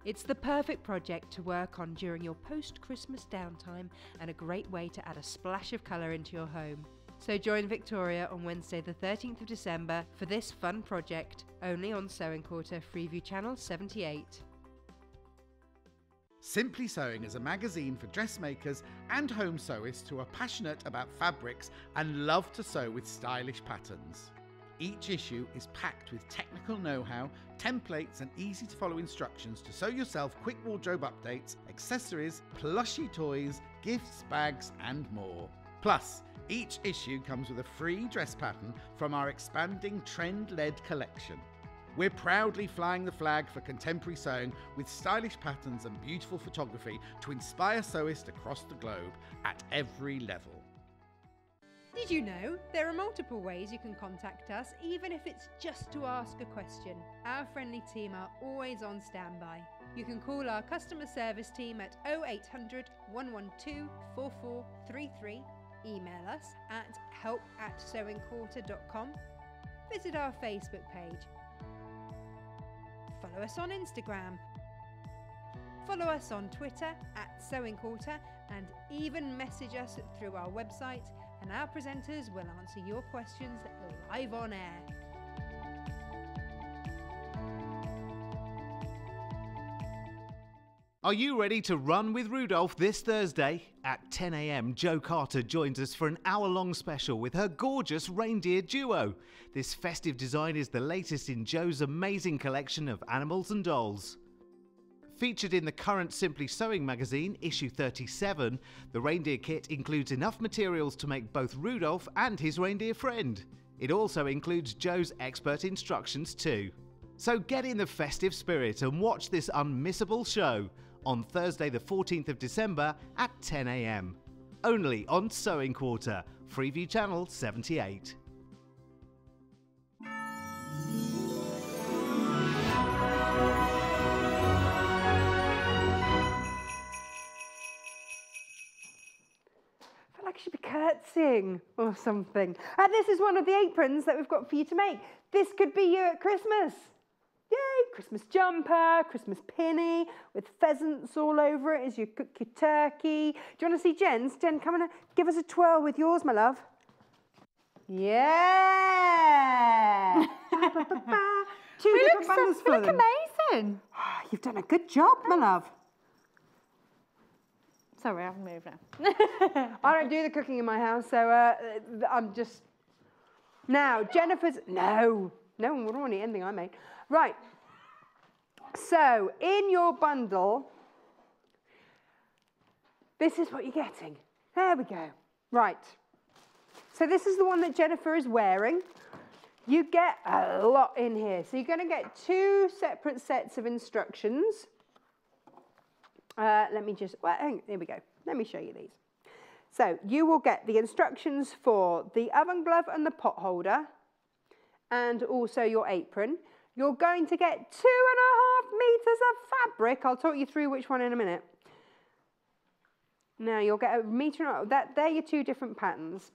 It's the perfect project to work on during your post-Christmas downtime and a great way to add a splash of colour into your home. So join Victoria on Wednesday the 13th of December for this fun project, only on Sewing Quarter Freeview Channel 78. Simply Sewing is a magazine for dressmakers and home sewists who are passionate about fabrics and love to sew with stylish patterns. Each issue is packed with technical know-how, templates and easy to follow instructions to sew yourself quick wardrobe updates, accessories, plushy toys, gifts, bags and more. Plus, each issue comes with a free dress pattern from our expanding trend-led collection. We're proudly flying the flag for contemporary sewing with stylish patterns and beautiful photography to inspire sewists across the globe at every level. Did you know there are multiple ways you can contact us, even if it's just to ask a question? Our friendly team are always on standby. You can call our customer service team at 0800 112 4433, email us at help@sewingquarter.com, visit our Facebook page, follow us on Instagram, follow us on Twitter @sewingquarter, and even message us through our website, and our presenters will answer your questions live on air. Are you ready to run with Rudolph this Thursday? At 10 AM, Jo Carter joins us for an hour-long special with her gorgeous reindeer duo. This festive design is the latest in Jo's amazing collection of animals and dolls. Featured in the current Simply Sewing magazine, issue 37, the reindeer kit includes enough materials to make both Rudolph and his reindeer friend. It also includes Jo's expert instructions too. So get in the festive spirit and watch this unmissable show on Thursday the 14th of December at 10 AM. Only on Sewing Quarter, Freeview Channel 78. I should be curtsying or something. This is one of the aprons that we've got for you to make. This could be you at Christmas. Yay, Christmas jumper, Christmas pinny with pheasants all over it as you cook your turkey. Do you want to see Jen's? Jen, come and give us a twirl with yours, my love. Yeah! Two different bundles for look them. amazing. You've done a good job, my love. Sorry, I've moved now. I don't do the cooking in my house, so I'm just... Now, Jenniffer's... No one would want to eat anything I made. Right. So, in your bundle, this is what you're getting. There we go. Right. So this is the one that Jenniffer is wearing. You get a lot in here. So you're going to get 2 separate sets of instructions. Let me just, well, here we go. Let me show you these. So you will get the instructions for the oven glove and the pot holder, and also your apron. You're going to get 2.5 meters of fabric. I'll talk you through which one in a minute. Now you'll get 1.5 meters. They're your 2 different patterns.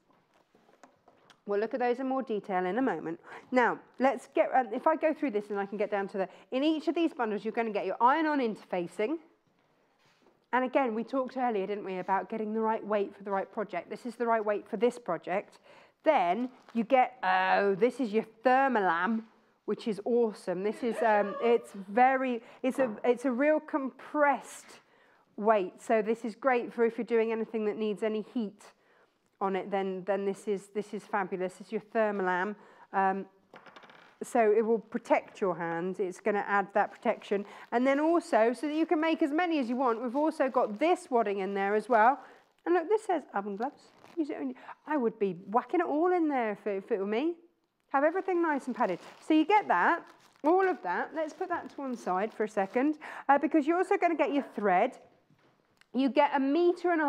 We'll look at those in more detail in a moment. Now, let's get, if I go through this and I can get down to in each of these bundles, you're going to get your iron-on interfacing. And again, we talked earlier, didn't we, about getting the right weight for the right project. This is the right weight for this project. Then you get, this is your thermolam, which is awesome. This is, it's a real compressed weight. So this is great for if you're doing anything that needs any heat on it, then this is fabulous. It's your thermolam. So it will protect your hand. It's going to add that protection. And then also, so that you can make as many as you want, we've also got this wadding in there as well. And look, this says oven gloves. Use it. I would be whacking it all in there if it were me. Have everything nice and padded. So you get that, all of that. Let's put that to one side for a second, because you're also going to get your thread. You get 1.5 meters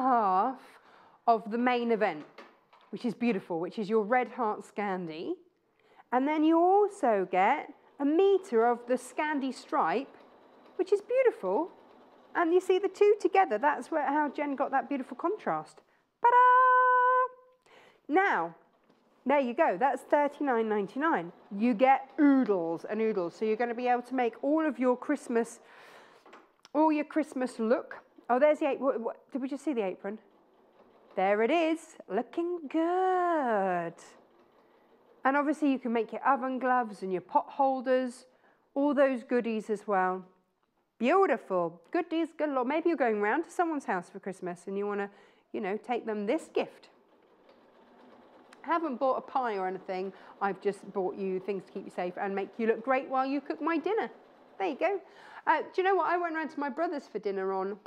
of the main event, which is beautiful, which is your red heart Scandi. And then you also get 1 meter of the Scandi stripe, which is beautiful. And you see the 2 together, that's how Jen got that beautiful contrast. Ta-da! Now, there you go, that's $39.99. You get oodles and oodles. So you're going to be able to make all your Christmas look. Oh, there's the apron. Did we just see the apron? There it is, looking good. And obviously you can make your oven gloves and your pot holders, all those goodies as well. Beautiful, goodies galore. Maybe you're going round to someone's house for Christmas and you want to, take them this gift. I haven't bought a pie or anything. I've just bought you things to keep you safe and make you look great while you cook my dinner. There you go. Do you know what? I went round to my brother's for dinner on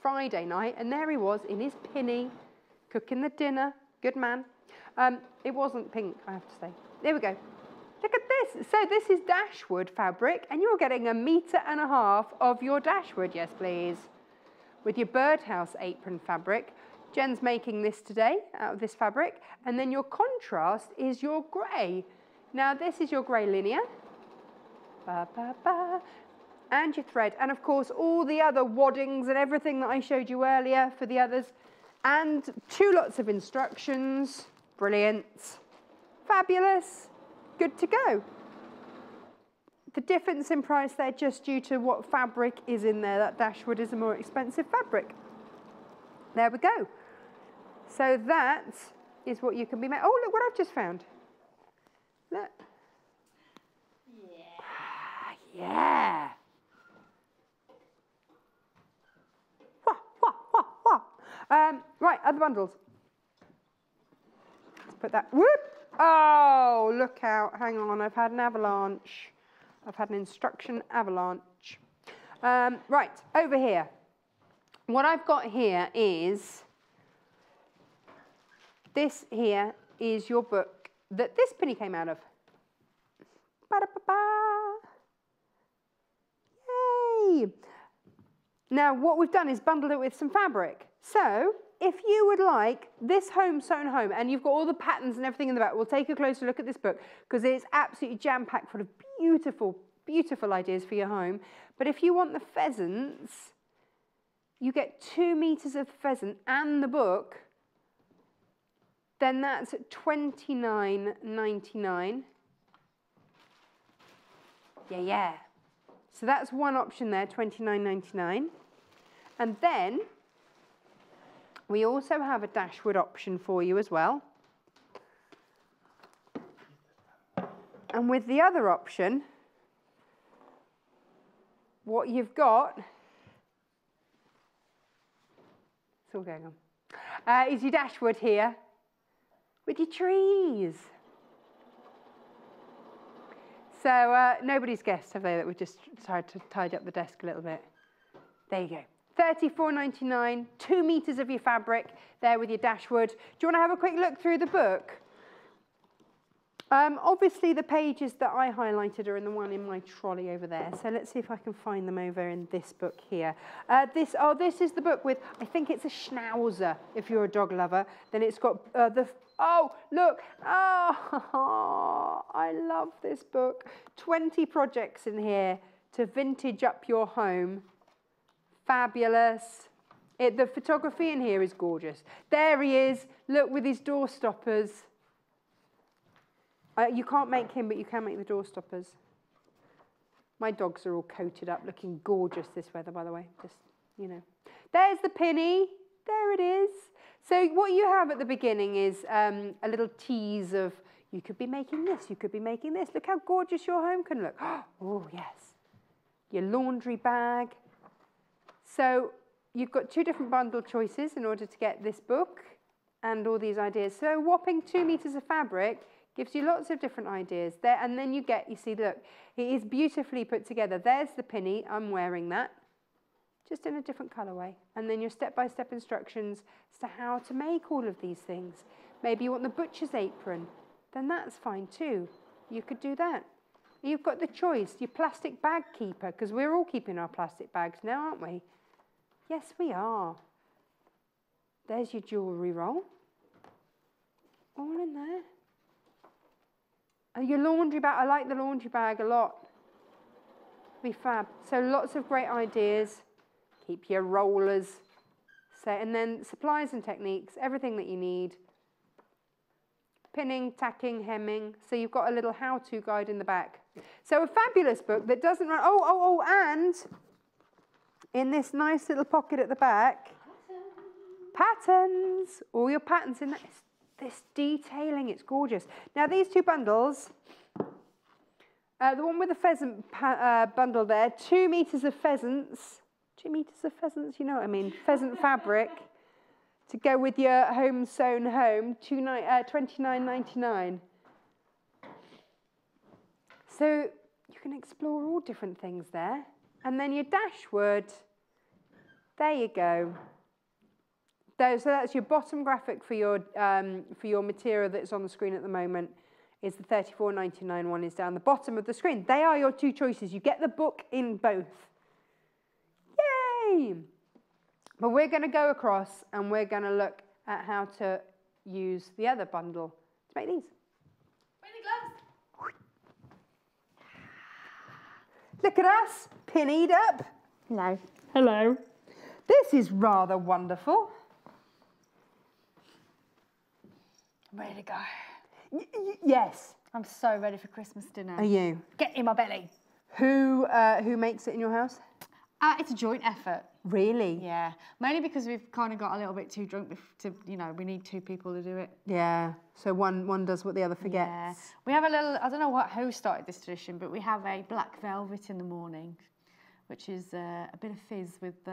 Friday night, and there he was in his pinny, cooking the dinner. Good man. It wasn't pink, I have to say. There we go. Look at this. So this is dashwood fabric, and you're getting 1.5 meters of your dashwood, yes please, with your birdhouse apron fabric. Jen's making this today out of this fabric, and then your contrast is your grey. Now this is your grey linear. Ba, ba, ba. And your thread, and of course all the other waddings and everything that I showed you earlier for the others, and 2 lots of instructions. Brilliant, fabulous, good to go. The difference in price there just due to what fabric is in there. That dashwood is a more expensive fabric. There we go. So that is what you can be made. Oh, look what I've just found. Look. Yeah. Yeah. Right, other bundles. Let's put that, whoop! Oh, look out, hang on, I've had an avalanche. I've had an instruction avalanche. Right, over here. What I've got here is, this here is your book that this penny came out of. Ba-da-ba-ba. Yay! Now, what we've done is bundled it with some fabric. So, if you would like this home sewn home, and you've got all the patterns and everything in the back, we'll take a closer look at this book because it's absolutely jam-packed full of beautiful, beautiful ideas for your home. But if you want the pheasants, you get 2 meters of pheasant and the book, then that's $29.99. Yeah. So that's one option there, $29.99. And then we also have a dashwood option for you as well. And with the other option, what you've got, it's all going on, is your dashwood here with your trees. So nobody's guessed, have they, that we just tried to tidy up the desk a little bit? There you go. $34.99, 2 meters of your fabric there with your dashwood. Do you want to have a quick look through the book? Obviously, the pages that I highlighted are in the one in my trolley over there. So let's see if I can find them over in this book here. This is the book with, I think it's a Schnauzer, if you're a dog lover. Then it's got oh, look. Oh, I love this book. 20 projects in here to vintage up your home. Fabulous. The photography in here is gorgeous. There he is. Look, with his door stoppers. You can't make him, but you can make the door stoppers. My dogs are all coated up, looking gorgeous this weather, by the way. Just, you know. There's the pinny. There it is. So what you have at the beginning is a little tease of, you could be making this, you could be making this. Look how gorgeous your home can look. Oh, yes. Your laundry bag. So you've got 2 different bundle choices in order to get this book and all these ideas. So whopping 2 meters of fabric gives you lots of different ideas there, and then you see, look, it is beautifully put together. There's the pinny, I'm wearing that, just in a different colourway. And then your step-by-step instructions as to how to make all of these things. Maybe you want the butcher's apron, then that's fine too. You could do that. You've got the choice, your plastic bag keeper, because we're all keeping our plastic bags now, aren't we? Yes, we are. There's your jewellery roll, all in there. Your laundry bag, I like the laundry bag a lot. Be fab. So lots of great ideas. Keep your rollers. And then supplies and techniques, everything that you need. Pinning, tacking, hemming. So you've got a little how-to guide in the back. So a fabulous book that doesn't run, and in this nice little pocket at the back, patterns. All your patterns in there. This detailing, it's gorgeous. Now these 2 bundles, the one with the pheasant bundle there, 2 meters of pheasants, 2 meters of pheasants, you know what I mean, pheasant fabric to go with your home sewn home, $29.99. So you can explore all different things there. And then your dashwood, there you go. So that's your bottom graphic for your material that's on the screen at the moment. Is the $34.99 one is down the bottom of the screen. They are your 2 choices. You get the book in both. Yay! But we're going to go across and we're going to look at how to use the other bundle to make these. Where are the gloves? Look at us, pinnied up. Hello. Hello. This is rather wonderful. I'm ready to go. Yes. I'm so ready for Christmas dinner. Are you? Get in my belly. Who makes it in your house? It's a joint effort. Really? Yeah. Mainly because we've kind of got a little bit too drunk to, you know, we need 2 people to do it. Yeah. So one does what the other forgets. Yeah. We have a little, I don't know who started this tradition, but we have a black velvet in the morning, which is a bit of fizz with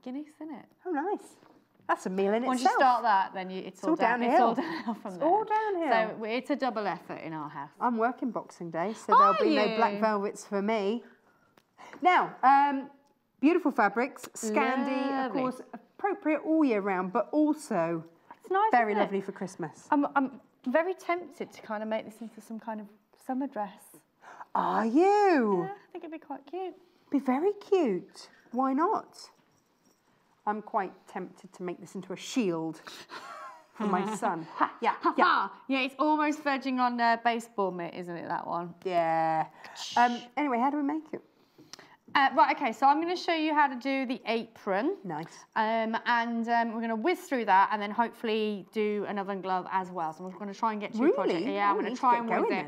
Guinness in it. Oh, nice. That's a meal in Once itself. you start that, then it's all downhill. It's all downhill from there. All downhill. So it's a double effort in our house. I'm working Boxing Day, so there'll be no black velvets for me. Now, beautiful fabrics, Scandi, of course, appropriate all year round, but also it's nice, very lovely for Christmas. I'm very tempted to kind of make this into some kind of summer dress. Are you? Yeah, I think it'd be quite cute. Be very cute. Why not? I'm quite tempted to make this into a shield for my son. Ha, yeah, yeah. Yeah, it's almost verging on baseball mitt, isn't it, that one? Yeah. Anyway, how do we make it? Right, okay, so I'm going to show you how to do the apron. Nice. And we're going to whiz through that and then hopefully do an oven glove as well. So I'm going to try and get to your project. Yeah, I'm going to try and whiz it.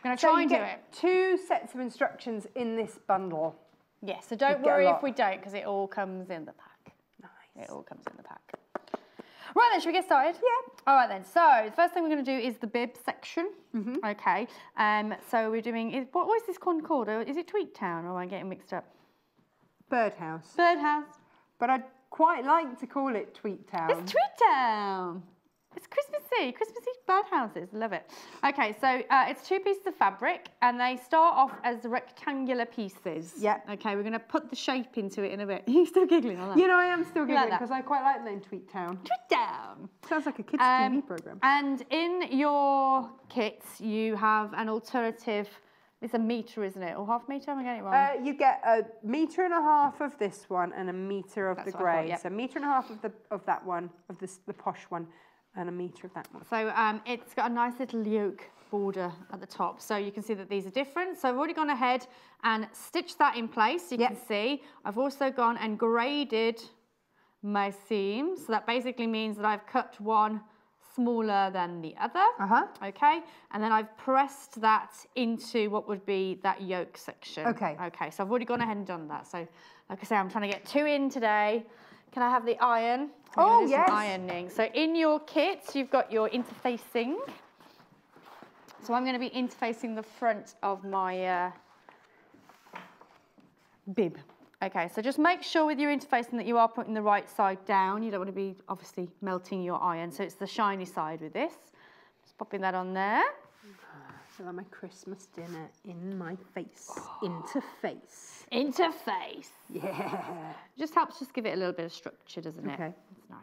I'm going to So try you and do get it. 2 sets of instructions in this bundle. Yes, so don't get a worry lot. if we don't, because it all comes in the pack. Nice. It all comes in the pack. Right then, should we get started? Yeah. All right then, so the first thing we're going to do is the bib section. Mm-hmm. Okay, so we're doing, what is this one called? Is it Tweed Town, or am I getting mixed up? Birdhouse. Birdhouse. But I'd quite like to call it Tweet Town. It's Tweed Town. It's Christmassy birdhouses, love it. Okay, so it's 2 pieces of fabric and they start off as rectangular pieces. Yeah. Okay, we're going to put the shape into it in a bit. Are you still giggling on that? You know, I am still like giggling that? because I quite like the name Tweet Town. Tweed Town. Sounds like a kids' TV programme. And in your kits, you have an alternative. It's a metre, isn't it? Or half metre? Am I getting it wrong? You get a 1.5 metres of this one and a metre of That's the what I thought, grey. yep. So 1.5 metres of that one, of the posh one, and a metre of that one. So it's got a nice little yoke border at the top. So you can see that these are different. So I've already gone ahead and stitched that in place. You can see I've also gone and graded my seams. So that basically means that I've cut one smaller than the other. Okay, and then I've pressed that into what would be that yoke section. Okay. Okay, so I've already gone ahead and done that. So like I say, I'm trying to get 2 in today. Can I have the iron? I'm gonna do some ironing. So in your kits, you've got your interfacing. So I'm going to be interfacing the front of my bib. Okay, so just make sure with your interfacing that you are putting the right side down. You don't want to be obviously melting your iron. So it's the shiny side with this. Just popping that on there. I feel like my Christmas dinner in my face. Interface. Interface. Yeah. Just helps just give it a little bit of structure, doesn't it? Okay. It's nice.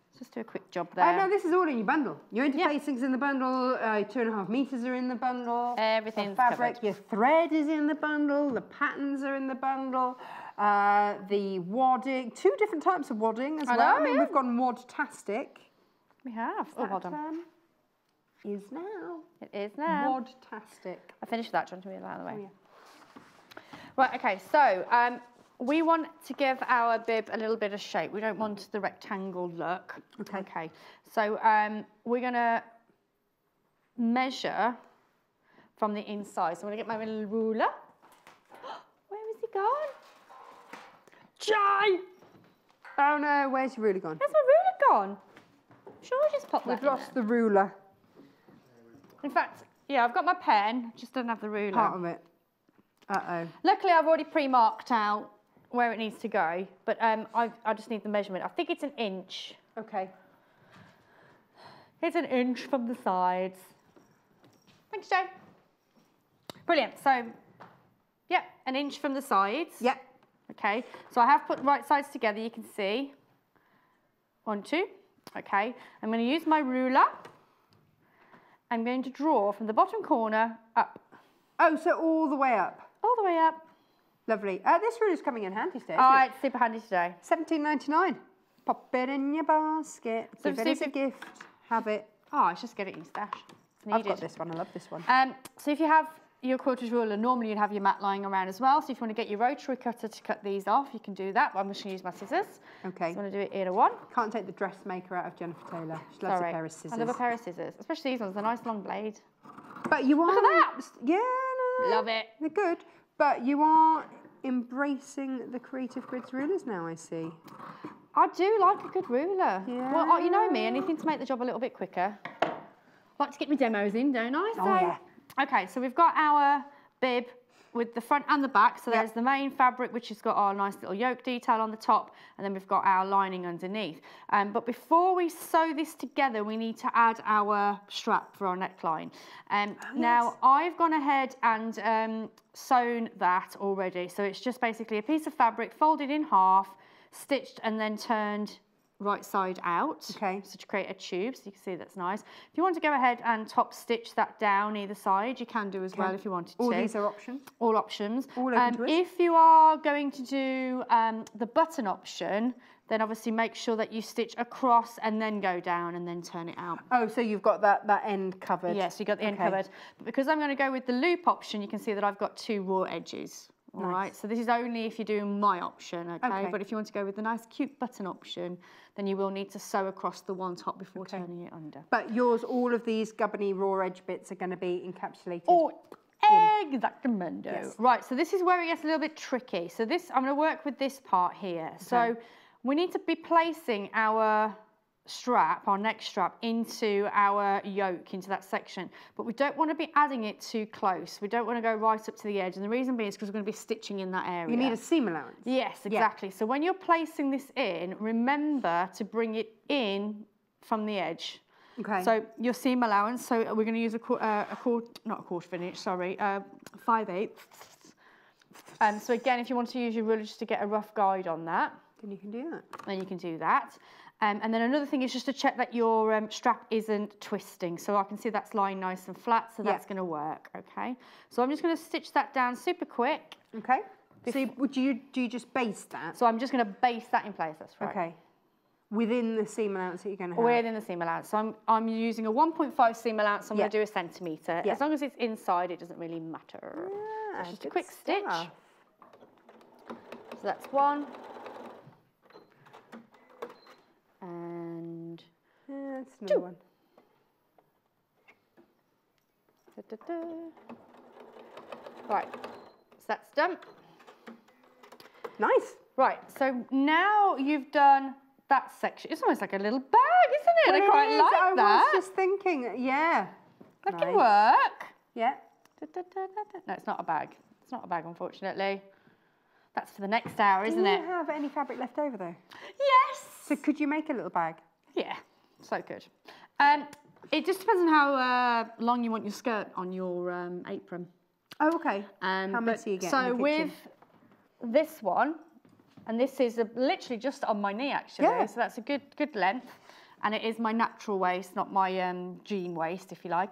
Let's just do a quick job there. No, this is all in your bundle. Your interfacing's in the bundle, 2.5 metres are in the bundle. Everything's the fabric, covered. your thread is in the bundle, the patterns are in the bundle, the wadding, 2 different types of wadding as well. I mean, we've got wad-tastic. We have. Oh, hold on. Is now. It is now. Wad-tastic. I finished that. Do you want to move that out of the way? Oh, yeah. Right, okay, so we want to give our bib a little bit of shape. We don't want the rectangle look. Okay. Okay, so we're going to measure from the inside. So I'm going to get my little ruler. Where has he gone? Jay! Oh no, where's your ruler gone? Where's my ruler gone? Sure, I just popped that We've lost the ruler. In fact, yeah, I've got my pen, just don't have the ruler. Part of it. Uh-oh. Luckily, I've already pre-marked out where it needs to go, but I just need the measurement. I think it's 1 inch. Okay. It's 1 inch from the sides. Thanks, Joe. Brilliant. So, yeah, 1 inch from the sides. Yep. Okay. So I have put the right sides together. You can see. 1, 2. Okay. I'm going to use my ruler. I'm going to draw from the bottom corner up. Oh, so all the way up. All the way up. Lovely. This ruler's coming in handy today, Oh, isn't it? it's super handy today. $17.99. Pop it in your basket. So Give it as a gift. Have it. Oh, let's just get it in your stash. It's needed. I've got this one. I love this one. So if you have your quilter's ruler, normally you'd have your mat lying around as well. So if you want to get your rotary cutter to cut these off, you can do that. I'm just going to use my scissors. Okay. So I'm going to do it in a one. Can't take the dressmaker out of Jenniffer Taylor. She loves a pair of scissors. I love a pair of scissors, especially these ones. They're nice long blade. But you are. Look at that. Yeah, no. Love it. They're good. But you are embracing the Creative Grids rulers now, I see. I do like a good ruler. Yeah. Well, you know me, anything to make the job a little bit quicker. Like to get my demos in, don't I? Oh, yeah. Okay, so we've got our bib with the front and the back. So there's the main fabric, which has got our nice little yoke detail on the top, and then we've got our lining underneath. But before we sew this together, we need to add our strap for our neckline. Now, I've gone ahead and sewn that already. So it's just basically a piece of fabric folded in half, stitched and then turned right side out. Okay. So to create a tube, so you can see that's nice. If you want to go ahead and top stitch that down either side, you can do as well if you wanted to. All these are options? All options. All open to us. If you are going to do the button option, then obviously make sure that you stitch across and then go down and then turn it out. Oh, so you've got that end covered. Yes, you got the end covered. But because I'm going to go with the loop option, you can see that I've got 2 raw edges. All right, so this is only if you're doing my option, okay? But if you want to go with the nice cute button option, then you will need to sew across the one top before turning it under. But yours, all of these gubbiny raw edge bits are going to be encapsulated. Oh, exactamente. Yes. Right, so this is where it gets a little bit tricky. So this, I'm going to work with this part here. So we need to be placing our strap, our neck strap, into our yoke, into that section. But we don't want to be adding it too close. We don't want to go right up to the edge. And the reason being is because we're going to be stitching in that area. You need a seam allowance. Yes, exactly. So when you're placing this in, remember to bring it in from the edge. Okay. So your seam allowance, so we're going to use not a quarter inch, sorry, 5/8. So again, if you want to use your ruler just to get a rough guide on that. Then you can do that. Then you can do that. And then another thing is just to check that your strap isn't twisting. So I can see that's lying nice and flat, so that's going to work, okay? So I'm just going to stitch that down super quick. Okay. So do you just base that? So I'm just going to base that in place, that's right. Okay. Within the seam allowance that you're going to have? Within the seam allowance. So I'm using a 1.5 seam allowance, I'm going to do a centimetre. As long as it's inside, it doesn't really matter. Yeah, just a quick stitch. So that's one. And that's another one. Right, so that's done. Nice. Right, so now you've done that section. It's almost like a little bag, isn't it? Well, I quite like that. I was just thinking, yeah. That can work. Yeah. No, it's not a bag. It's not a bag, unfortunately. That's for the next hour, isn't it? Do you have any fabric left over, though? Yes. So could you make a little bag? Yeah, so good. It just depends on how long you want your skirt on your apron. Oh, okay. How messy you get So in the with kitchen? this one, and this is literally just on my knee actually, so that's a good length, and it is my natural waist, not my jean waist, if you like.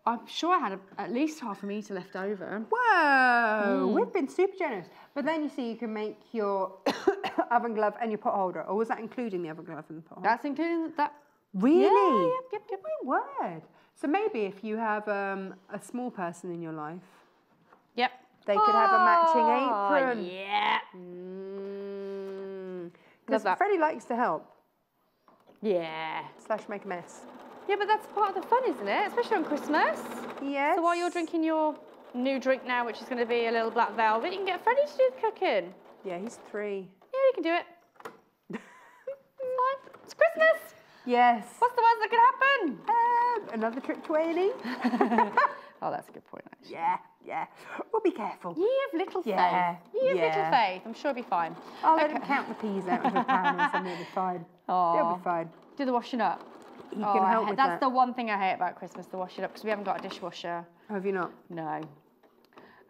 I'm sure I had at least half a metre left over. Whoa, we've been super generous. But then you see you can make your oven glove and your pot holder. Or was that including the oven glove and the pot holder? That's including that. Really? Yeah, yep. My word. So maybe if you have a small person in your life, Yep. they could have a matching apron. Yeah. Because Freddie likes to help. Yeah. / make a mess. Yeah, but that's part of the fun, isn't it? Especially on Christmas. Yes. So while you're drinking your new drink now, which is going to be a little black velvet, you can get Freddie to do the cooking. Yeah, he's 3. Yeah, you can do it. It's fine. It's Christmas. Yes. What's the worst that could happen? Another trip to A&E? Oh, that's a good point, actually. Yeah. Well, be careful. You have little faith. Yeah, You have yeah. little faith. I'm sure it'll be fine. I'll let him count the peas out of the pan or something. It'll be fine. It'll be fine. Do the washing up. He can help with That's that. the one thing I hate about Christmas, the washing up, because we haven't got a dishwasher. Have you not? No.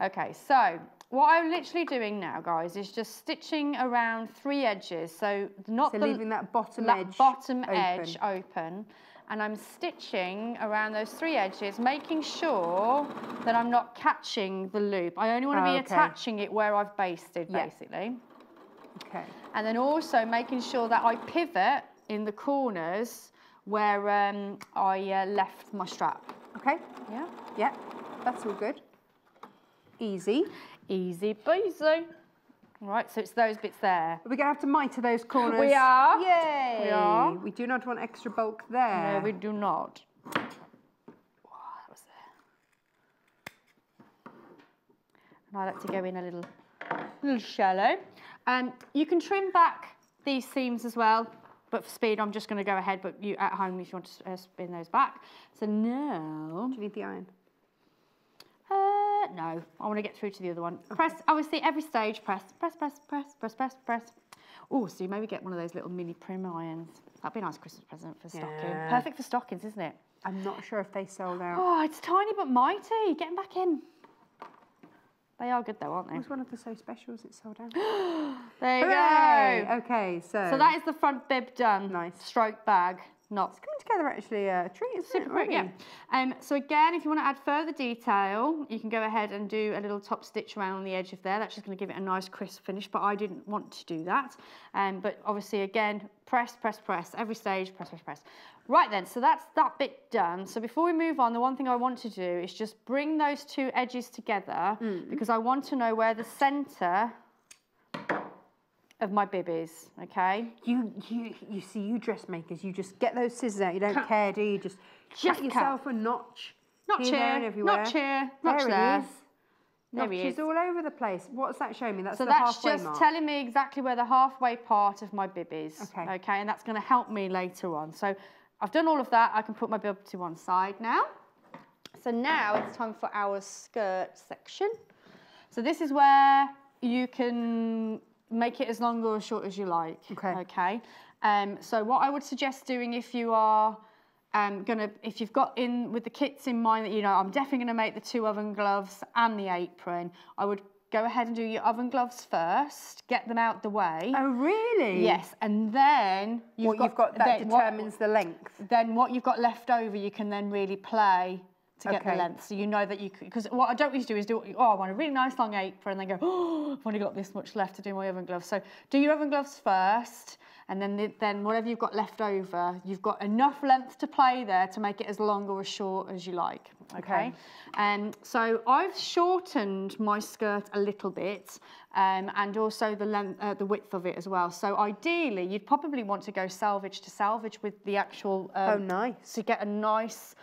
Okay, so what I'm literally doing now, guys, is just stitching around 3 edges. So not So the leaving that bottom edge open. And I'm stitching around those 3 edges, making sure that I'm not catching the loop. I only want to be attaching it where I've basted, basically. Okay. And then also making sure that I pivot in the corners where I left my strap. Okay. Yeah? Yeah. That's all good. Easy. Easy peasy. All right, so it's those bits there. We're going to have to mitre those corners. We are. Yay. We are. We do not want extra bulk there. No, we do not. Oh, that was there. And I like to go in a little shallow. You can trim back these seams as well, but for speed, I'm just going to go ahead, but you at home, if you want to spin those back. So now... Do you need the iron? No, I want to get through to the other one. Okay. Press, obviously, every stage, press. Oh, so you maybe get one of those little mini prim irons. That'd be a nice Christmas present for stocking. Perfect for stockings, isn't it? I'm not sure if they sold out. Oh, it's tiny but mighty. Get them back in. They are good though, aren't they? It was one of the So Specials that sold out. There you Hooray! go. Okay, so... So that is the front bib done. Nice. Stroke bag. not. It's coming together actually a treat, isn't it? Super quick, yeah. So again, if you want to add further detail, you can go ahead and do a little top stitch around the edge of there. That's just going to give it a nice crisp finish, but I didn't want to do that. But obviously, again, press, press, press. Every stage, press, press, press. Right then, so that's that bit done. So before we move on, the one thing I want to do is just bring those two edges together because I want to know where the centre of my bib is, okay? You see, you dressmakers, you just get those scissors out. You don't care, do you? Just cut yourself a notch. Notch here, there, and here, everywhere. notch here, notch there. there. It is. There he Notches is. all over the place. What's that showing me? That's So the that's halfway just mark. telling me exactly where the halfway part of my bib is. Okay. Okay, and that's going to help me later on. So I've done all of that. I can put my bib to one side now. So now it's time for our skirt section. So this is where you can make it as long or as short as you like. Okay. Okay. So what I would suggest doing if you are if you've got in with the kits in mind that, you know, I'm definitely going to make the 2 oven gloves and the apron, I would go ahead and do your oven gloves first, get them out the way. Oh, really? Yes, and then What you've got that determines the length. Then what you've got left over, you can then really play to get the length. So you know that you, because what I don't want you to do is do, oh, I want a really nice long apron, and then go, oh, I've only got this much left to do my oven gloves. So do your oven gloves first, and then whatever you've got left over, you've got enough length to play there to make it as long or as short as you like. Okay. So I've shortened my skirt a little bit, and also the length, the width of it as well. So ideally, you'd probably want to go selvage to selvage with the actual. Oh, nice. To get a nice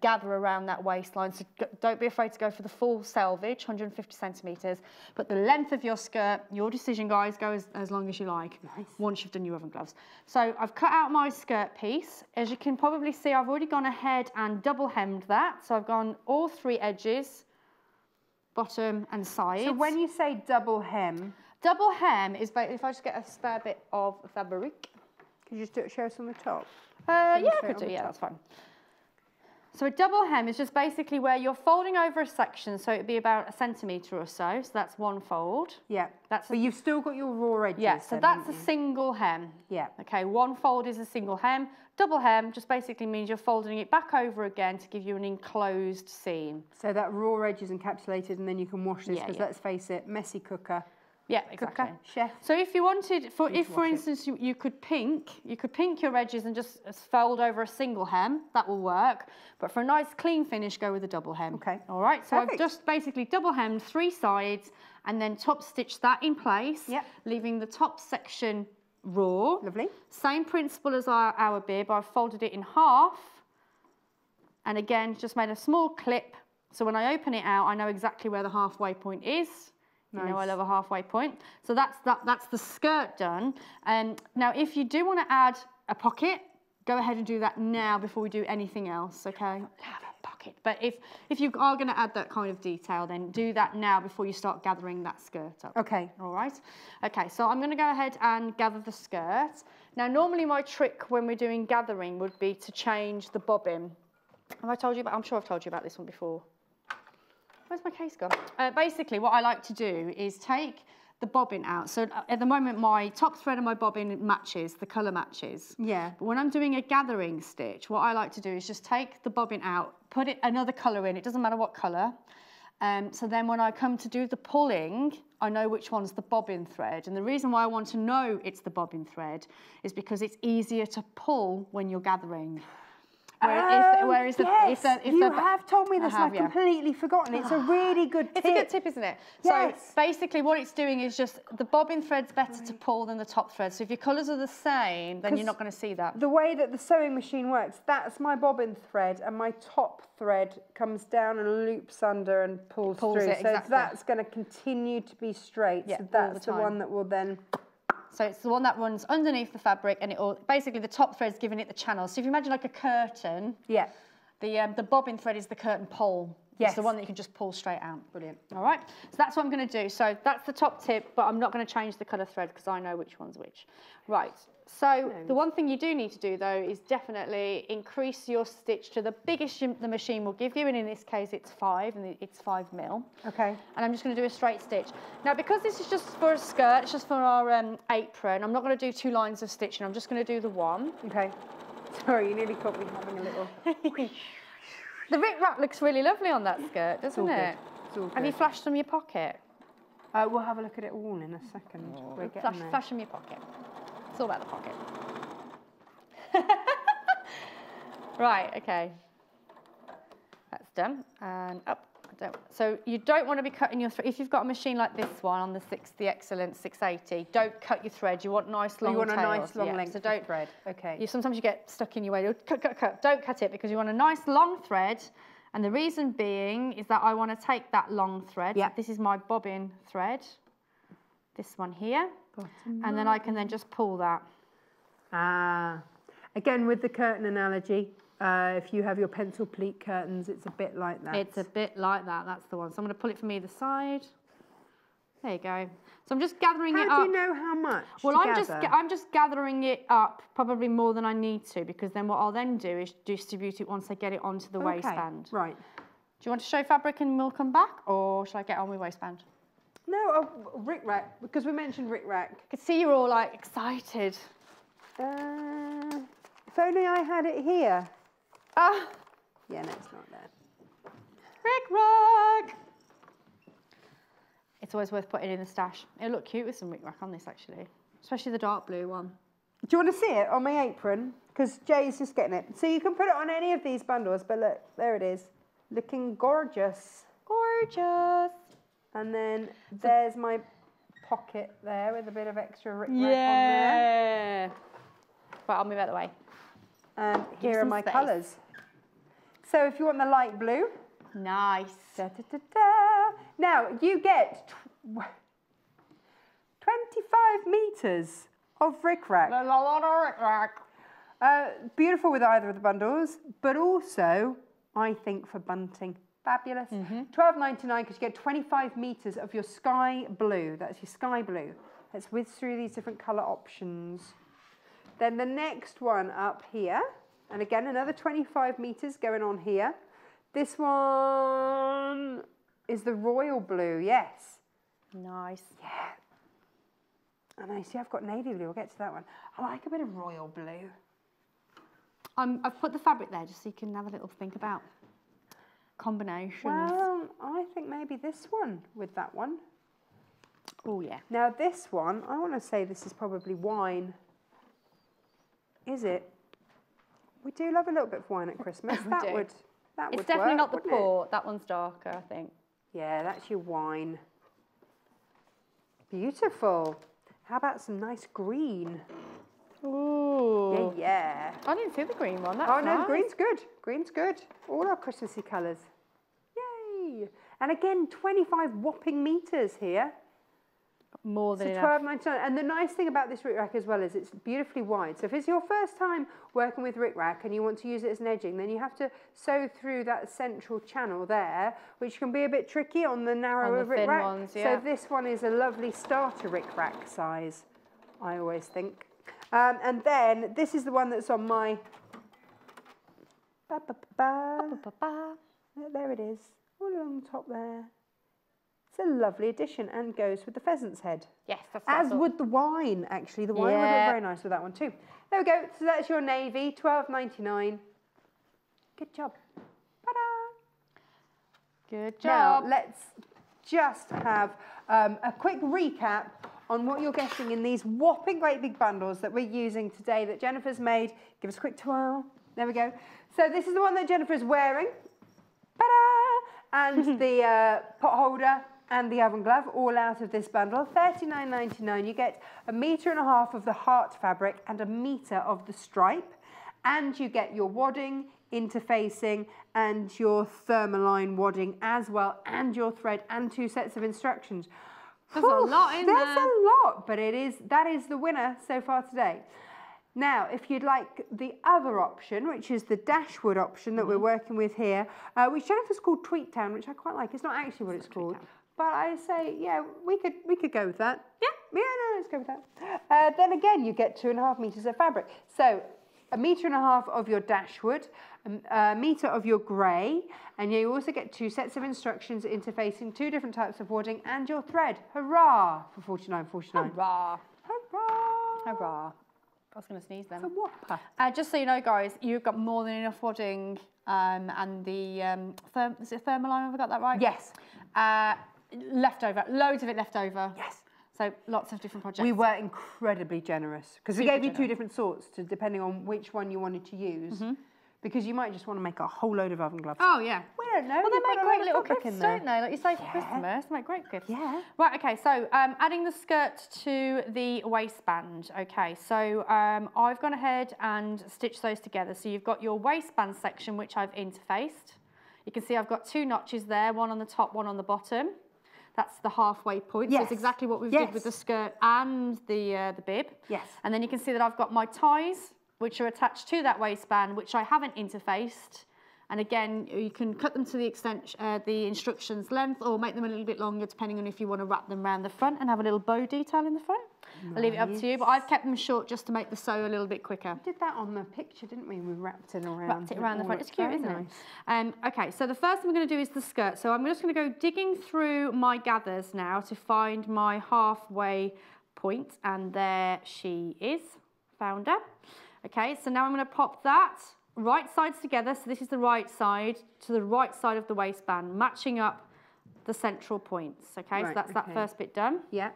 gather around that waistline. So don't be afraid to go for the full selvage, 150 centimetres. But the length of your skirt, your decision, guys, go as long as you like. Nice. Once you've done your oven gloves. So I've cut out my skirt piece. As you can probably see, I've already gone ahead and double hemmed that. So I've gone all 3 edges, bottom and sides. So when you say double hem, double hem is, if I just get a spare bit of fabric. could you just show us on the top? Yeah, I Demonstrate could on do, the yeah, top. that's fine. So a double hem is just basically where you're folding over a section, so it'd be about 1 centimetre or so. So that's one fold. Yeah. That's But you've still got your raw edges. Yeah, so then, that's haven't a you? single hem. Yeah. Okay, one fold is a single hem. Double hem just basically means you're folding it back over again to give you an enclosed seam. So that raw edge is encapsulated, and then you can wash this, Yeah, because yeah. let's face it, messy cooker. Yeah, exactly. Cooker, chef. So if you wanted, if for wash it. instance you could pink your edges and just fold over a single hem, that will work. But for a nice clean finish, go with a double hem. Okay. All right. So Perfect. I've just basically double hemmed 3 sides and then top stitched that in place, Yep. leaving the top section raw. Lovely. Same principle as our bib. I've folded it in half, and again just made a small clip. So when I open it out, I know exactly where the halfway point is. You know, I Nice. love a halfway point. So that's the skirt done. Now, if you do want to add a pocket, go ahead and do that now before we do anything else, okay? Have a pocket. But if you are going to add that kind of detail, then do that now before you start gathering that skirt up. Okay. All right. Okay, so I'm going to go ahead and gather the skirt. Now, normally my trick when we're doing gathering would be to change the bobbin. Have I told you about? I'm sure I've told you about this one before. Where's my case gone? Basically, what I like to do is take the bobbin out. So at the moment, my top thread of my bobbin matches, the colour matches. Yeah. But when I'm doing a gathering stitch, what I like to do is just take the bobbin out, put another colour in, it doesn't matter what colour. So then when I come to do the pulling, I know which one's the bobbin thread. And the reason why I want to know it's the bobbin thread is because it's easier to pull when you're gathering. You have told me this, and I've yeah. completely forgotten. It's a really good tip. It's a good tip, isn't it? Yes. So basically what it's doing is just the bobbin thread's better to pull than the top thread. So if your colours are the same, then you're not going to see that. The way that the sewing machine works, that's my bobbin thread, and my top thread comes down and loops under and pulls through. It, so exactly. that's going to continue to be straight. Yeah, so all that's the the time. one that will then... So it's the one that runs underneath the fabric, and basically the top thread's giving it the channel. So if you imagine like a curtain, Yeah. the bobbin thread is the curtain pole. Yes. It's the one that you can just pull straight out. Brilliant. All right. So that's what I'm going to do. So that's the top tip, but I'm not going to change the colour thread because I know which one's which. Right. So the one thing you do need to do, though, is definitely increase your stitch to the biggest the machine will give you. And in this case, it's 5, and it's 5 mil. Okay. And I'm just going to do a straight stitch. Now, because this is just for a skirt, it's just for our apron, I'm not going to do 2 lines of stitching. I'm just going to do the one. Okay. Sorry, you nearly caught me having a little... The rip-wrap looks really lovely on that skirt, doesn't it? It's all Have you good. flashed from your pocket? We'll have a look at it all in a second. We're getting there. Flash from your pocket. It's all about the pocket. Right, okay. That's done. And up. So you don't want to be cutting your thread. If you've got a machine like this one on the Excellent 680, don't cut your thread. You want nice long tails. You want a nice long length so don't, of thread. Okay. Sometimes you get stuck in your way. Cut. Don't cut it because you want a nice long thread. And the reason being is that I want to take that long thread. Yeah. This is my bobbin thread. This one here. And then I can then just pull that. Ah. Again, with the curtain analogy, if you have your pencil pleat curtains, it's a bit like that. It's a bit like that. That's the one. So I'm going to pull it from either side. There you go. So I'm just gathering it up. How do you know how much? Well, I'm just gathering it up probably more than I need to, because then what I'll then do is distribute it once I get it onto the waistband. Right. Do you want to show fabric and we'll come back, or shall I get on with waistband? No, rick rack, because we mentioned rick rack. I could see you're all like excited. If only I had it here. Ah, Yeah, no, it's not there. rick rack. It's always worth putting in the stash. It'll look cute with some rick rack on this actually, especially the dark blue one. Do you want to see it on my apron? Because Jay's just getting it. So you can put it on any of these bundles, but look, there it is. Looking gorgeous. Gorgeous. And then there's my pocket there with a bit of extra rick rack on there. Right, I'll move out of the way. And Give here are some my space. colours. So if you want the light blue, Nice. da, da, da, da. Now you get 25 metres of rick-rack. There's a lot of rick-rack. Beautiful with either of the bundles, but also, I think, for bunting. Fabulous. $12.99 because you get 25 metres of your sky blue. That's your sky blue. Let's whiz through these different colour options. Then the next one up here, and again, another 25 metres going on here. This one is the royal blue, yes. Nice. Yeah. And I see I've got navy blue, we'll get to that one. I like a bit of royal blue. I've put the fabric there just so you can have a little think about combinations. Well, I think maybe this one with that one. Oh yeah. Now this one, I want to say this is probably wine. Is it? We do love a little bit of wine at Christmas. We that do. would It's definitely work, not the wouldn't it? port. That one's darker, I think. Yeah, that's your wine. Beautiful. How about some nice green? Ooh. Yeah. I didn't see the green one. That's Oh no, nice. green's good. Green's good. All our Christmassy colours. Yay! And again, 25 whopping metres here. More than So enough. $12.99. And the nice thing about this rick rack as well is it's beautifully wide. So if it's your first time working with rick rack and you want to use it as an edging, then you have to sew through that central channel there, which can be a bit tricky on the narrower the rick thin rack. ones, yeah. So this one is a lovely starter rick rack size, I always think. And then this is the one that's on my... There it is, all along the top there. It's a lovely addition and goes with the pheasant's head. Yes, that's As would the wine, actually. The wine would look Yeah. very nice with that one too. There we go. So that's your navy, $12.99. Good job. Ta-da! Good Now, job. let's just have a quick recap on what you're getting in these whopping great big bundles that we're using today that Jenniffer's made. Give us a quick twirl. There we go. So this is the one that Jennifer's wearing. Ta-da! And the pot holder and the oven glove all out of this bundle. $39.99. You get 1.5 meters of the heart fabric and 1 meter of the stripe. And you get your wadding, interfacing, and your thermaline wadding as well, and your thread and 2 sets of instructions. There's a lot in there. That's a lot, but that is the winner so far today. Now, if you'd like the other option, which is the Dashwood option that we're working with here, which Jennifer's called Tweet Town, which I quite like. It's not actually what it's called, but I say, yeah, we could go with that. Yeah, no, let's go with that. Then again, you get 2.5 meters of fabric. So 1.5 meters of your Dashwood, 1 meter of your grey, and you also get 2 sets of instructions interfacing 2 different types of wadding and your thread. Hurrah for $49.49. Hurrah. Hurrah. Hurrah. I was going to sneeze then. It's a whopper. Just so you know, guys, you've got more than enough wadding and the is it Thermaline? Have I got that right? Yes. Leftover, loads of it left over. Yes. So lots of different projects. We were incredibly generous because we Super gave you two generous. different sorts depending on which one you wanted to use. Because you might just want to make a whole load of oven gloves. Oh yeah. We don't know. Well, they You've got make a great load of little fabric gifts, in there. don't they? Like you say for Christmas, they make great gifts. Yeah. Right. Okay. So adding the skirt to the waistband. Okay. So I've gone ahead and stitched those together. So you've got your waistband section, which I've interfaced. You can see I've got two notches there, one on the top, one on the bottom. That's the halfway point. Yes. So it's exactly what we've Yes. did with the skirt and the bib. Yes. And then you can see that I've got my ties, which are attached to that waistband, which I haven't interfaced. And again, you can cut them to the extent, the instructions length, or make them a little bit longer, depending on if you want to wrap them around the front and have a little bow detail in the front. Nice. I'll leave it up to you, but I've kept them short just to make the sew a little bit quicker. We did that on the picture, didn't we? We wrapped it around. Wrapped it around the front. It's cute, isn't nice. it? Okay, so the first thing we're going to do is the skirt. So I'm just going to go digging through my gathers now to find my halfway point, and there she is. Found her. Okay, so now I'm going to pop that right sides together. So this is the right side to the right side of the waistband, matching up the central points. Okay, Right, so that's that first bit done. Yeah.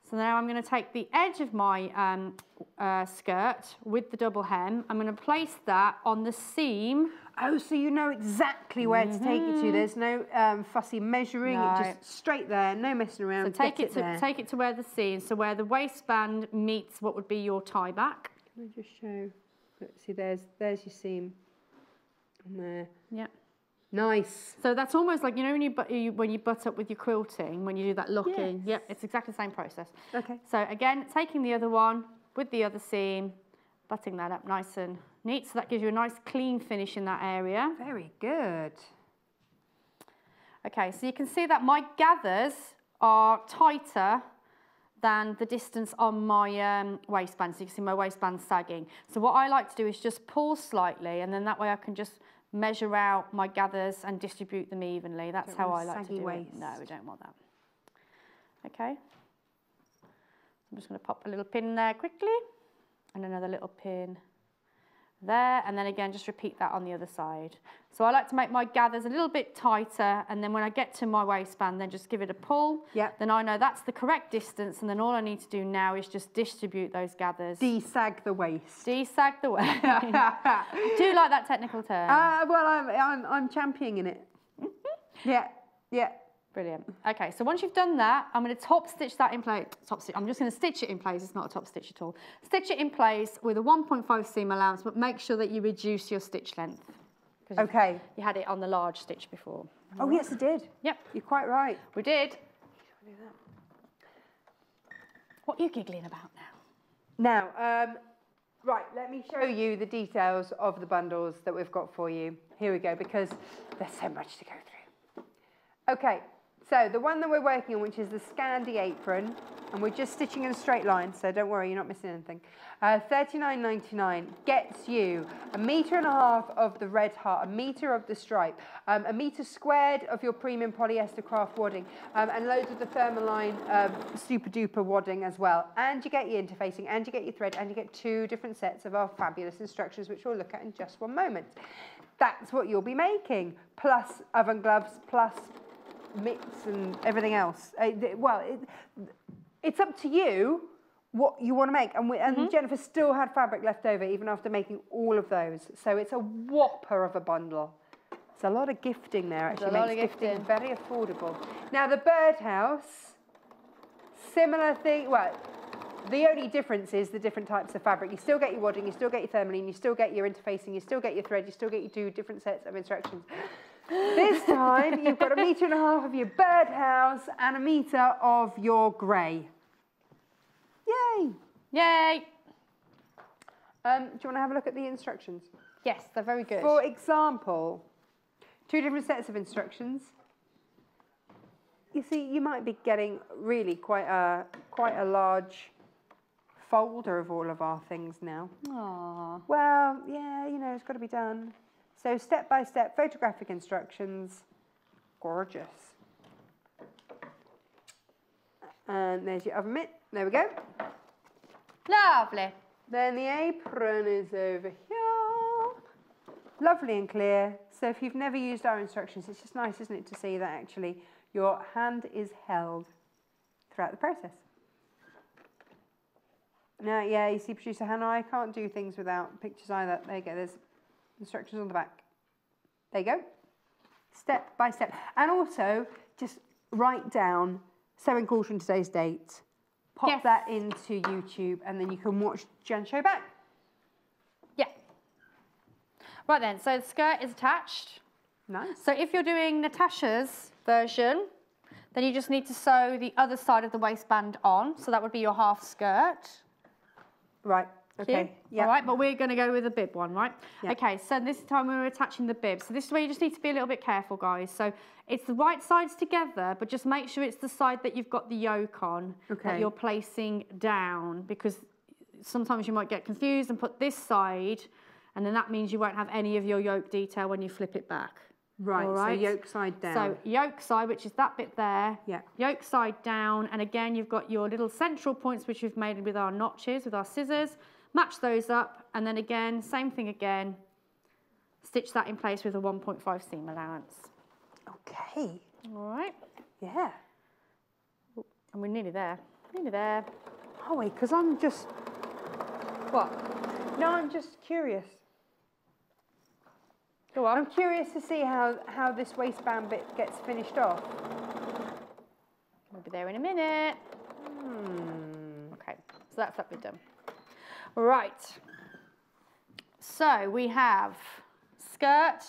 So now I'm going to take the edge of my skirt with the double hem. I'm going to place that on the seam. Oh, so you know exactly where to take it to. There's no fussy measuring. No. It's just straight there, no messing around. So take Get it there. to take it to where the seam, so where the waistband meets what would be your tie back. Can I just show? Let's see, there's your seam. And there. Yeah. Nice. So that's almost like, you know, when you butt up with your quilting, when you do that locking. Yes. Yep, it's exactly the same process. Okay. So again, taking the other one with the other seam, butting that up nice and neat. So that gives you a nice clean finish in that area. Very good. Okay, so you can see that my gathers are tighter than the distance on my waistband. So you can see my waistband sagging. So what I like to do is just pull slightly, and then that way I can just measure out my gathers and distribute them evenly. That's Don't how want I a like to saggy do waist. it. No, we don't want that. Okay. I'm just going to pop a little pin there quickly, and another little pin there, and then again just repeat that on the other side. So I like to make my gathers a little bit tighter, and then when I get to my waistband, then just give it a pull. Yep. Then I know that's the correct distance, and then all I need to do now is just distribute those gathers. Desag the waist. Desag the waist. I do like that technical term. Well, I'm championing it. Yeah, yeah. Brilliant. Okay, so once you've done that, I'm going to top stitch that in place. I'm just going to stitch it in place. It's not a top stitch at all. Stitch it in place with a 1.5 seam allowance, but make sure that you reduce your stitch length. Okay. You had it on the large stitch before. Oh, yes, I did. Yep, You're quite right. we did. What are you giggling about now? Now, right, let me show you the details of the bundles that we've got for you. Here we go, because there's so much to go through. Okay, so the one that we're working on, which is the Scandi apron, and we're just stitching in a straight line, so don't worry, you're not missing anything. $39.99 gets you 1.5 meters of the red heart, 1 meter of the stripe, 1 meter squared of your premium polyester craft wadding, and loads of the Thermaline super duper wadding as well. And you get your interfacing, and you get your thread, and you get 2 different sets of our fabulous instructions, which we'll look at in just one moment. That's what you'll be making, plus oven gloves, plus mitts and everything else. It's up to you what you want to make. And Jenniffer still had fabric left over even after making all of those. So it's a whopper of a bundle. It's a lot of gifting there, actually. It's a lot Makes of gifting gifting. very affordable. Now the birdhouse, similar thing. Well, the only difference is the different types of fabric. You still get your wadding, you still get your Thermaline, you still get your interfacing, you still get your thread, you still get your 2 different sets of instructions. This time, you've got 1.5 meters of your birdhouse and 1 meter of your grey. Yay! Yay! Do you want to have a look at the instructions? Yes, they're very good. For example, 2 different sets of instructions. You see, you might be getting really quite a large folder of all of our things now. Aww. Well, yeah, you know, it's got to be done. So step-by-step photographic instructions. Gorgeous. And there's your oven mitt. There we go. Lovely. Then the apron is over here. Lovely and clear. So if you've never used our instructions, it's just nice, isn't it, to see that actually your hand is held throughout the process. Now, yeah, you see, Producer Hannah, I can't do things without pictures either. There you go, there's instructions on the back. There you go. Step by step. And also, just write down sewing caution today's date. Pop that into YouTube, and then you can watch Jen show back. Yeah. Right then, so the skirt is attached. Nice. So if you're doing Natasha's version, then you just need to sew the other side of the waistband on. So that would be your half skirt. Right. Okay. Yeah. All right, but we're going to go with the bib one, right? Yep. Okay, so this time we're attaching the bib. So this is where you just need to be a little bit careful, guys. So it's the right sides together, but just make sure it's the side that you've got the yoke on that you're placing down, because sometimes you might get confused and put this side, and then that means you won't have any of your yoke detail when you flip it back. Right, all right? So yoke side down. So yoke side, which is that bit there. Yeah. Yoke side down, and again, you've got your little central points, which we've made with our notches, with our scissors. Match those up, and then again, same thing again. Stitch that in place with a 1.5 seam allowance. Okay. All right. Yeah. And we're nearly there. Nearly there. Oh, wait, because I'm just... What? No, I'm just curious. Go on. I'm curious to see how this waistband bit gets finished off. We'll be there in a minute. Okay, so that's that bit done. Right. So we have skirt,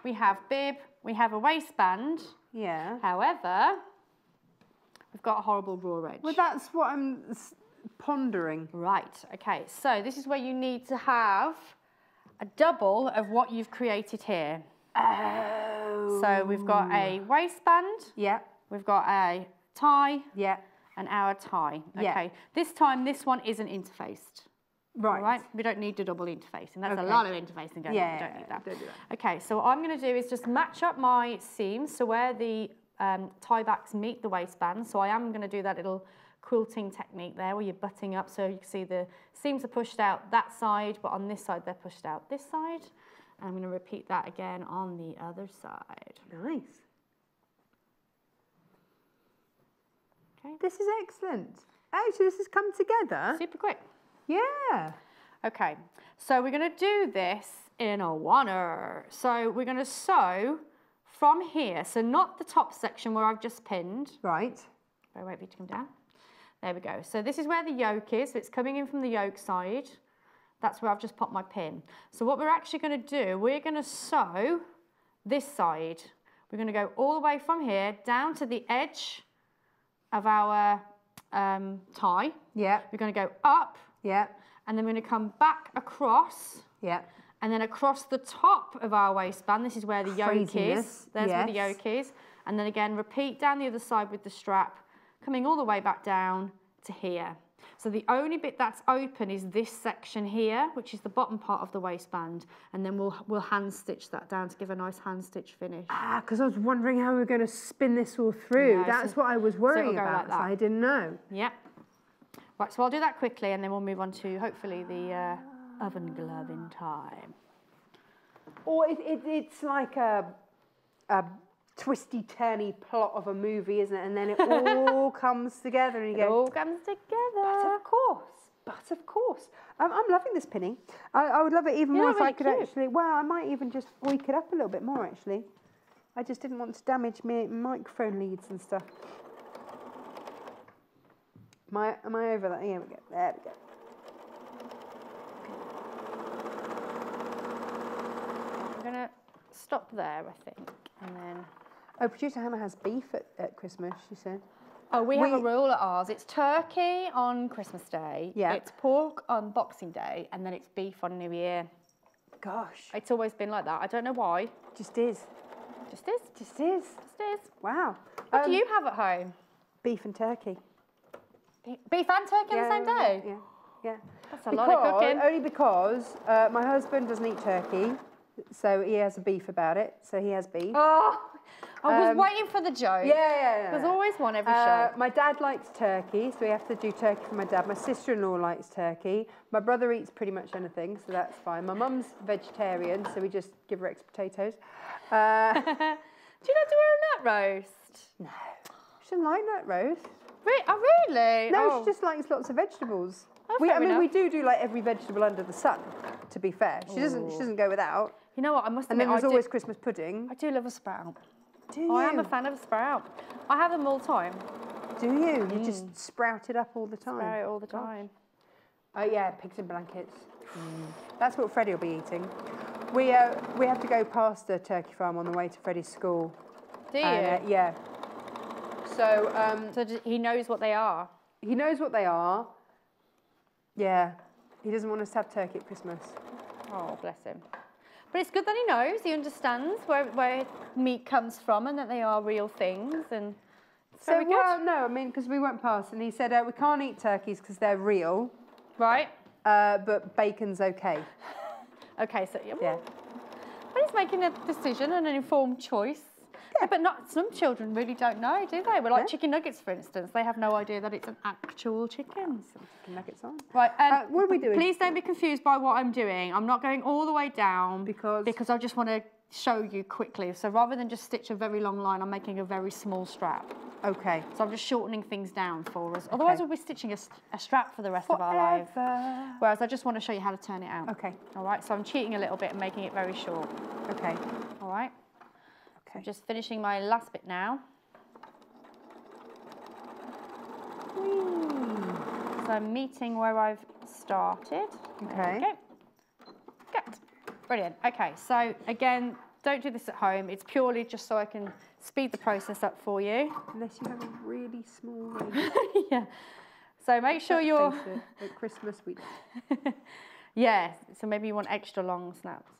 we have bib, we have a waistband. Yeah. However, we've got a horrible raw edge. Well, that's what I'm pondering. Right, okay, so this is where you need to have a double of what you've created here. Oh. So we've got a waistband. Yeah. We've got a tie. Yeah. And our tie. Okay. Yeah. This time, this one isn't interfaced. Right. All right. We don't need a double interfacing. That's Okay. a lot of interfacing going on. We don't need that. Don't do that. Okay. So what I'm going to do is just match up my seams, so where the tie backs meet the waistband. So I am going to do that little quilting technique there, where you're butting up, so you can see the seams are pushed out that side, but on this side they're pushed out this side. And I'm going to repeat that again on the other side. Nice. Okay. This is excellent. Actually, this has come together. Super quick. Yeah. Okay, so we're going to do this in a oneer. So we're going to sew from here, so not the top section where I've just pinned. Right. I wait for you to come down. There we go. So this is where the yoke is. So it's coming in from the yoke side. That's where I've just popped my pin. So what we're actually going to do, we're going to sew this side. We're going to go all the way from here down to the edge of our tie. Yeah. We're going to go up. Yeah. And then we're going to come back across. Yeah. And then across the top of our waistband, this is where the yoke Craziness. is. There's where the yoke is. And then again, repeat down the other side with the strap, coming all the way back down to here. So the only bit that's open is this section here, which is the bottom part of the waistband. And then we'll hand stitch that down to give a nice hand stitch finish. Ah, because I was wondering how we were going to spin this all through. No, That's so- what I was so worrying it'll go about. like that. So I didn't know. Yep. Right, so I'll do that quickly and then we'll move on to hopefully the oven glove in time. Or it's like a twisty-turny plot of a movie, isn't it? And then it all comes together and you It go, all comes together. but of course. But of course. I'm loving this pinning. I would love it even Yeah, more if I really could cute. actually, well, I might even just oik it up a little bit more actually. I just didn't want to damage my microphone leads and stuff. Am I over that? Here we go. There we go. I'm going to stop there, I think, and then... Oh, Producer Hannah has beef at Christmas, she said. Oh, we have a rule at ours. It's turkey on Christmas Day, Yeah. it's pork on Boxing Day, and then it's beef on New Year. Gosh. It's always been like that. I don't know why. Just is. Just is. Just is. Just is. Wow. What do you have at home? Beef and turkey. Beef and turkey on the same day? Yeah. Yeah. That's a lot of cooking. Only because my husband doesn't eat turkey, so he has a beef about it. So he has beef. Oh, I was waiting for the joke. Yeah. There's always one every show. My dad likes turkey, so we have to do turkey for my dad. My sister-in-law likes turkey. My brother eats pretty much anything, so that's fine. My mum's vegetarian, so we just give her extra potatoes. Do you not do her a nut roast? No, she doesn't like nut roast. Really? No, she just likes lots of vegetables. Fair enough. we do like every vegetable under the sun. To be fair, she doesn't go without. You know what? I must And admit, then there's always Christmas pudding. I do love a sprout. Do you? I am a fan of a sprout. I have them all the time. Do you? You just sprout it up all the time. Sprout it all the time. Oh yeah, pigs in blankets. That's what Freddie will be eating. We have to go past the turkey farm on the way to Freddie's school. Do you? Yeah. So He knows what they are. he knows what they are. Yeah. He doesn't want us to have turkey at Christmas. Oh, bless him. But it's good that he knows, he understands where meat comes from and that they are real things. And it's very good. Well, no, I mean, because we went past and he said we can't eat turkeys because they're real, Right? but bacon's okay. Okay, so Yeah. But he's making a decision and an informed choice. Yeah, but some children really don't know, do they? Well, like chicken nuggets, for instance, they have no idea that it's an actual chicken. Chicken nuggets on. Right, what are we doing? Please don't be confused by what I'm doing. I'm not going all the way down Because I just want to show you quickly. So rather than just stitch a very long line, I'm making a very small strap. Okay. So I'm just shortening things down for us. Otherwise, we'll be stitching a strap for the rest of our life. Whereas I just want to show you how to turn it out. Okay. All right, so I'm cheating a little bit and making it very short. Okay. All right. Okay. I'm just finishing my last bit now. So I'm meeting where I've started. Okay. There we go. Good. Brilliant. Okay, so again, don't do this at home. It's purely just so I can speed the process up for you. Unless you have a really small range. Yeah. So make sure you're... At Christmas we... Yeah, so maybe you want extra long snaps.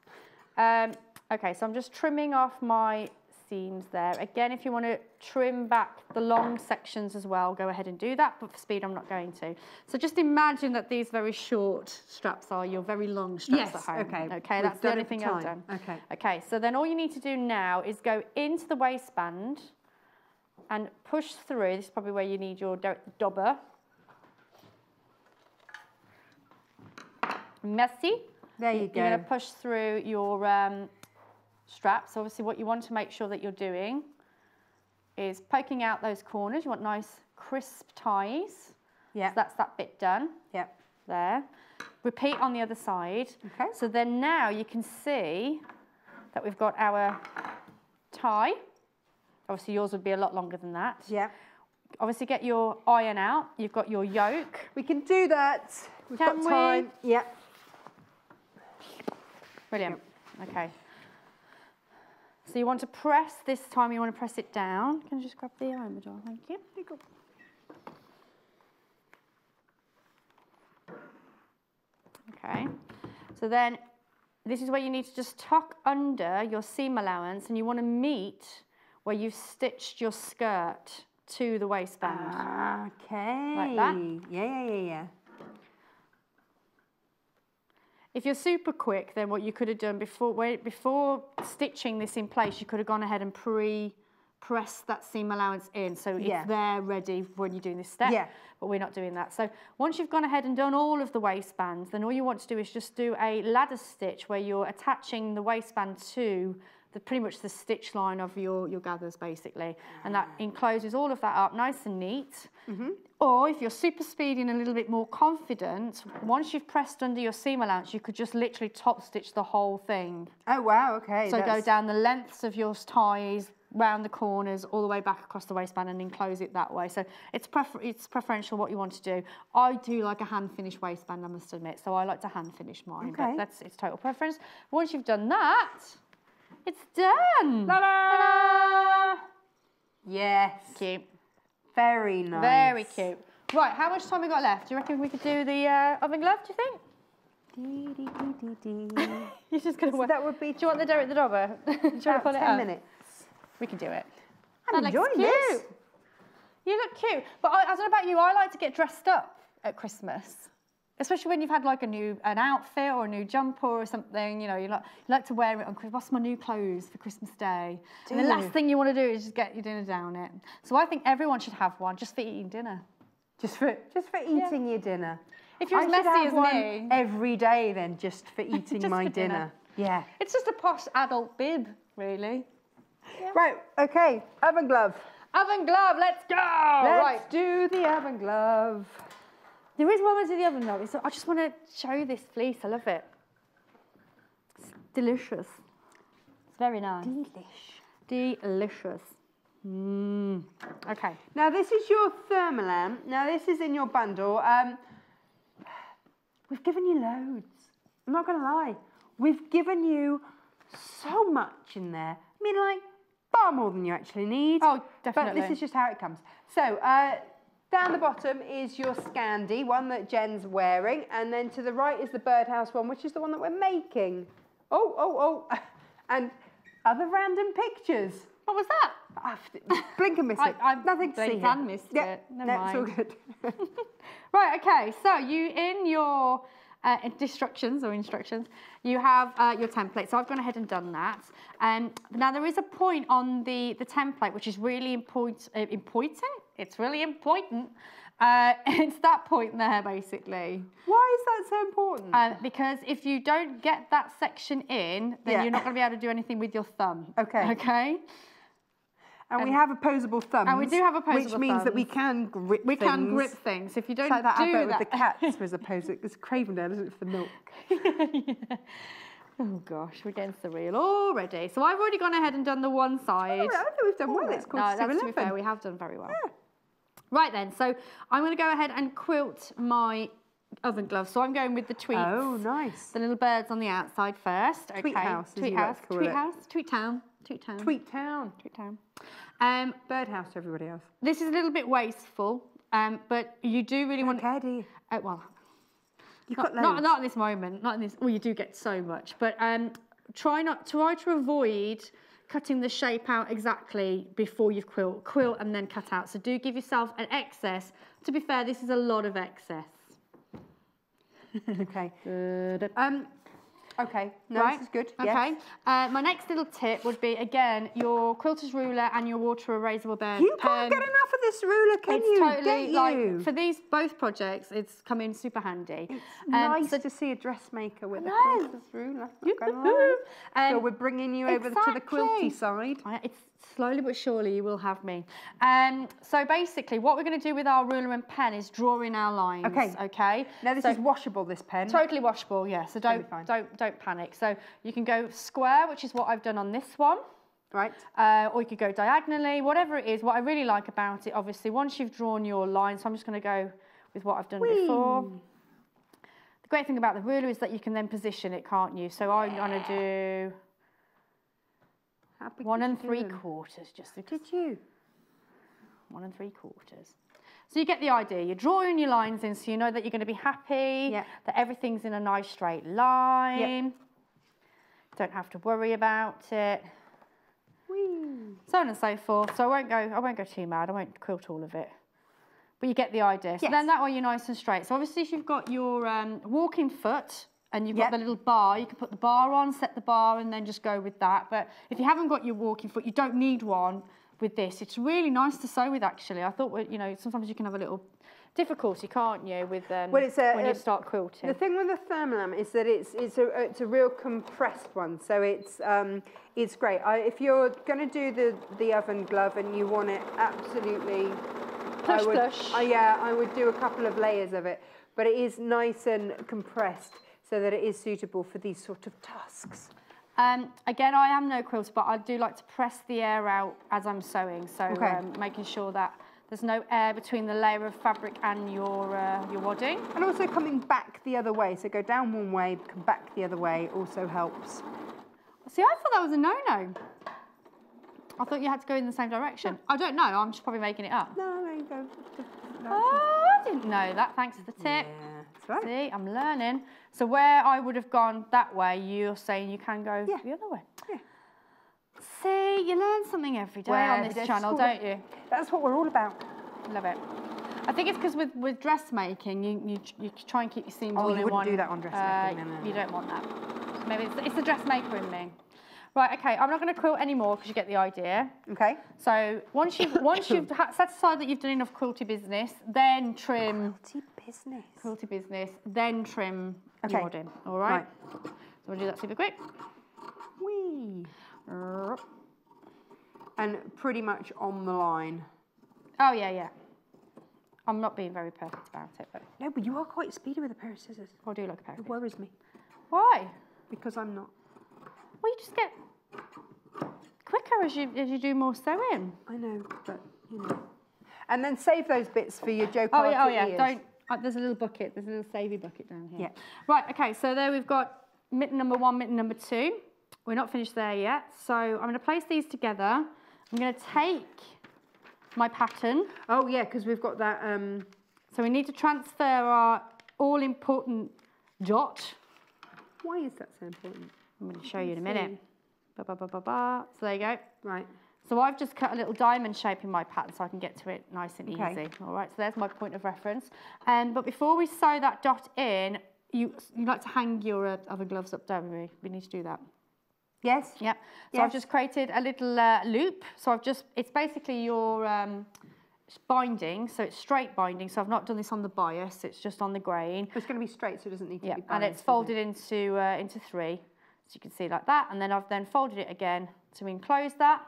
Okay, so I'm just trimming off my seams there. Again, if you want to trim back the long sections as well, go ahead and do that, but for speed I'm not going to. So just imagine that these very short straps are your very long straps at home. Okay. Okay, that's the only thing I've done. Okay. Okay, so then all you need to do now is go into the waistband and push through. This is probably where you need your dobber. Messy. There you go. You're going to push through your straps. Obviously, what you want to make sure that you're doing is poking out those corners. You want nice, crisp ties. Yeah. So that's that bit done. Yeah. There. Repeat on the other side. Okay. So then now you can see that we've got our tie. Obviously, yours would be a lot longer than that. Yeah. Obviously, get your iron out. You've got your yoke. We can do that. We've Can got time. we? Yeah. Brilliant. Okay. So you want to press, this time you want to press it down. Can I just grab the iron, Madonna? Thank you. There you go. Okay. So then this is where you need to just tuck under your seam allowance and you want to meet where you've stitched your skirt to the waistband. Okay. Like that? Yeah. If you're super quick, then what you could have done before stitching this in place, you could have gone ahead and pre-pressed that seam allowance in, so it's there ready when you're doing this step. Yeah. But we're not doing that. So once you've gone ahead and done all of the waistbands, then all you want to do is just do a ladder stitch where you're attaching the waistband to pretty much the stitch line of your gathers, basically, and that encloses all of that up nice and neat. Or if you're super speedy and a little bit more confident, once you've pressed under your seam allowance, you could just literally top stitch the whole thing. Oh, wow, okay. So go down the lengths of your ties, round the corners, all the way back across the waistband and enclose it that way. So it's preferential what you want to do. I do like a hand finished waistband, I must admit, so I like to hand finish mine, Okay. but it's total preference. Once you've done that, it's done. Ta-da! Yes. Cute. Very nice. Very cute. Right, how much time we got left? Do you reckon we could do the oven glove, do you think? You're just going to So that would be... Do you want the Derek the Dobber? Do you want to put it 10 up? minutes. We can do it. I'm That looks enjoying this. cute. You look cute. But I don't know about you, I like to get dressed up at Christmas. especially when you've had like an outfit or a new jumper or something, you know, you like to wear it on Christmas. What's my new clothes for Christmas Day? And the last thing you want to do is just get your dinner down it. So I think everyone should have one just for eating dinner. Just for eating your dinner. If you're as messy as me. Every day then, just for eating Just my for dinner. Yeah. It's just a posh adult bib, really. Yeah. Right, okay, oven glove. Oven glove, let's go! Let's do the oven glove. There is one more to the oven glove. So I just want to show you this fleece. I love it. It's delicious. It's very nice. Delicious. Okay. Now this is your thermolam. Now this is in your bundle. We've given you loads. I'm not going to lie. We've given you so much in there. I mean, like, far more than you actually need. Oh, definitely. But this is just how it comes. So, down the bottom is your Scandi, one that Jen's wearing. And then to the right is the birdhouse one, which is the one that we're making. Oh. And other random pictures. What was that? Blink and miss it. Nothing to see here. I missed it. Never mind. It's all good. Right, okay. So you, in your instructions, you have your template. So I've gone ahead and done that. Now there is a point on the template which is really important. It's really important. It's that point there, basically. Why is that so important? Because if you don't get that section in, then you're not going to be able to do anything with your thumb. Okay. Okay? And we have opposable thumbs. And we do have opposable which means thumbs. that we can grip We things. can grip things. If you don't It's like that do advert that... with the cats was opposed. It's Cravendale, isn't it, for the milk? Yeah. Oh gosh, we're getting surreal already. So I've already gone ahead and done the one side. Oh, I think we've done well. It's called no, that's to be fair, we have done very well. Yeah. Right then, so I'm going to go ahead and quilt my oven glove. So I'm going with the tweets. Oh, nice. The little birds on the outside first. Okay. Tweet house, Tweet house. Tweet house. Tweet town. Tweet town. Tweet town. Tweet town. Birdhouse to everybody else. This is a little bit wasteful, but you do really want. Okay, do you? Well, You've got loads. not in this moment. Not in this. Well, you do get so much, but try to avoid cutting the shape out exactly before you've quilt and then cut out. So do give yourself an excess. To be fair, this is a lot of excess. Okay. Okay. No, right. this is good. Okay. Yes. My next little tip would be, again, your quilter's ruler and your water erasable pen. You can't get enough of this ruler, can it's you? Totally, Get like, you? for these both projects, it's come in super handy. It's nice to see a dressmaker with a quilter's ruler. So we're bringing you over to the quilty side. It's slowly but surely you will have me. So basically, what we're going to do with our ruler and pen is draw in our lines. Okay. Now this is washable. This pen. Totally washable. Yeah. So don't panic. So you can go square, which is what I've done on this one. Right. Or you could go diagonally, whatever it is. What I really like about it, obviously, once you've drawn your line, so I'm just going to go with what I've done before. The great thing about the ruler is that you can then position it, can't you? So I'm going to do 1 3/4, just because. Did you? 1 3/4. So you get the idea. You're drawing your lines in so you know that you're going to be happy, that everything's in a nice straight line. Don't have to worry about it. So on and so forth. So I won't go too mad. I won't quilt all of it. But you get the idea. So then that way you're nice and straight. So obviously if you've got your walking foot and you've got the little bar, you can put the bar on, set the bar, and then just go with that. But if you haven't got your walking foot, you don't need one with this. It's really nice to sew with, actually. I thought, you know, sometimes you can have a little difficulty, can't you, with when you start quilting. The thing with the thermolam is that it's a real compressed one, so it's great. If you're going to do the oven glove and you want it absolutely plush, I would do a couple of layers of it, but it is nice and compressed so that it is suitable for these sort of tasks. Again, I am no quilter, but I do like to press the air out as I'm sewing, so making sure that there's no air between the layer of fabric and your wadding. And also coming back the other way, so go down one way, come back the other way, also helps. See, I thought that was a no-no. I thought you had to go in the same direction. I don't know, I'm just probably making it up. No, you go. Oh, I didn't know that, thanks for the tip. Yeah, that's right. See, I'm learning. So where I would have gone that way, you're saying you can go the other way. Yeah. See, you learn something every day on this channel, don't you? That's what we're all about. Love it. I think it's because with dressmaking, you try and keep your seams all in one. Oh, you wouldn't do that on dressmaking. No. You don't want that. Maybe it's the dressmaker in me. Right, okay, I'm not going to quilt anymore because you get the idea. Okay. So once you've set aside that you've done enough quilty business, then trim. Quilty business, then trim your wadding. All right. So we'll do that super quick. Whee. And pretty much on the line. Oh yeah. I'm not being very perfect about it, but No, but you are quite speedy with a pair of scissors. I'll do like a pair of It worries me. Why? Because I'm not. Well, you just get quicker as you do more sewing. I know, but you know. And then save those bits for your Joe Carter ears. Don't. There's a little bucket. There's a little savey bucket down here. Yeah. Right. Okay. So there we've got mitten number 1, mitten number 2. We're not finished there yet. So I'm going to place these together. I'm going to take my pattern. Oh yeah, because we've got that. So we need to transfer our all-important dot. Why is that so important? I'm going to show you in a minute. So there you go. Right. So I've just cut a little diamond shape in my pattern so I can get to it nice and easy. All right, so there's my point of reference. But before we sew that dot in, you like to hang your oven gloves up, don't we? We need to do that. Yes. Yep. So I've just created a little loop. So it's basically your binding, so it's straight binding. So I've not done this on the bias, it's just on the grain. It's going to be straight, so it doesn't need to be biased. And it's folded into 3. So you can see like that, and then I've then folded it again to enclose that,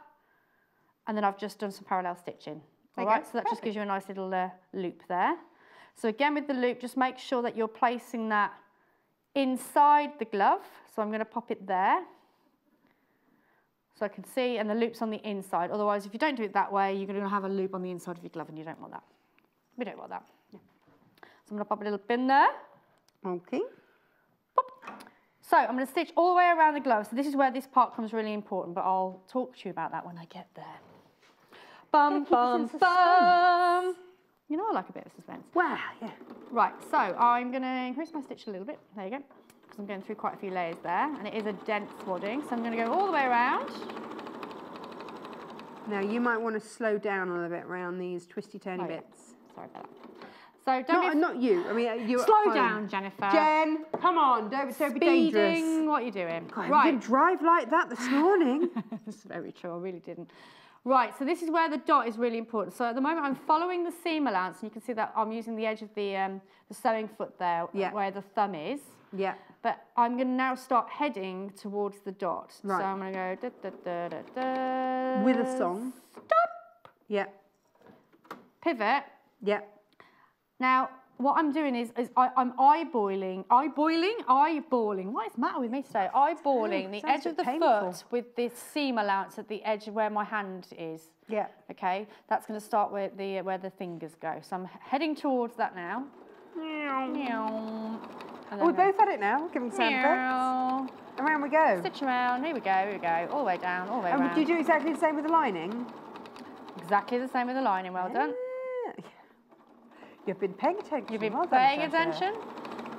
and then I've just done some parallel stitching. All right, so that just gives you a nice little loop there. So again with the loop, just make sure that you're placing that inside the glove. So I'm going to pop it there, so I can see, and the loop's on the inside. Otherwise, if you don't do it that way, you're going to have a loop on the inside of your glove, and you don't want that. We don't want that. Yeah. So I'm going to pop a little pin there. Okay. Pop. So I'm going to stitch all the way around the glove. So this is where this part comes really important, but I'll talk to you about that when I get there. Bum, bum, bum. You know I like a bit of suspense. Wow, yeah. Right, so I'm going to increase my stitch a little bit. There you go. Because I'm going through quite a few layers there, and it is a dense wadding. So I'm going to go all the way around. Now you might want to slow down a little bit around these twisty-turny bits. Sorry about that. So don't not you. I mean, you. Slow down, Jennifer. Jen, come on, don't be dangerous. What are you doing? God, right. I didn't drive like that this morning. That's very true. I really didn't. Right, so this is where the dot is really important. So at the moment, I'm following the seam allowance, and you can see that I'm using the edge of the sewing foot there, where the thumb is. Yeah. But I'm going to now start heading towards the dot. Right. So I'm going to go da, da, da, da, da. With a song. Stop. Yeah. Pivot. Yeah. Now, what I'm doing is I'm eyeballing. What is the matter with me today? Eyeballing the edge of the foot with this seam allowance at the edge of where my hand is. Yeah. Okay, that's going to start where the fingers go. So I'm heading towards that now. Oh, we both had it now. Give them sound effects. Around we go. Stitch around. Here we go. All the way down. All the way around. And do you do exactly the same with the lining? Exactly the same with the lining. Well done. You've been paying attention. You've been paying attention.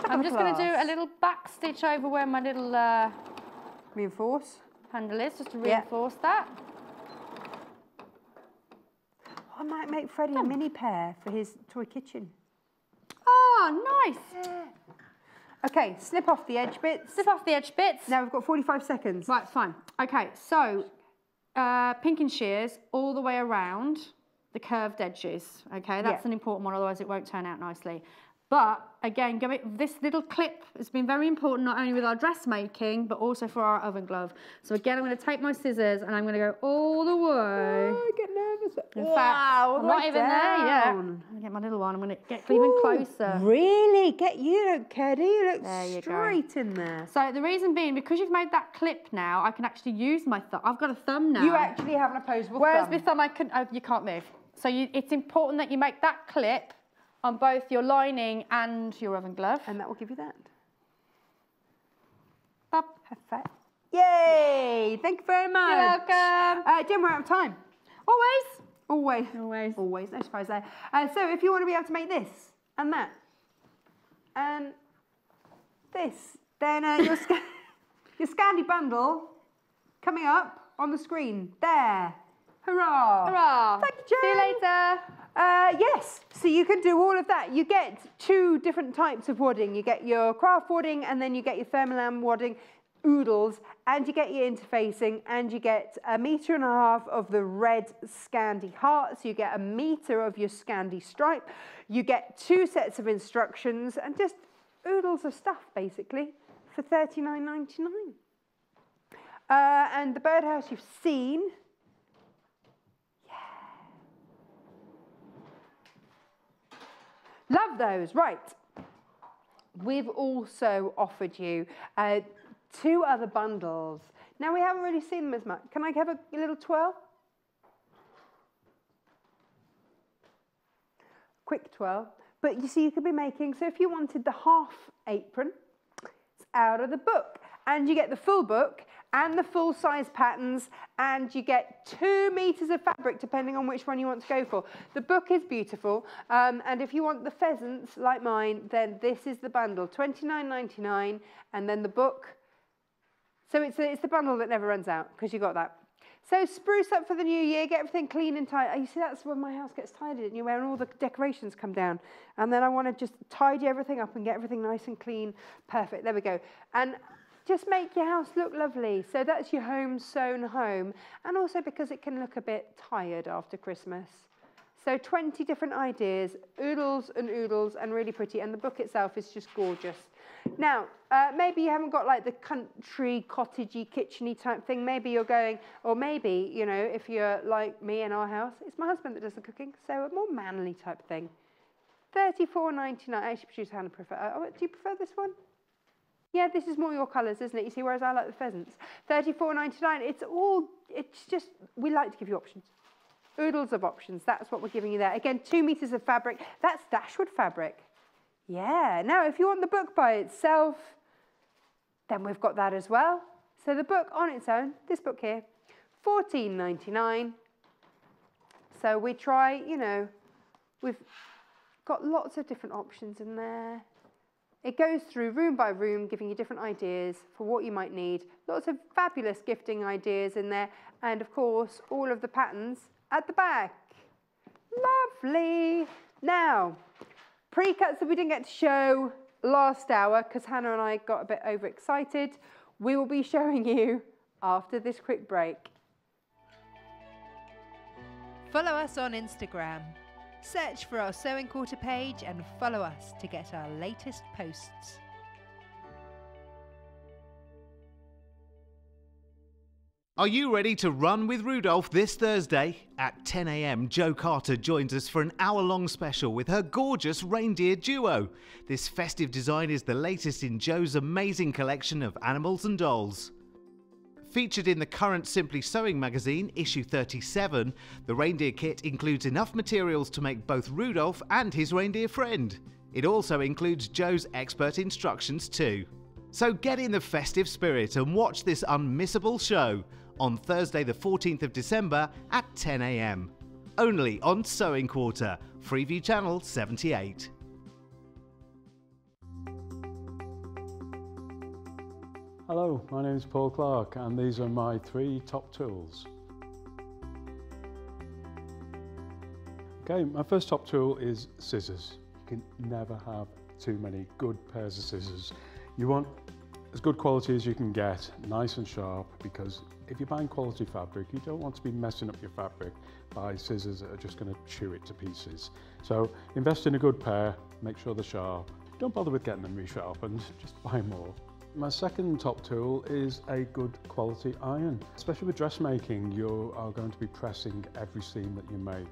I'm just going to do a little back stitch over where my little reinforce handle is, just to reinforce that. I might make Freddie a mini pair for his toy kitchen. Oh, nice. Yeah. Okay, snip off the edge bits. Snip off the edge bits. Now we've got 45 seconds. Right, fine. Okay, so pinking shears all the way around the curved edges, okay? That's an important one, otherwise it won't turn out nicely. But again, this little clip has been very important, not only with our dressmaking, but also for our oven glove. So again, I'm going to take my scissors and I'm going to go all the way. Oh, I get nervous. In fact, I'm not even there yet. I'm going to get my little one. I'm going to get even closer. Really? You look Keddy. You look straight in there. So the reason being, because you've made that clip now, I can actually use my thumb. I've got a thumb now. You actually have an opposable Whereas thumb. with thumb, you can't move. So it's important that you make that clip on both your lining and your oven glove. And that will give you that. Bop. Perfect. Yay! Thank you very much. You're welcome. Jen, we're out of time. Always. No surprise there. So if you want to be able to make this and that and this, then your Scandi bundle coming up on the screen. There. Hurrah! Hurrah! Thank you, See you Jen. later. Yes, so you can do all of that. You get 2 different types of wadding. You get your craft wadding, and then you get your thermolam wadding, oodles, and you get your interfacing, and you get 1.5 meters of the red Scandi heart. So you get 1 meter of your Scandi stripe. You get 2 sets of instructions, and just oodles of stuff, basically, for $39.99. And the birdhouse you've seen. Love those, right. We've also offered you 2 other bundles. Now, we haven't really seen them as much. Can I have a little twirl? Quick twirl. But you see, you could be making, so if you wanted the half apron, it's out of the book. And you get the full book and the full size patterns, and you get 2 meters of fabric depending on which one you want to go for. The book is beautiful, and if you want the pheasants like mine, then this is the bundle, $29.99, and then the book. So it's the bundle that never runs out, because you got that. So spruce up for the new year, get everything clean and tidy. You see, that's when my house gets tidied, and when all the decorations come down. And then I want to just tidy everything up and get everything nice and clean. Perfect, there we go. And just make your house look lovely. So that's your home sewn home. And also because it can look a bit tired after Christmas. So 20 different ideas, oodles and really pretty. And the book itself is just gorgeous. Now, maybe you haven't got like the country, cottagey, kitcheny type thing. Maybe you're going, or maybe, you know, if you're like me in our house, it's my husband that does the cooking. So a more manly type thing. $34.99. I actually produce Hannah prefer. Oh, do you prefer this one? Yeah, this is more your colours, isn't it? You see, whereas I like the pheasants. $34.99. It's just, we like to give you options. Oodles of options. That's what we're giving you there. Again, 2 meters of fabric. That's dashwood fabric. Yeah. Now, if you want the book by itself, then we've got that as well. So the book on its own, this book here, $14.99. So we try, you know, we've got lots of different options in there. It goes through room by room, giving you different ideas for what you might need. Lots of fabulous gifting ideas in there. And of course, all of the patterns at the back. Lovely. Now, pre-cuts that we didn't get to show last hour because Hannah and I got a bit overexcited. We will be showing you after this quick break. Follow us on Instagram. Search for our Sewing Quarter page and follow us to get our latest posts. Are you ready to run with Rudolph this Thursday? At 10 a.m, Jo Carter joins us for an hour-long special with her gorgeous reindeer duo. This festive design is the latest in Jo's amazing collection of animals and dolls. Featured in the current Simply Sewing magazine, issue 37, the reindeer kit includes enough materials to make both Rudolph and his reindeer friend. It also includes Jo's expert instructions too. So get in the festive spirit and watch this unmissable show on Thursday the 14th of December at 10 a.m. Only on Sewing Quarter, Freeview Channel 78. Hello, my name is Paul Clark and these are my 3 top tools. Okay, my first top tool is scissors. You can never have too many good pairs of scissors. You want as good quality as you can get, nice and sharp, because if you're buying quality fabric, you don't want to be messing up your fabric by scissors that are just going to chew it to pieces. So invest in a good pair, make sure they're sharp. Don't bother with getting them resharpened, just buy more. My second top tool is a good quality iron. Especially with dressmaking, you are going to be pressing every seam that you make.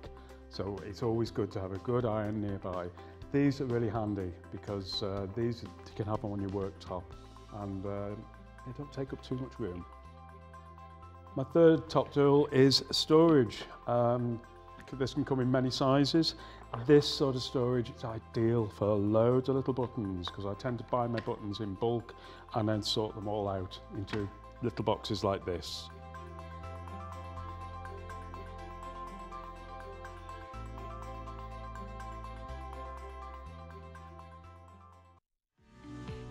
So it's always good to have a good iron nearby. These are really handy because these you can have them on your worktop and they don't take up too much room. My third top tool is storage. This can come in many sizes. This sort of storage is ideal for loads of little buttons because I tend to buy my buttons in bulk and then sort them all out into little boxes like this.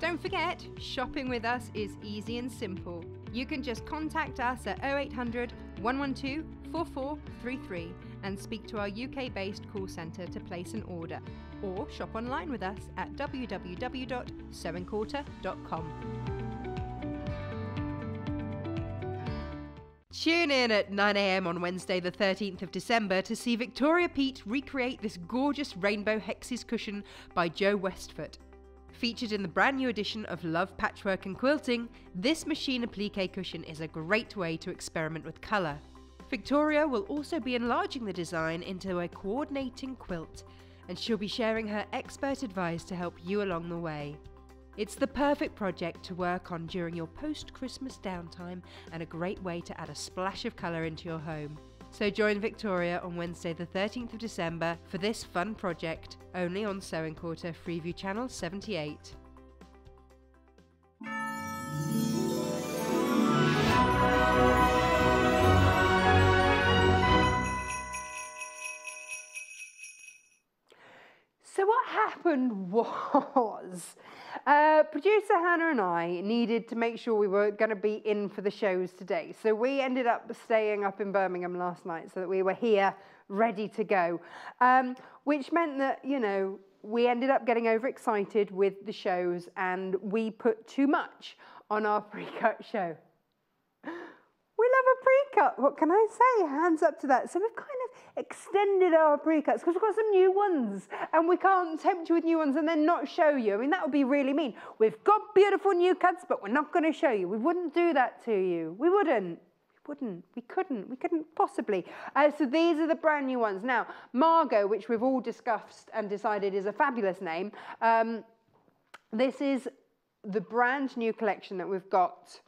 Don't forget, shopping with us is easy and simple. You can just contact us at 0800 112 4433 and speak to our UK-based call centre to place an order, or shop online with us at www.sewingquarter.com. Tune in at 9 a.m. on Wednesday the 13th of December to see Victoria Peat recreate this gorgeous rainbow hexes cushion by Joe Westfoot. Featured in the brand new edition of Love Patchwork and Quilting, this machine applique cushion is a great way to experiment with colour. Victoria will also be enlarging the design into a coordinating quilt, and she'll be sharing her expert advice to help you along the way. It's the perfect project to work on during your post-Christmas downtime and a great way to add a splash of colour into your home. So join Victoria on Wednesday the 13th of December for this fun project, only on Sewing Quarter Freeview Channel 78. So what happened was, producer Hannah and I needed to make sure we were going to be in for the shows today. So we ended up staying up in Birmingham last night so that we were here ready to go, which meant that, you know, we ended up getting overexcited with the shows and we put too much on our pre-cut show. We love a pre-cut, what can I say? Hands up to that. So we've kind of extended our pre-cuts because we've got some new ones and we can't tempt you with new ones and then not show you. I mean, that would be really mean. We've got beautiful new cuts, but we're not going to show you. We wouldn't do that to you. We wouldn't. We couldn't possibly. So these are the brand new ones. Now, Margot, which we've all discussed and decided is a fabulous name, this is the brand new collection that we've got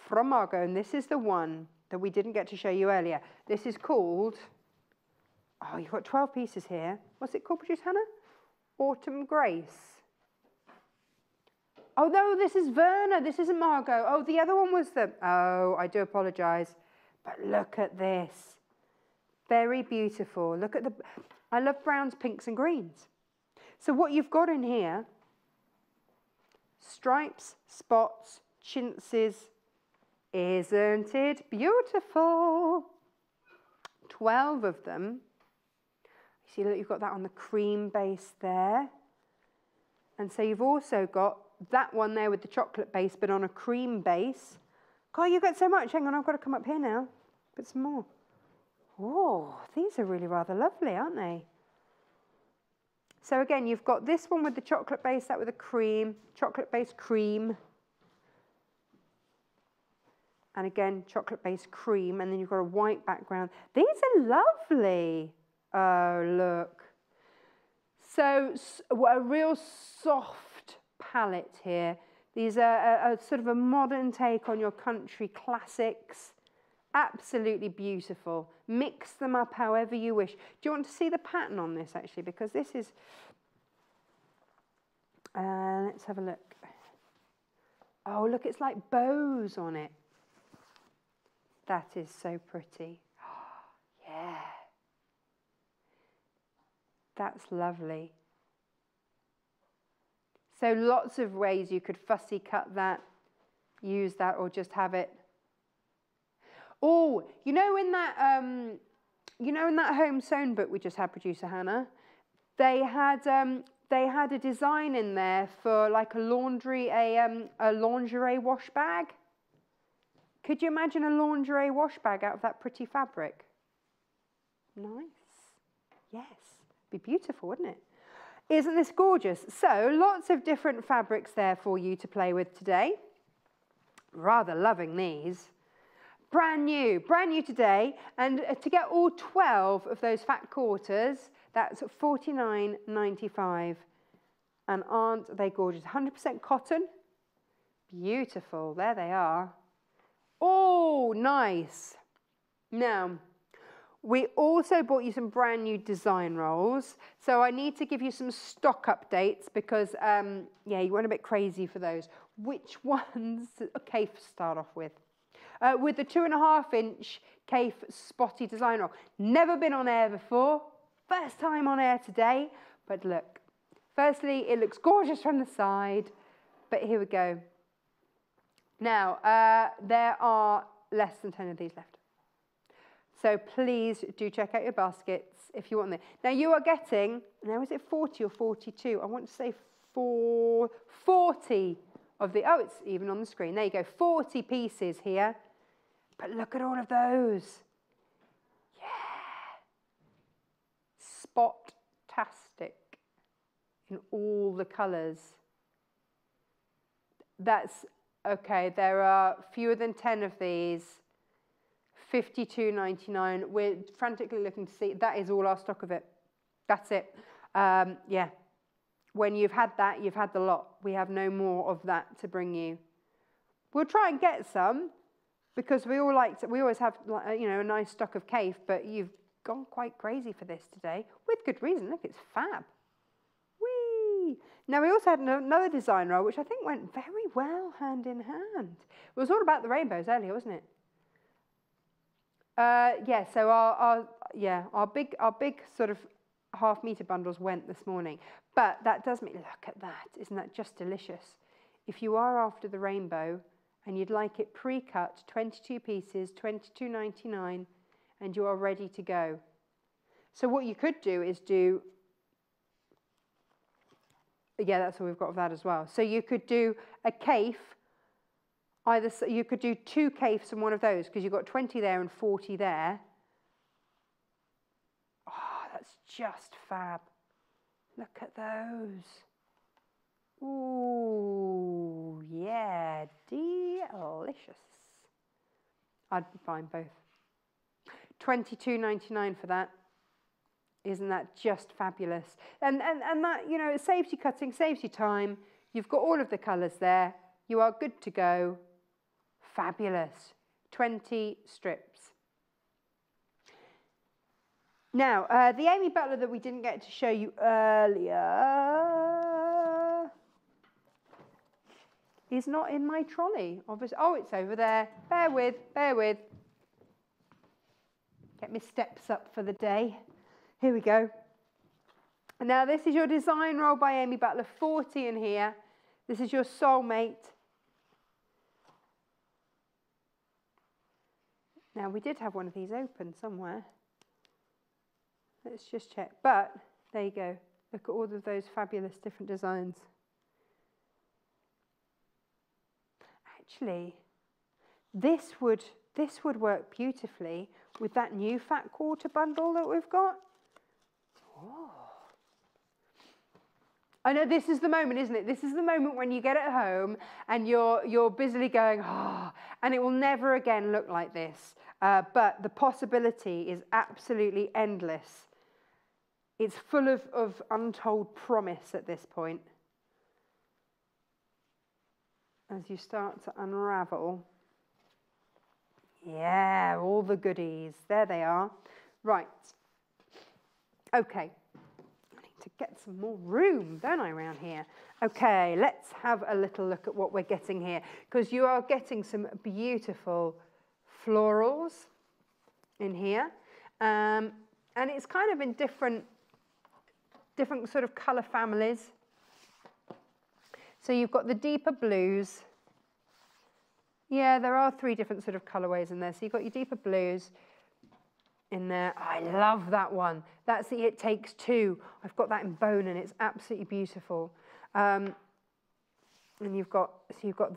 from Margot, and this is the one that we didn't get to show you earlier. This is called, oh, you've got 12 pieces here. What's it called, Producer Hannah? Autumn Grace. Oh, no, this is Verna. This isn't Margot. Oh, the other one was the, oh, I do apologise. But look at this. Very beautiful. Look at the, I love browns, pinks and greens. So what you've got in here, stripes, spots, chintzes, isn't it beautiful? 12 of them. See, look, you've got that on the cream base there. And so you've also got that one there with the chocolate base, but on a cream base. God, you've got so much. Hang on, I've got to come up here now. Put some more. Oh, these are really rather lovely, aren't they? So again, you've got this one with the chocolate base, that with a cream, chocolate base cream. And again, chocolate-based cream, and then you've got a white background. These are lovely. Oh, look. So a real soft palette here. These are a sort of a modern take on your country classics. Absolutely beautiful. Mix them up however you wish. Do you want to see the pattern on this, actually? Because this is... let's have a look. Oh, look, it's like bows on it. That is so pretty. Yeah. That's lovely. So lots of ways you could fussy cut that, use that, or just have it. Oh, you know in that home sewn book we just had, Producer Hannah, they had a design in there for like a lingerie wash bag. Could you imagine a lingerie wash bag out of that pretty fabric? Nice. Yes. Be beautiful, wouldn't it? Isn't this gorgeous? So lots of different fabrics there for you to play with today. Rather loving these. Brand new today. And to get all 12 of those fat quarters, that's $49.95. And aren't they gorgeous? 100% cotton. Beautiful. There they are. Oh, nice. Now, we also bought you some brand new design rolls. So I need to give you some stock updates because, yeah, you went a bit crazy for those. Which ones? Okay, start off with. With the 2.5-inch Cafe Spotty design roll. Never been on air before. First time on air today. But look, firstly, it looks gorgeous from the side. But here we go. Now, there are less than 10 of these left. So please do check out your baskets if you want them. Now you are getting, now is it 40 or 42? I want to say 40 of the, oh, it's even on the screen. There you go, 40 pieces here. But look at all of those. Yeah. Spot-tastic in all the colours. That's, okay, there are fewer than 10 of these. $52.99. We're frantically looking to see. That is all our stock of it. That's it. Yeah. When you've had that, you've had the lot. We have no more of that to bring you. We'll try and get some because we all like to, we always have, you know, a nice stock of Cafe, but you've gone quite crazy for this today with good reason. Look, it's fab. Whee! Now we also had another design roll, which I think went very well hand in hand. It was all about the rainbows earlier, wasn't it? Yeah, so our big sort of half-metre bundles went this morning. But that does mean, look at that, isn't that just delicious? If you are after the rainbow and you'd like it pre-cut, 22 pieces, $22.99, and you are ready to go. So what you could do is do, yeah, that's all we've got of that as well. So you could do a Cafe. Either you could do 2 Cafes and one of those because you've got 20 there and 40 there. Oh, that's just fab. Look at those. Ooh, yeah, delicious. I'd be buying both. $22.99 for that. Isn't that just fabulous? And that, you know, it saves you cutting, saves you time. You've got all of the colours there. You are good to go. Fabulous. 20 strips. Now, the Amy Butler that we didn't get to show you earlier is not in my trolley. Obviously, oh, it's over there. Bear with, bear with. Get my steps up for the day. Here we go. Now, this is your design roll by Amy Butler, 40 in here. This is your soulmate. Now, we did have one of these open somewhere. Let's just check. But, there you go. Look at all of those fabulous different designs. Actually, this would work beautifully with that new fat quarter bundle that we've got. Oh. I know this is the moment, isn't it? This is the moment when you get at home and you're busily going, oh, and it will never again look like this. But the possibility is absolutely endless. It's full of untold promise at this point. As you start to unravel. Yeah, all the goodies. There they are. Right. Okay. To get some more room, don't I, around here? Okay, let's have a little look at what we're getting here, because you are getting some beautiful florals in here, and it's kind of in different sort of colour families. So you've got the deeper blues. Yeah, there are 3 different sort of colourways in there. So you've got your deeper blues in there. Oh, I love that one. That's the It Takes Two. I've got that in bone and it's absolutely beautiful. And you've got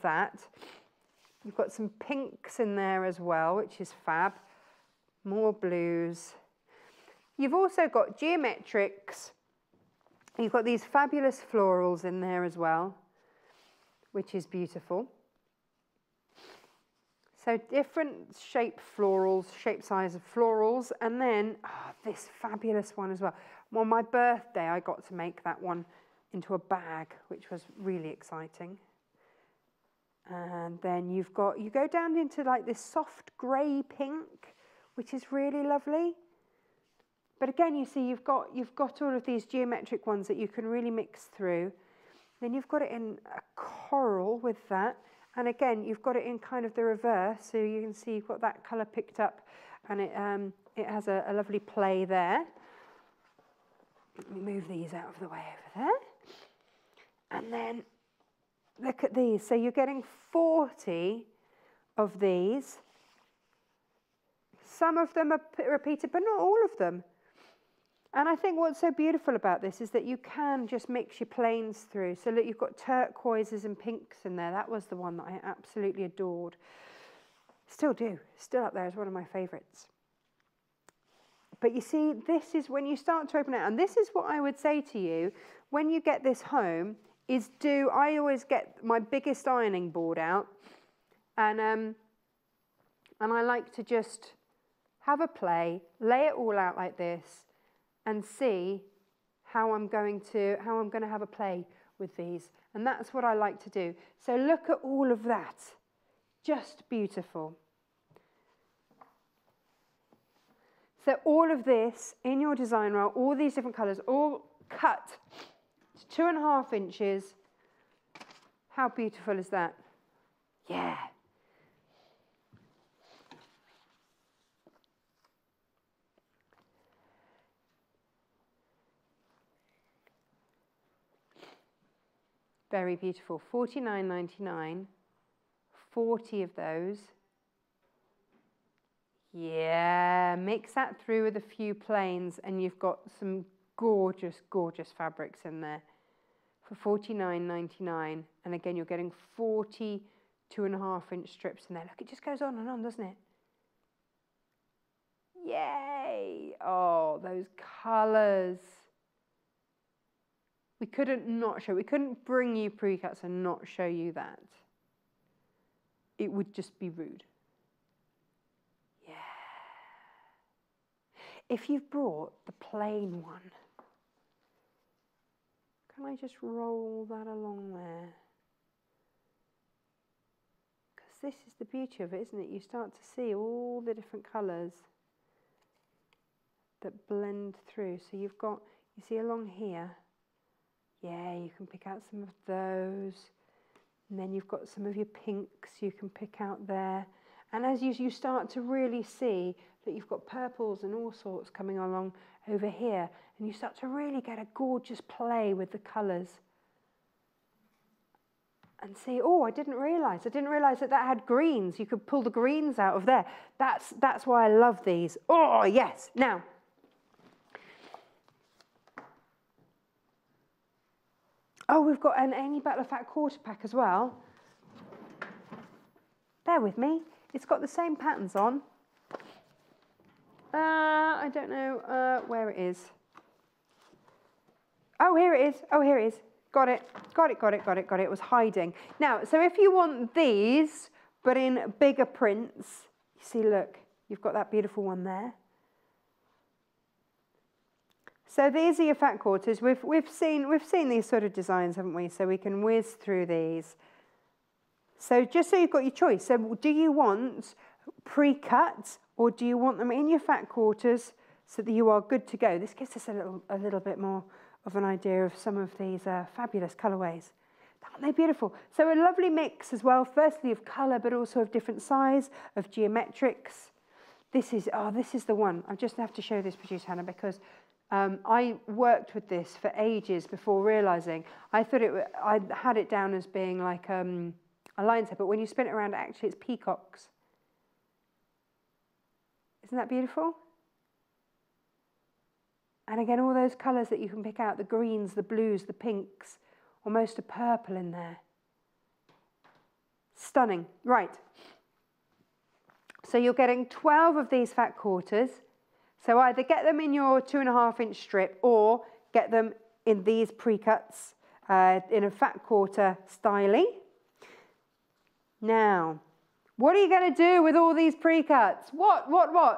that. You've got some pinks in there as well, which is fab. More blues. You've also got geometrics. You've got these fabulous florals in there as well, which is beautiful. So different shape florals, shape size of florals, and then this fabulous one as well. On my birthday, I got to make that one into a bag, which was really exciting. And then you go down into like this soft grey pink, which is really lovely. But again, you see, you've got all of these geometric ones that you can really mix through. Then you've got it in a coral with that. And again, you've got it in kind of the reverse, so you can see you've got that colour picked up, and it has a lovely play there. Let me move these out of the way over there. And then look at these. So you're getting 40 of these. Some of them are repeated, but not all of them. And I think what's so beautiful about this is that you can just mix your plains through. So look, you've got turquoises and pinks in there. That was the one that I absolutely adored. Still do. Still up there as one of my favourites. But you see, this is when you start to open it. And this is what I would say to you when you get this home is I always get my biggest ironing board out. And I like to just have a play, lay it all out like this, and see how I'm going to have a play with these. And that's what I like to do. So look at all of that. Just beautiful. So all of this in your design roll, all these different colours, all cut to 2.5 inches. How beautiful is that? Yeah. Very beautiful. $49.99. 40 of those. Yeah, mix that through with a few plains and you've got some gorgeous, gorgeous fabrics in there for $49.99. And again, you're getting 40 2.5-inch strips in there. Look, it just goes on and on, doesn't it? Yay! Oh, those colours. We couldn't not show, we couldn't bring you pre-cuts and not show you that. It would just be rude. Yeah. If you've brought the plain one, can I just roll that along there? Because this is the beauty of it, isn't it? You start to see all the different colours that blend through. So you've got, you see along here, yeah, you can pick out some of those. And then you've got some of your pinks you can pick out there. And as you start to really see that you've got purples and all sorts coming along over here, and you start to really get a gorgeous play with the colours. And see, oh, I didn't realise that that had greens. You could pull the greens out of there. That's why I love these. Oh, yes. Now, oh, we've got an Amy Butler Fat Quarter Pack as well. Bear with me. It's got the same patterns on. I don't know where it is. Oh, here it is. Oh, here it is. Got it. Got it, got it, got it, got it. It was hiding. Now, so if you want these, but in bigger prints, you see, look, you've got that beautiful one there. So these are your fat quarters. We've seen these sort of designs, haven't we? So we can whiz through these. So just so you've got your choice. So do you want pre-cut or do you want them in your fat quarters so that you are good to go? This gives us a little bit more of an idea of some of these fabulous colourways. Aren't they beautiful? So a lovely mix as well, firstly of colour, but also of different size, of geometrics. This is the one. I just have to show this, producer Hannah, because I worked with this for ages before realising. I had it down as being like a line set, but when you spin it around, actually it's peacocks. Isn't that beautiful? And again, all those colours that you can pick out, the greens, the blues, the pinks, almost a purple in there. Stunning. Right. So you're getting 12 of these fat quarters. So either get them in your 2.5-inch strip or get them in these pre-cuts in a fat quarter styling. Now, what are you going to do with all these pre-cuts? What?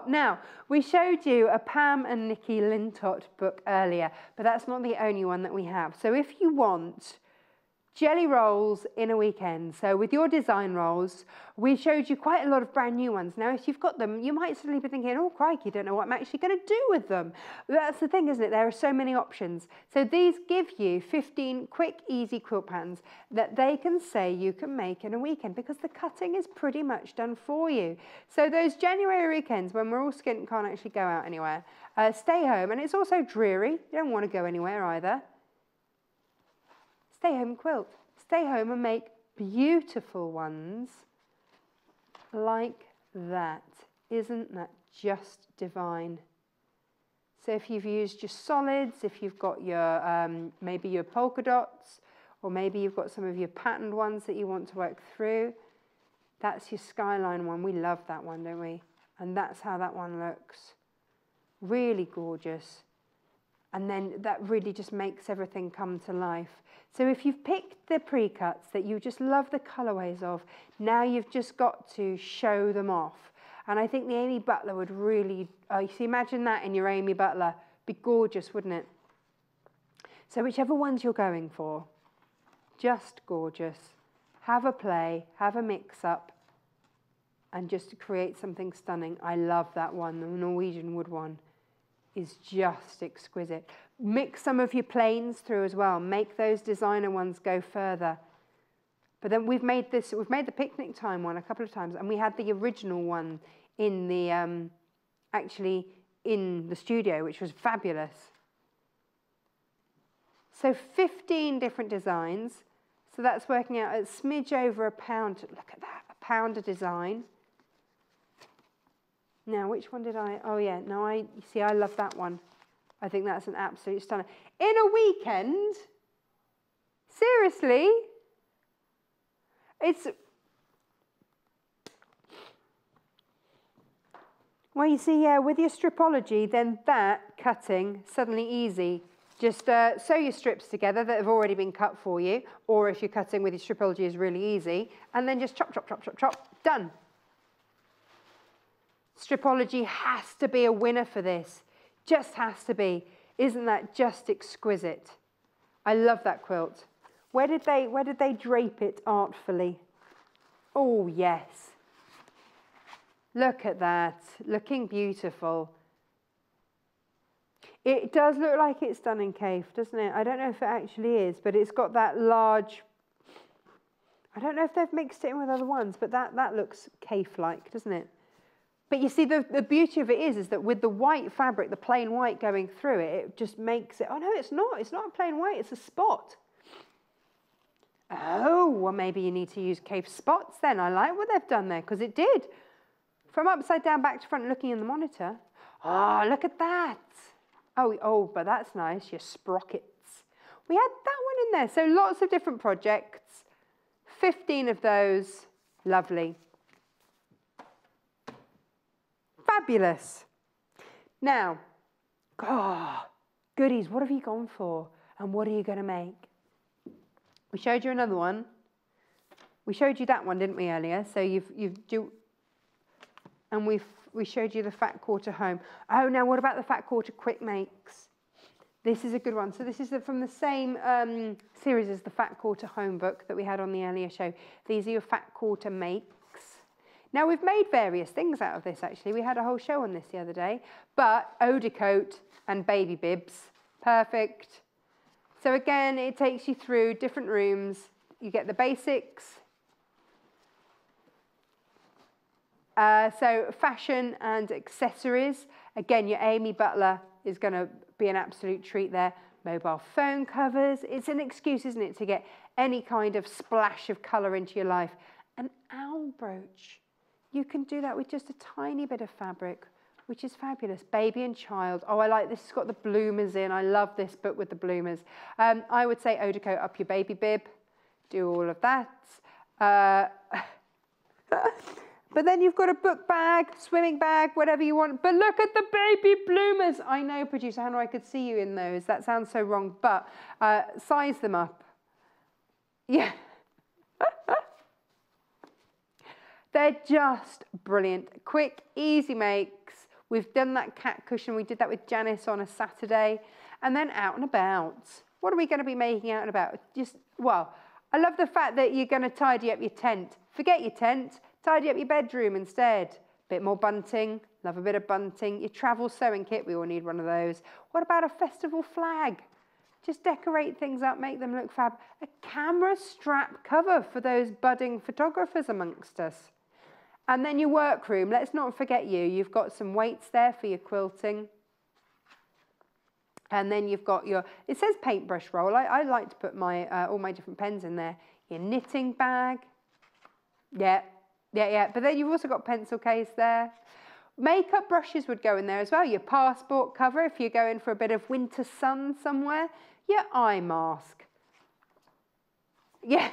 Now, we showed you a Pam and Nikki Lintott book earlier, but that's not the only one that we have. So if you want jelly rolls in a weekend, so with your design rolls, we showed you quite a lot of brand new ones. Now, if you've got them, you might suddenly be thinking, oh, crikey, you don't know what I'm actually going to do with them. But that's the thing, isn't it? There are so many options. So these give you 15 quick, easy quilt patterns that they can say you can make in a weekend because the cutting is pretty much done for you. So those January weekends when we're all skint, can't actually go out anywhere, stay home. And it's also dreary. You don't want to go anywhere either. Stay home and quilt. Stay home and make beautiful ones like that. Isn't that just divine? So if you've used your solids, if you've got your, maybe your polka dots, or maybe you've got some of your patterned ones that you want to work through, that's your skyline one. We love that one, don't we? And that's how that one looks. Really gorgeous. And then that really just makes everything come to life. So if you've picked the pre-cuts that you just love the colorways of, now you've just got to show them off. And I think the Amy Butler would really, you see, imagine that in your Amy Butler. Be gorgeous, wouldn't it? So whichever ones you're going for, just gorgeous. Have a play, have a mix-up, and just create something stunning. I love that one, the Norwegian wood one is just exquisite. Mix some of your plains through as well. Make those designer ones go further. But then we've made the picnic time one a couple of times, and we had the original one in the, actually in the studio, which was fabulous. So 15 different designs. So that's working out a smidge over £1. Look at that, £1 a design. Now, which one did I, oh yeah, no, you see, I love that one. I think that's an absolute stunner. In a weekend, seriously, it's, well, you see, yeah, with your stripology, then that cutting, suddenly easy. Just sew your strips together that have already been cut for you, or if you're cutting with your stripology is really easy, and then just chop, chop, chop, chop, chop, done. Stripology has to be a winner for this. Just has to be. Isn't that just exquisite? I love that quilt. Where did they drape it artfully? Oh, yes. Look at that. Looking beautiful. It does look like it's done in Caif, doesn't it? I don't know if it actually is, but it's got that large... I don't know if they've mixed it in with other ones, but that looks Caif-like, doesn't it? But you see, the beauty of it is that with the white fabric, the plain white going through it, it just makes it... Oh, no, it's not. It's not a plain white. It's a spot. Oh, well, maybe you need to use Caif spots then. I like what they've done there, because it did. From upside down, back to front, looking in the monitor. Oh, look at that. Oh, but that's nice, your sprockets. We had that one in there. So lots of different projects. 15 of those. Lovely. Fabulous. Now, goodies, what have you gone for? And what are you going to make? We showed you another one. We showed you that one, didn't we, earlier? So and we showed you the fat quarter home. Oh, now what about the fat quarter quick makes? This is a good one. So this is from the same series as the fat quarter home book that we had on the earlier show. These are your fat quarter makes. Now we've made various things out of this actually. We had a whole show on this the other day. But overcoat and baby bibs, perfect. So again, it takes you through different rooms. You get the basics. So fashion and accessories. Again, your Amy Butler is going to be an absolute treat there. Mobile phone covers. It's an excuse, isn't it, to get any kind of splash of colour into your life. An owl brooch. You can do that with just a tiny bit of fabric, which is fabulous. Baby and child. Oh, I like this. It's got the bloomers in. I love this book with the bloomers. I would say overcoat up your baby bib. Do all of that. But then you've got a book bag, swimming bag, whatever you want. But look at the baby bloomers. I know, producer Hannah, I could see you in those. That sounds so wrong, but size them up. Yeah. They're just brilliant. Quick, easy makes. We've done that cat cushion. We did that with Janice on a Saturday. And then out and about. What are we going to be making out and about? Well, I love the fact that you're going to tidy up your tent. Forget your tent. Tidy up your bedroom instead. Bit more bunting. Love a bit of bunting. Your travel sewing kit. We all need one of those. What about a festival flag? Just decorate things up. Make them look fab. A camera strap cover for those budding photographers amongst us. And then your workroom. Let's not forget you. You've got some weights there for your quilting. And then you've got your, it says paintbrush roll. I like to put my all my different pens in there. Your knitting bag. Yeah. But then you've also got pencil case there. Makeup brushes would go in there as well. Your passport cover if you're going for a bit of winter sun somewhere. Your eye mask. Yeah.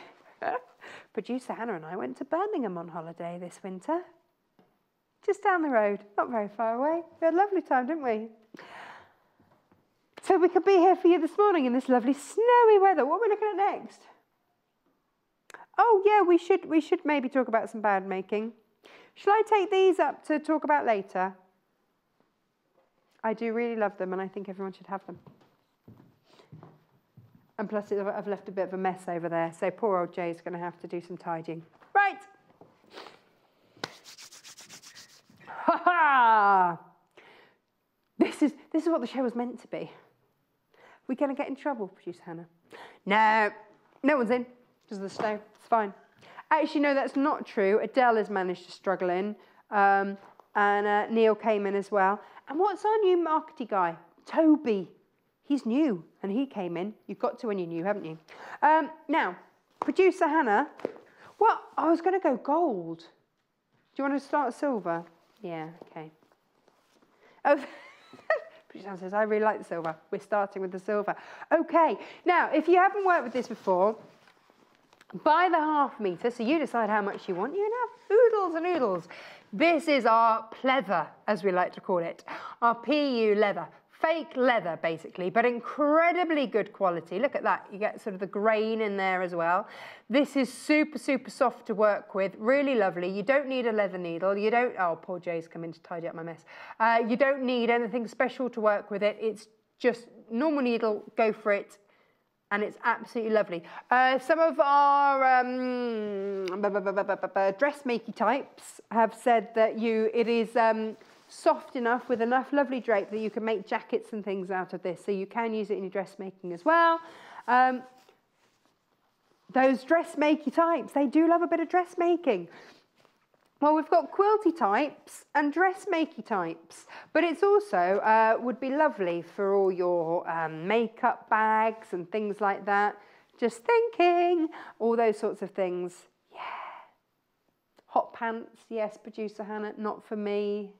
Producer Hannah and I went to Birmingham on holiday this winter. Just down the road, not very far away. We had a lovely time, didn't we? So we could be here for you this morning in this lovely snowy weather. What are we looking at next? Oh yeah, we should maybe talk about some bag making. Shall I take these up to talk about later? I do really love them and I think everyone should have them. And plus I've left a bit of a mess over there, so poor old Jay's going to have to do some tidying. Right. Ha ha! This is what the show was meant to be. We're going to get in trouble, Producer Hannah. No, no one's in because of the snow. It's fine. Actually, no, that's not true. Adele has managed to struggle in, and Neil came in as well. And what's our new marketing guy? Toby. He's new, and he came in. You've got to when you're new, haven't you? Now, Producer Hannah, well, I was going to go gold. Do you want to start silver? Yeah, okay. Oh, Producer Hannah says, I really like the silver. We're starting with the silver. Okay, now, if you haven't worked with this before, buy the half metre, so you decide how much you want. You can have oodles and oodles. This is our pleather, as we like to call it, our PU leather. Fake leather, basically, but incredibly good quality. Look at that. You get sort of the grain in there as well. This is super, super soft to work with. Really lovely. You don't need a leather needle. You don't... Oh, poor Jay's come in to tidy up my mess. You don't need anything special to work with it. It's just normal needle. Go for it. And it's absolutely lovely. Some of our dressmaking types have said that it is... soft enough with enough lovely drape that you can make jackets and things out of this. So you can use it in your dressmaking as well. Those dressmaking types, they do love a bit of dressmaking. Well, we've got quilty types and dressmaking types, but it's also would be lovely for all your makeup bags and things like that. Just thinking, all those sorts of things. Yeah. Hot pants, yes, Producer Hannah, not for me.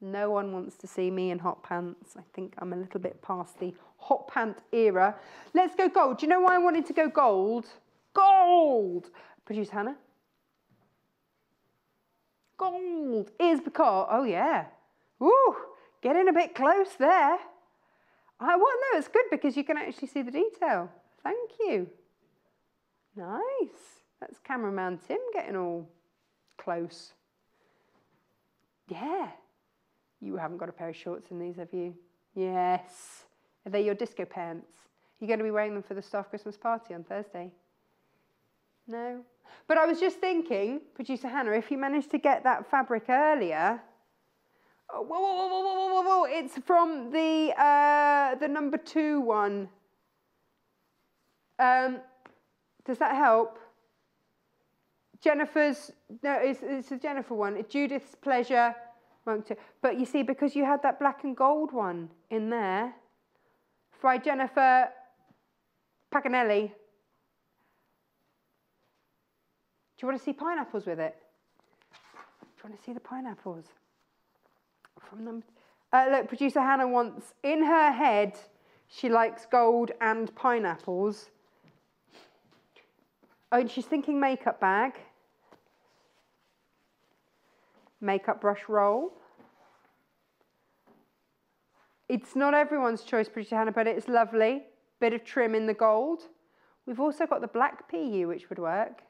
No one wants to see me in hot pants. I think I'm a little bit past the hot pant era. Let's go gold. Do you know why I wanted to go gold? Gold! Producer Hannah? Gold is because, oh yeah. Ooh, getting a bit close there. Well, no, it's good because you can actually see the detail. Thank you. Nice. That's cameraman Tim getting all close. Yeah. You haven't got a pair of shorts in these, have you? Yes. Are they your disco pants? You're going to be wearing them for the staff Christmas party on Thursday? No? But I was just thinking, Producer Hannah, if you managed to get that fabric earlier... Oh, whoa, whoa, whoa, whoa, whoa, whoa, whoa. It's from the number 2 one. Does that help? Jenniffer's... No, it's a Jenniffer one. Judith's Pleasure... But you see, because you had that black and gold one in there, by Jenniffer Paganelli. Do you want to see pineapples with it? Do you want to see the pineapples? From them. Look, Producer Hannah wants, in her head, she likes gold and pineapples. Oh, and she's thinking makeup bag. Makeup brush roll. It's not everyone's choice, Producer Hannah, but it's lovely. Bit of trim in the gold. We've also got the black PU, which would work.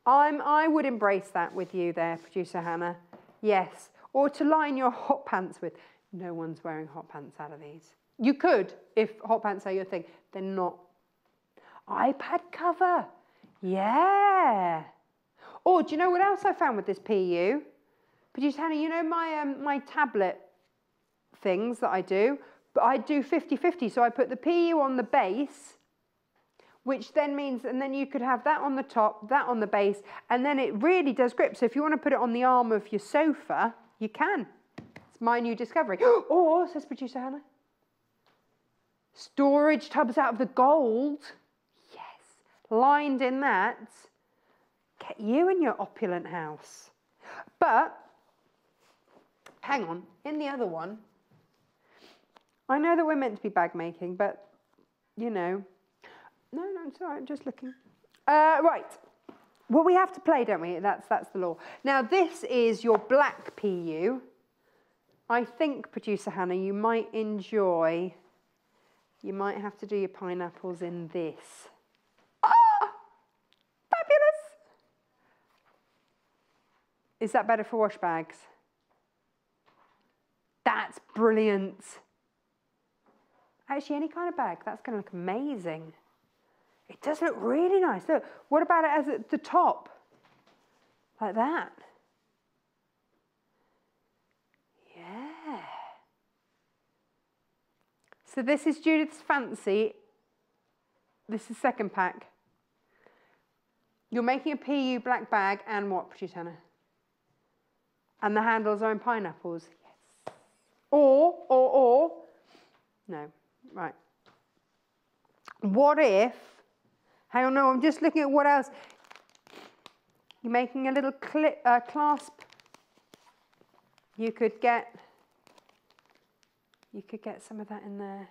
I would embrace that with you there, Producer Hannah. Yes. Or to line your hot pants with. No one's wearing hot pants out of these. You could, if hot pants are your thing. They're not. iPad cover. Yeah. Or do you know what else I found with this PU? Producer Hannah, you know my tablet things that I do? But I do 50-50, so I put the PU on the base, which then means, and then you could have that on the top, that on the base, and then it really does grip. So if you want to put it on the arm of your sofa, you can. It's my new discovery. Or, says Producer Hannah, storage tubs out of the gold. Yes, lined in that. Get you in your opulent house. But hang on, in the other one, I know that we're meant to be bag making, but, you know, no, it's all right, I'm just looking. Right, well, we have to play, don't we? That's the law. Now, this is your black PU. I think, Producer Hannah, you might enjoy, you might have to do your pineapples in this. Ah, fabulous. Is that better for wash bags? That's brilliant. Actually, any kind of bag, that's going to look amazing. It does look really nice. Look, what about it as at the top? Like that. Yeah. So this is Judith's Fancy. This is second pack. You're making a PU black bag and what, Producer Hannah? And the handles are in pineapples. Yes. Or, no, right. What if, hang on, no, I'm just looking at what else. You're making a little clasp. You could get some of that in there.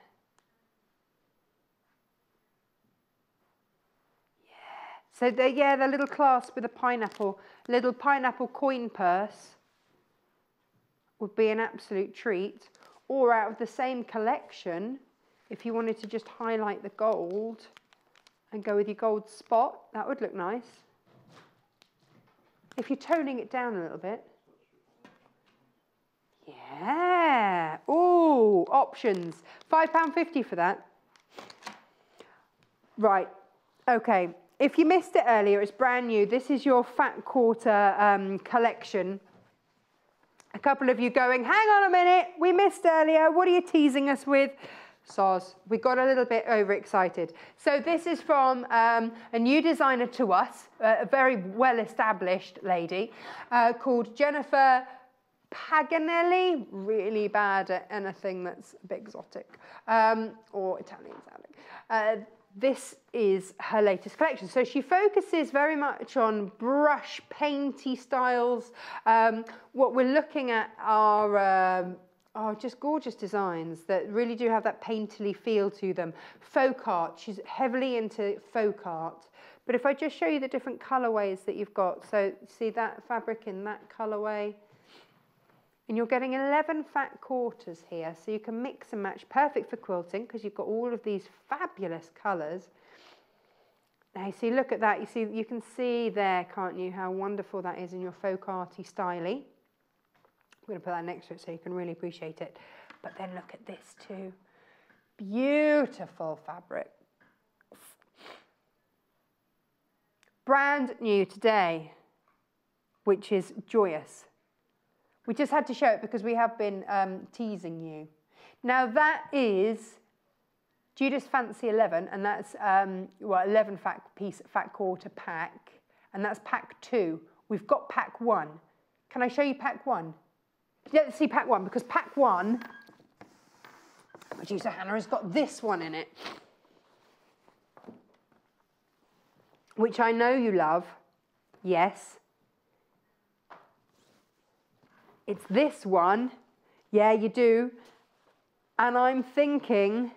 Yeah. So the little clasp with a pineapple, little pineapple coin purse would be an absolute treat. Or out of the same collection, if you wanted to just highlight the gold and go with your gold spot, that would look nice. If you're toning it down a little bit. Yeah. Ooh, options. £5.50 for that. Right. Okay. If you missed it earlier, it's brand new. This is your fat quarter collection. A couple of you going, hang on a minute, we missed earlier. What are you teasing us with? Soz, we got a little bit overexcited. So this is from a new designer to us, a very well-established lady called Jenniffer Paganelli. Really bad at anything that's a bit exotic or Italian sounding. This is her latest collection. So she focuses very much on brush painty styles. What we're looking at are just gorgeous designs that really do have that painterly feel to them. Folk art, she's heavily into folk art. But if I just show you the different colorways that you've got, so see that fabric in that colorway? And you're getting 11 fat quarters here, so you can mix and match. Perfect for quilting, because you've got all of these fabulous colors. Now, you see, look at that. You can see there, can't you, how wonderful that is in your folk arty styly. I'm going to put that next to it so you can really appreciate it. But then look at this too. Beautiful fabric. Brand new today, which is joyous. We just had to show it because we have been teasing you. Now that is Judith's Fancy 11, and that's 11 fat quarter pack, and that's pack 2. We've got pack 1. Can I show you pack 1? Let's see pack 1, because pack 1, Producer Hannah has got this one in it, which I know you love. Yes. It's this one. Yeah, you do. And I'm thinking,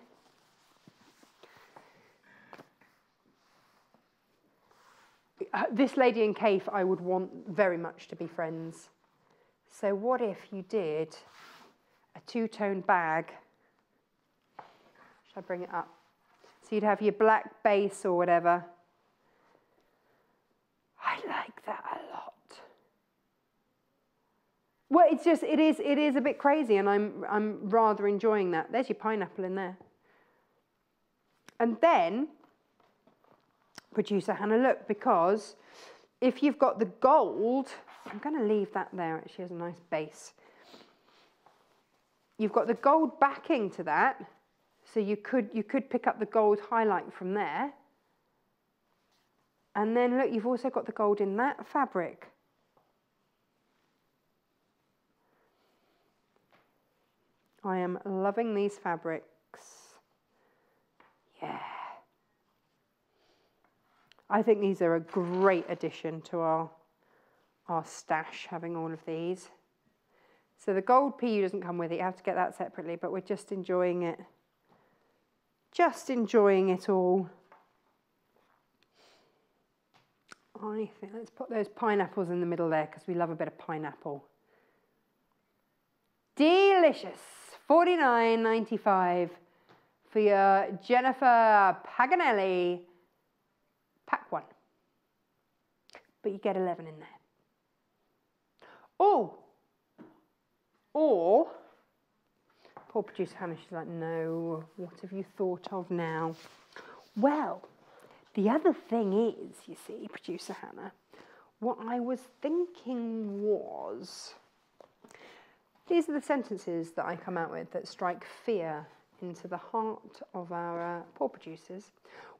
this lady in Cafe I would want very much to be friends. So what if you did a two-tone bag? Should I bring it up? So you'd have your black base or whatever. I like that a lot. Well, it's just, it is a bit crazy, and I'm rather enjoying that. There's your pineapple in there. And then, Producer Hannah, look, because if you've got the gold, I'm going to leave that there, actually, as a nice base. You've got the gold backing to that, so you could pick up the gold highlight from there. And then, look, you've also got the gold in that fabric. I am loving these fabrics. Yeah. I think these are a great addition to our stash, having all of these. So the gold PU doesn't come with it, you have to get that separately, but we're just enjoying it. Just enjoying it all. I think let's put those pineapples in the middle there because we love a bit of pineapple. Delicious. $49.95 for your Jenniffer Paganelli pack one. But you get 11 in there. Oh, or poor producer Hannah, she's like, no, what have you thought of now? Well, the other thing is, you see, producer Hannah, what I was thinking was, these are the sentences that I come out with that strike fear into the heart of our poor producers.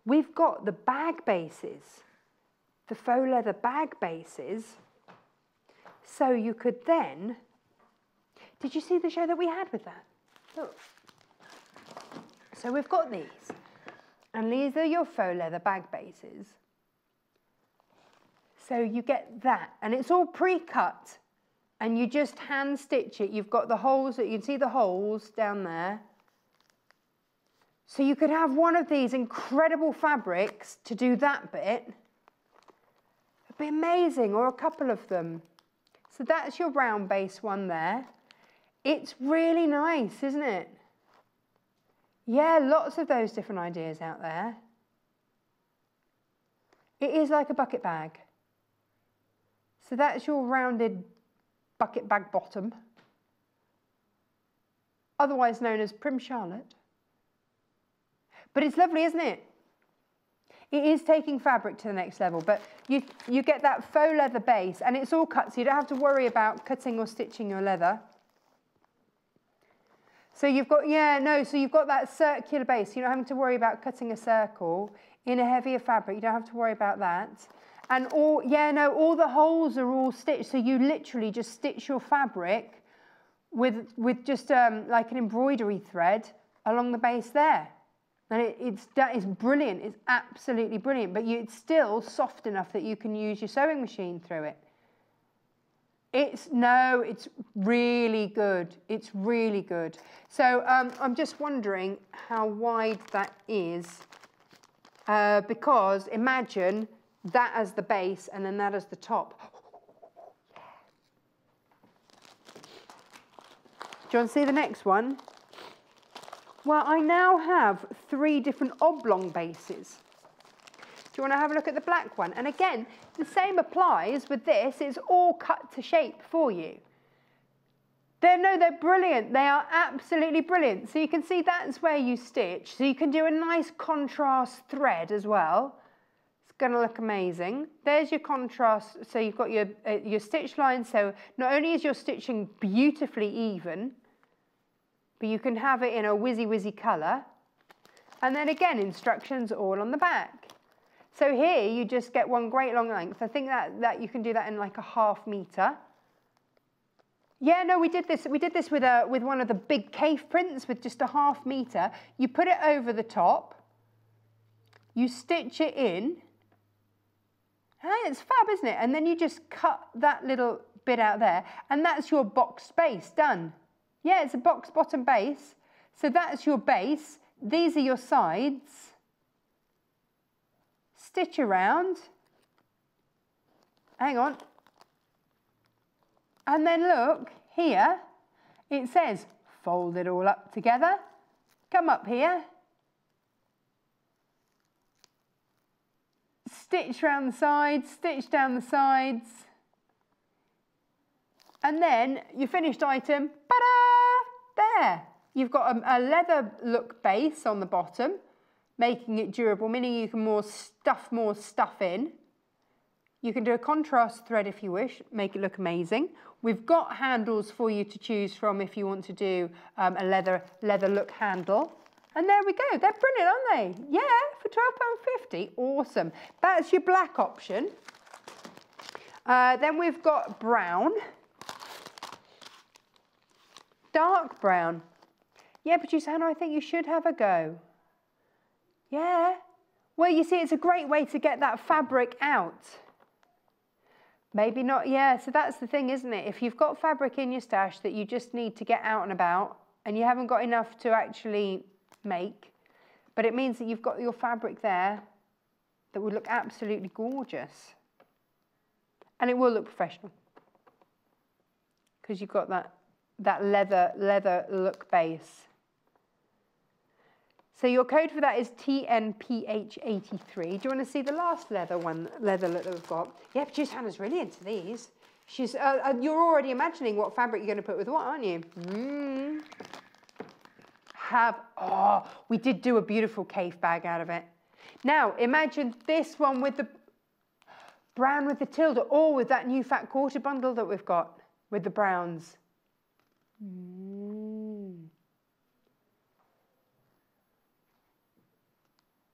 We've got the bag bases, the faux leather bag bases, so you could then, did you see the show that we had with that? Look. So we've got these, and these are your faux leather bag bases. So you get that, and it's all pre-cut, and you just hand stitch it. You've got the holes, that you can see the holes down there. So you could have one of these incredible fabrics to do that bit. It'd be amazing, or a couple of them. So that's your round base one there. It's really nice, isn't it? Yeah, lots of those different ideas out there. It is like a bucket bag. So that's your rounded bucket bag bottom, otherwise known as Prim Charlotte. But it's lovely, isn't it? It is taking fabric to the next level, but you get that faux leather base, and it's all cut, so you don't have to worry about cutting or stitching your leather. So you've got, so you've got that circular base. You're not having to worry about cutting a circle in a heavier fabric. You don't have to worry about that. And all the holes are all stitched. So you literally just stitch your fabric with just like an embroidery thread along the base there. And that is brilliant. It's absolutely brilliant. But it's still soft enough that you can use your sewing machine through it. It's really good. It's really good. So I'm just wondering how wide that is, because imagine that as the base and then that as the top. Do you want to see the next one? Well, I now have 3 different oblong bases. Do you want to have a look at the black one? And again, the same applies with this. It's all cut to shape for you. They're brilliant. They are absolutely brilliant. So you can see that's where you stitch. So you can do a nice contrast thread as well. It's going to look amazing. There's your contrast. So you've got your stitch line. So not only is your stitching beautifully even, but you can have it in a whizzy colour. And then again, instructions all on the back. So here you just get one great long length. I think that you can do that in like a ½ metre. Yeah, no, we did this with one of the big cave prints with just a ½ metre. You put it over the top, you stitch it in. Hey, it's fab, isn't it? And then you just cut that little bit out there, and that's your box base done. Yeah, it's a box bottom base. So that's your base. These are your sides. Stitch around. Hang on. And then look, here, it says, fold it all up together. Come up here. Stitch around the sides, stitch down the sides. And then your finished item, ta-da! There. You've got a leather look base on the bottom, making it durable, meaning you can stuff more stuff in. You can do a contrast thread if you wish, make it look amazing. We've got handles for you to choose from if you want to do a leather look handle. And there we go. They're brilliant, aren't they? Yeah, for £12.50. Awesome. That's your black option. Then we've got brown. Dark brown. Yeah, producer Hannah, I think you should have a go. Yeah. Well, you see, it's a great way to get that fabric out. Maybe not, yeah, so that's the thing, isn't it? If you've got fabric in your stash that you just need to get out and about and you haven't got enough to actually make, but it means that you've got your fabric there that would look absolutely gorgeous. And it will look professional because you've got that leather look base. So your code for that is TNPH83. Do you want to see the last leather look that we've got? Yeah, producer Hannah's really into these. She's, you're already imagining what fabric you're going to put with what, aren't you? Oh, we did do a beautiful cave bag out of it. Now, imagine this one with the brown with the tilde, or with that new fat quarter bundle that we've got with the browns.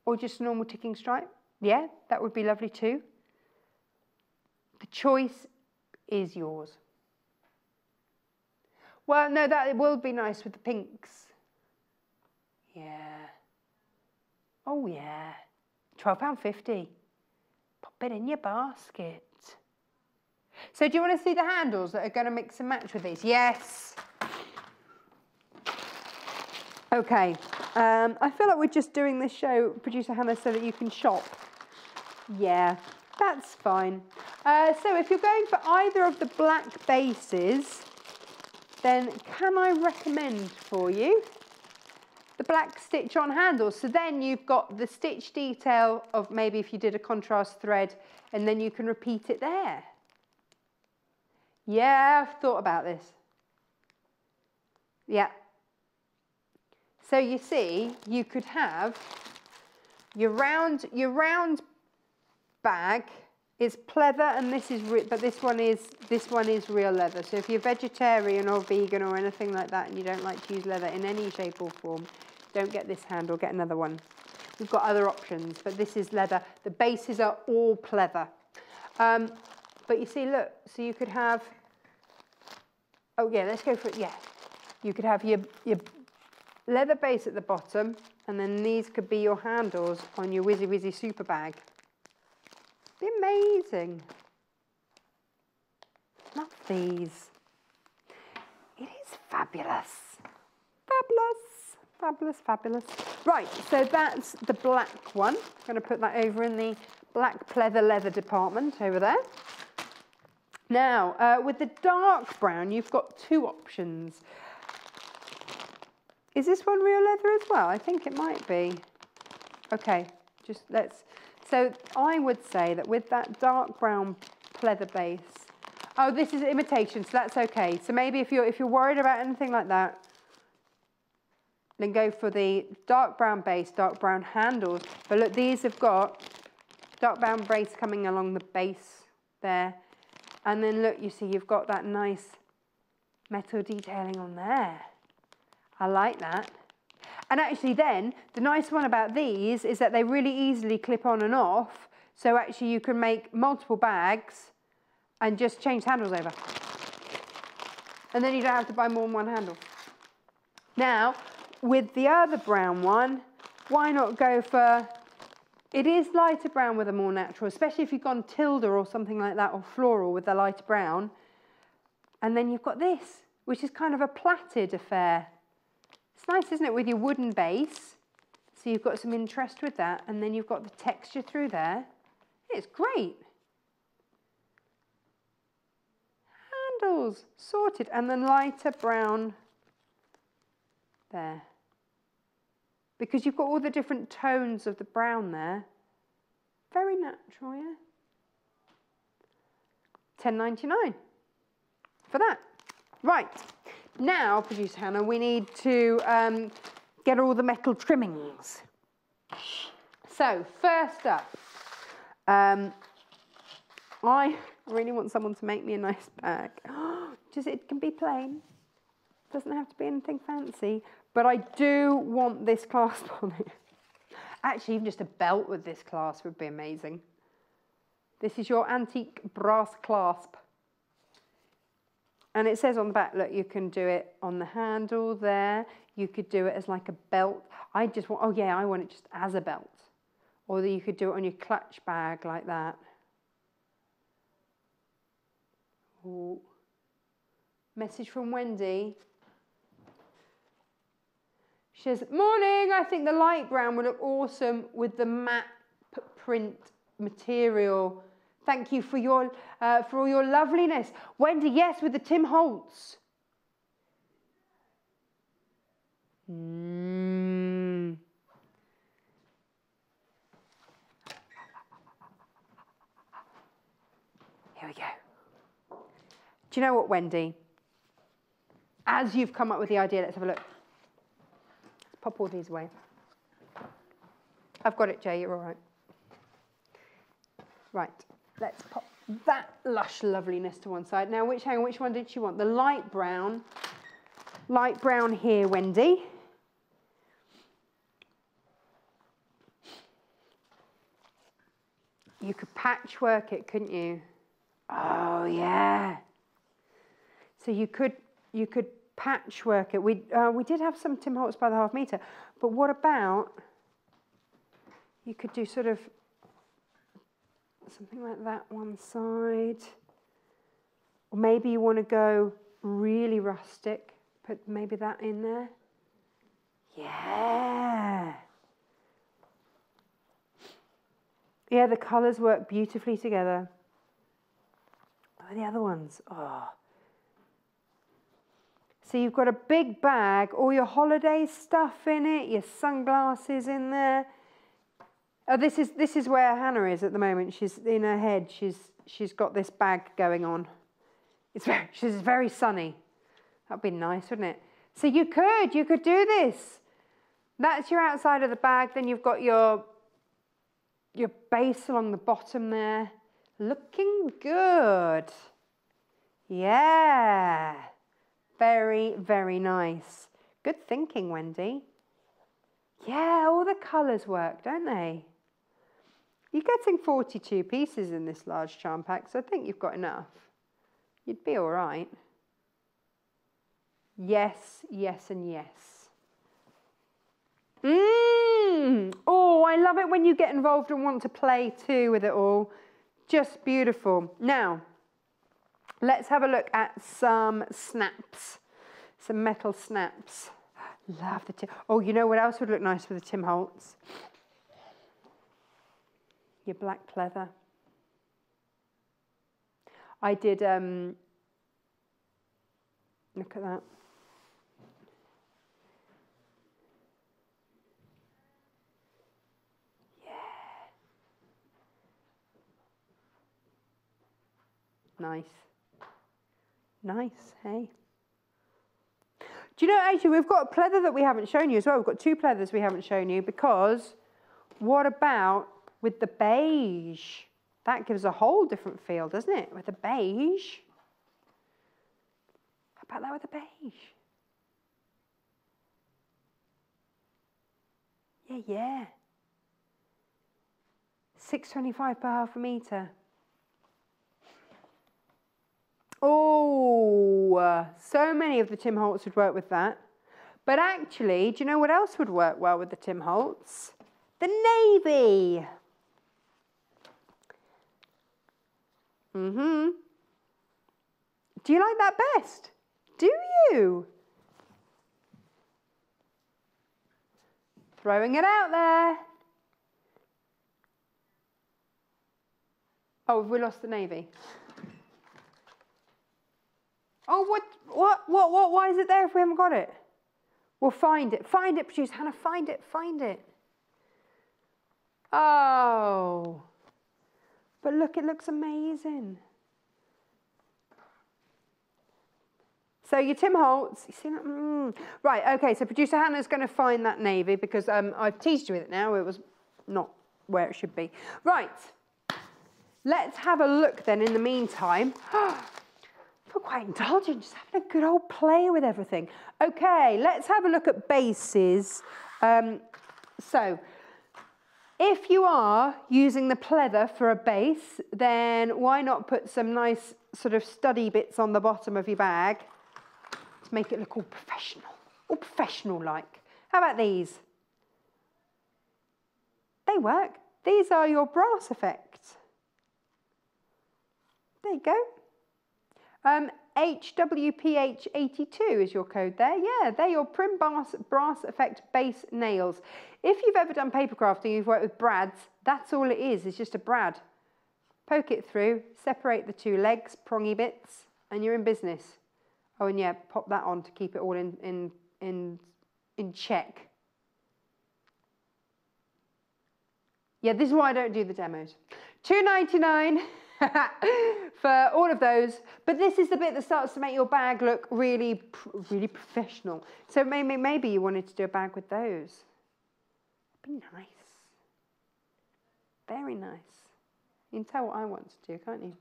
Or just a normal ticking stripe. Yeah, that would be lovely too. The choice is yours. Well, no, that will be nice with the pinks. Yeah. Oh yeah. £12.50. Pop it in your basket. So do you want to see the handles that are going to mix and match with these? Yes. Okay. I feel like we're just doing this show, producer Hannah, so that you can shop. Yeah, that's fine. So if you're going for either of the black bases, then can I recommend for you the black stitch-on handles? So then you've got the stitch detail of maybe if you did a contrast thread, and then you can repeat it there. Yeah, I've thought about this. Yeah. So you see, you could have your round bag is pleather, and this is but this one is real leather. So if you're vegetarian or vegan or anything like that, and you don't like to use leather in any shape or form, don't get this handle, get another one. We've got other options, but this is leather. The bases are all pleather. But you see, look, so you could have, oh yeah, let's go for it, yeah. You could have your leather base at the bottom, and then these could be your handles on your Wizzy Wizzy super bag. Be amazing. Love these. It is fabulous. Fabulous, fabulous, fabulous. Right, so that's the black one. I'm going to put that over in the black pleather leather department over there. Now, with the dark brown, you've got two options. Is this one real leather as well? I think it might be. Okay, just let's. So I would say that with that dark brown pleather base. Oh, this is imitation, so that's okay. So maybe if you're worried about anything like that, then go for the dark brown base, dark brown handles. But look, these have got dark brown base coming along the base there. And then look, you see you've got that nice metal detailing on there. I like that. And actually then, the nice one about these is that they really easily clip on and off. So actually you can make multiple bags and just change handles over. And then you don't have to buy more than one handle. Now, with the other brown one, why not go for, it is lighter brown with a more natural, especially if you've gone tilde or something like that, or floral with the lighter brown. And then you've got this, which is kind of a plaited affair. It's nice, isn't it, with your wooden base. So you've got some interest with that, and then you've got the texture through there. It's great. Handles, sorted, and then lighter brown there. Because you've got all the different tones of the brown there. Very natural, yeah. £10.99 for that. Right. Now, producer Hannah, we need to get all the metal trimmings. So, first up, I really want someone to make me a nice bag. It can be plain. Doesn't have to be anything fancy. But I do want this clasp on it. Actually, even just a belt with this clasp would be amazing. This is your antique brass clasp. And it says on the back, look, you can do it on the handle there. You could do it as like a belt. I just want, oh yeah, I want it just as a belt. Or you could do it on your clutch bag like that. Ooh. Message from Wendy. She says, morning, I think the light brown would look awesome with the matte print material. Thank you for all your loveliness. Wendy, yes, with the Tim Holtz. Here we go. Do you know what, Wendy? As you've come up with the idea, let's have a look. Let's pop all these away. I've got it, Jay, you're all right. Right, let's pop that lush loveliness to one side. Now, which one did she want? The light brown. Light brown here, Wendy. You could patchwork it, couldn't you? Oh, yeah. So you could patchwork it. We did have some Tim Holtz by the half metre, but what about you could do sort of something like that one side, or maybe you want to go really rustic, put maybe that in there. Yeah. Yeah, the colours work beautifully together. What are the other ones? Oh. So you've got a big bag, all your holiday stuff in it, your sunglasses in there. Oh, this is where Hannah is at the moment. She's in her head. She's got this bag going on. She's very sunny. That'd be nice, wouldn't it? So you could do this. That's your outside of the bag. Then you've got your base along the bottom there. Looking good. Yeah. Very, very nice. Good thinking, Wendy. Yeah, all the colours work, don't they? You're getting 42 pieces in this large charm pack, so I think you've got enough. You'd be all right. Yes, yes, and yes. Oh, I love it when you get involved and want to play too with it all. Just beautiful. Now, let's have a look at some snaps, some metal snaps. Love the Tim. Oh, you know what else would look nice with the Tim Holtz? Your black pleather. I did, look at that. Yeah. Nice. Nice, hey? Do you know, actually, we've got a pleather that we haven't shown you as well. We've got two pleathers we haven't shown you because what about with the beige? That gives a whole different feel, doesn't it? With the beige. How about that with the beige? Yeah, yeah. £6.25 per half a metre. Oh, so many of the Tim Holtz would work with that. But actually, do you know what else would work well with the Tim Holtz? The navy. Do you like that best? Do you? Throwing it out there. Oh, have we lost the navy? Oh, what, why is it there if we haven't got it? We'll find it, producer Hannah, find it. Oh, but look, it looks amazing. So your Tim Holtz, you see that? Right, okay, so producer Hannah's going to find that navy because I've teased you with it now, it was not where it should be. Right, let's have a look then in the meantime. Feel quite indulgent, just having a good old play with everything. Okay, let's have a look at bases. So, if you are using the pleather for a base, then why not put some nice sort of sturdy bits on the bottom of your bag to make it look all professional-like. How about these? They work. These are your brass effects. There you go. HWPH82 is your code there. Yeah, they're your Prim Brass Effect base nails. If you've ever done paper crafting, you've worked with brads, that's all it is. It's just a brad. Poke it through, separate the two legs, prongy bits, and you're in business. Oh, and yeah, pop that on to keep it all in check. Yeah, this is why I don't do the demos. $2.99 for all of those. But this is the bit that starts to make your bag look really, really professional. So maybe you wanted to do a bag with those. That'd be nice. Very nice. You can tell what I want to do, can't you?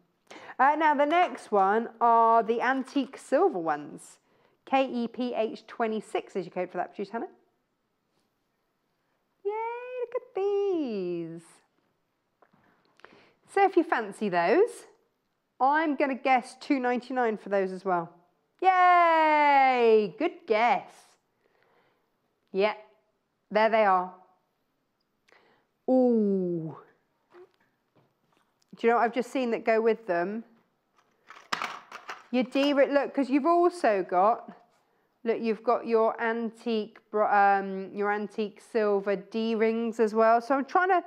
Now, the next one are the antique silver ones. KEPH26 is your code for that, producer Hannah. Yay, look at these. So if you fancy those, I'm going to guess $2.99 for those as well. Yay, good guess. Yeah, there they are. Ooh. Do you know what I've just seen that go with them? Your D-ring, look, because you've also got, look, you've got your antique silver D-rings as well. So I'm trying to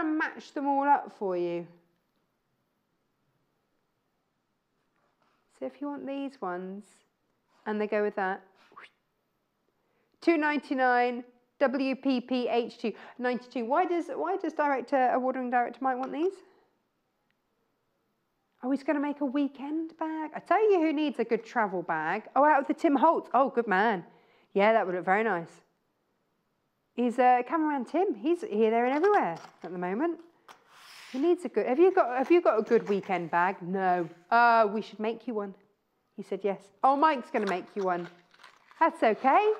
match them all up for you. So if you want these ones, and they go with that, $2.99. WPPH2 92. Why does award-winning director Mike want these? Oh, he's going to make a weekend bag. I tell you who needs a good travel bag. Oh, out of the Tim Holtz. Oh, good man. Yeah, that would look very nice. He's cameraman Tim. He's here, there, and everywhere at the moment. He needs a good. Have you got a good weekend bag? No. We should make you one. He said yes. Oh, Mike's going to make you one. That's okay.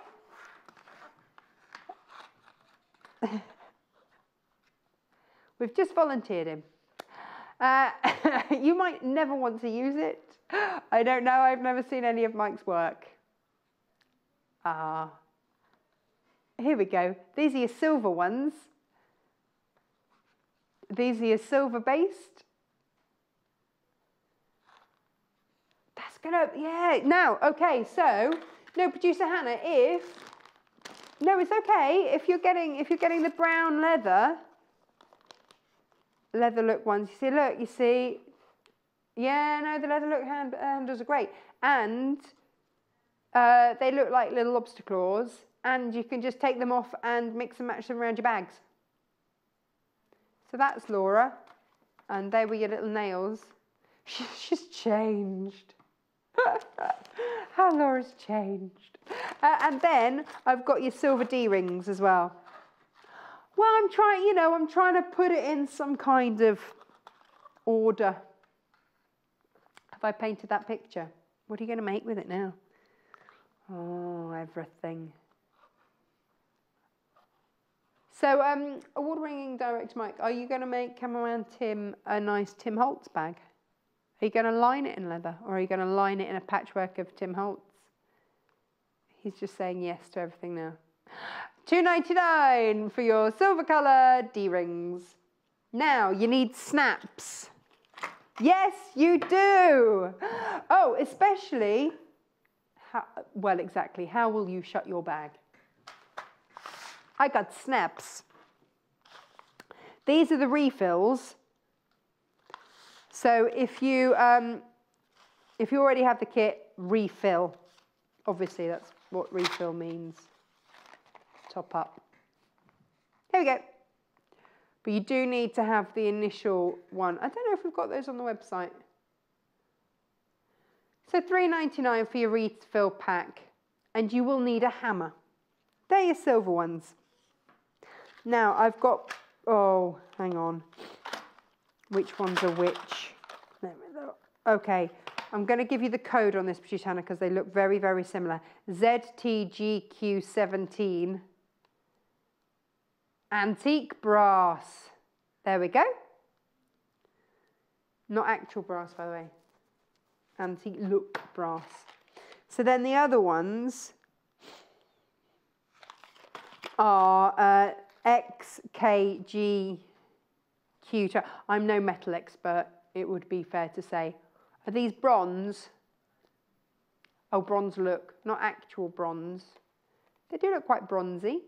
We've just volunteered him. You might never want to use it. I don't know. I've never seen any of Mike's work. Here we go. These are your silver ones. These are your silver based. That's gonna, yeah. Now, okay, so, no, producer Hannah, no, it's okay. If you're getting the brown leather look ones, you see, yeah, no, the leather look handles are great. And they look like little lobster claws, and you can just take them off and mix and match them around your bags. So that's Laura, and there were your little nails. She's changed. How Laura's changed. And then I've got your silver D-rings as well. Well, I'm trying to put it in some kind of order. Have I painted that picture? What are you going to make with it now? Oh, everything. So, award-winning director Mike, are you going to make cameraman Tim a nice Tim Holtz bag? Are you going to line it in leather, or are you going to line it in a patchwork of Tim Holtz? He's just saying yes to everything now. $2.99 for your silver colour D-rings. Now, you need snaps. Yes, you do. Oh, especially, well, exactly, how will you shut your bag? I got snaps. These are the refills. So if you already have the kit, refill. Obviously, that's what refill means. Top up. Here we go. But you do need to have the initial one. I don't know if we've got those on the website. So $3.99 for your refill pack. And you will need a hammer. They're your silver ones. Now, I've got, oh, hang on. Which ones are which? Okay, I'm going to give you the code on this, producer Hannah, because they look very, very similar. ZTGQ17. Antique brass. There we go. Not actual brass, by the way. Antique look brass. So then the other ones are XKGQ. I'm no metal expert, it would be fair to say. Are these bronze? Oh, bronze look, not actual bronze. They do look quite bronzy.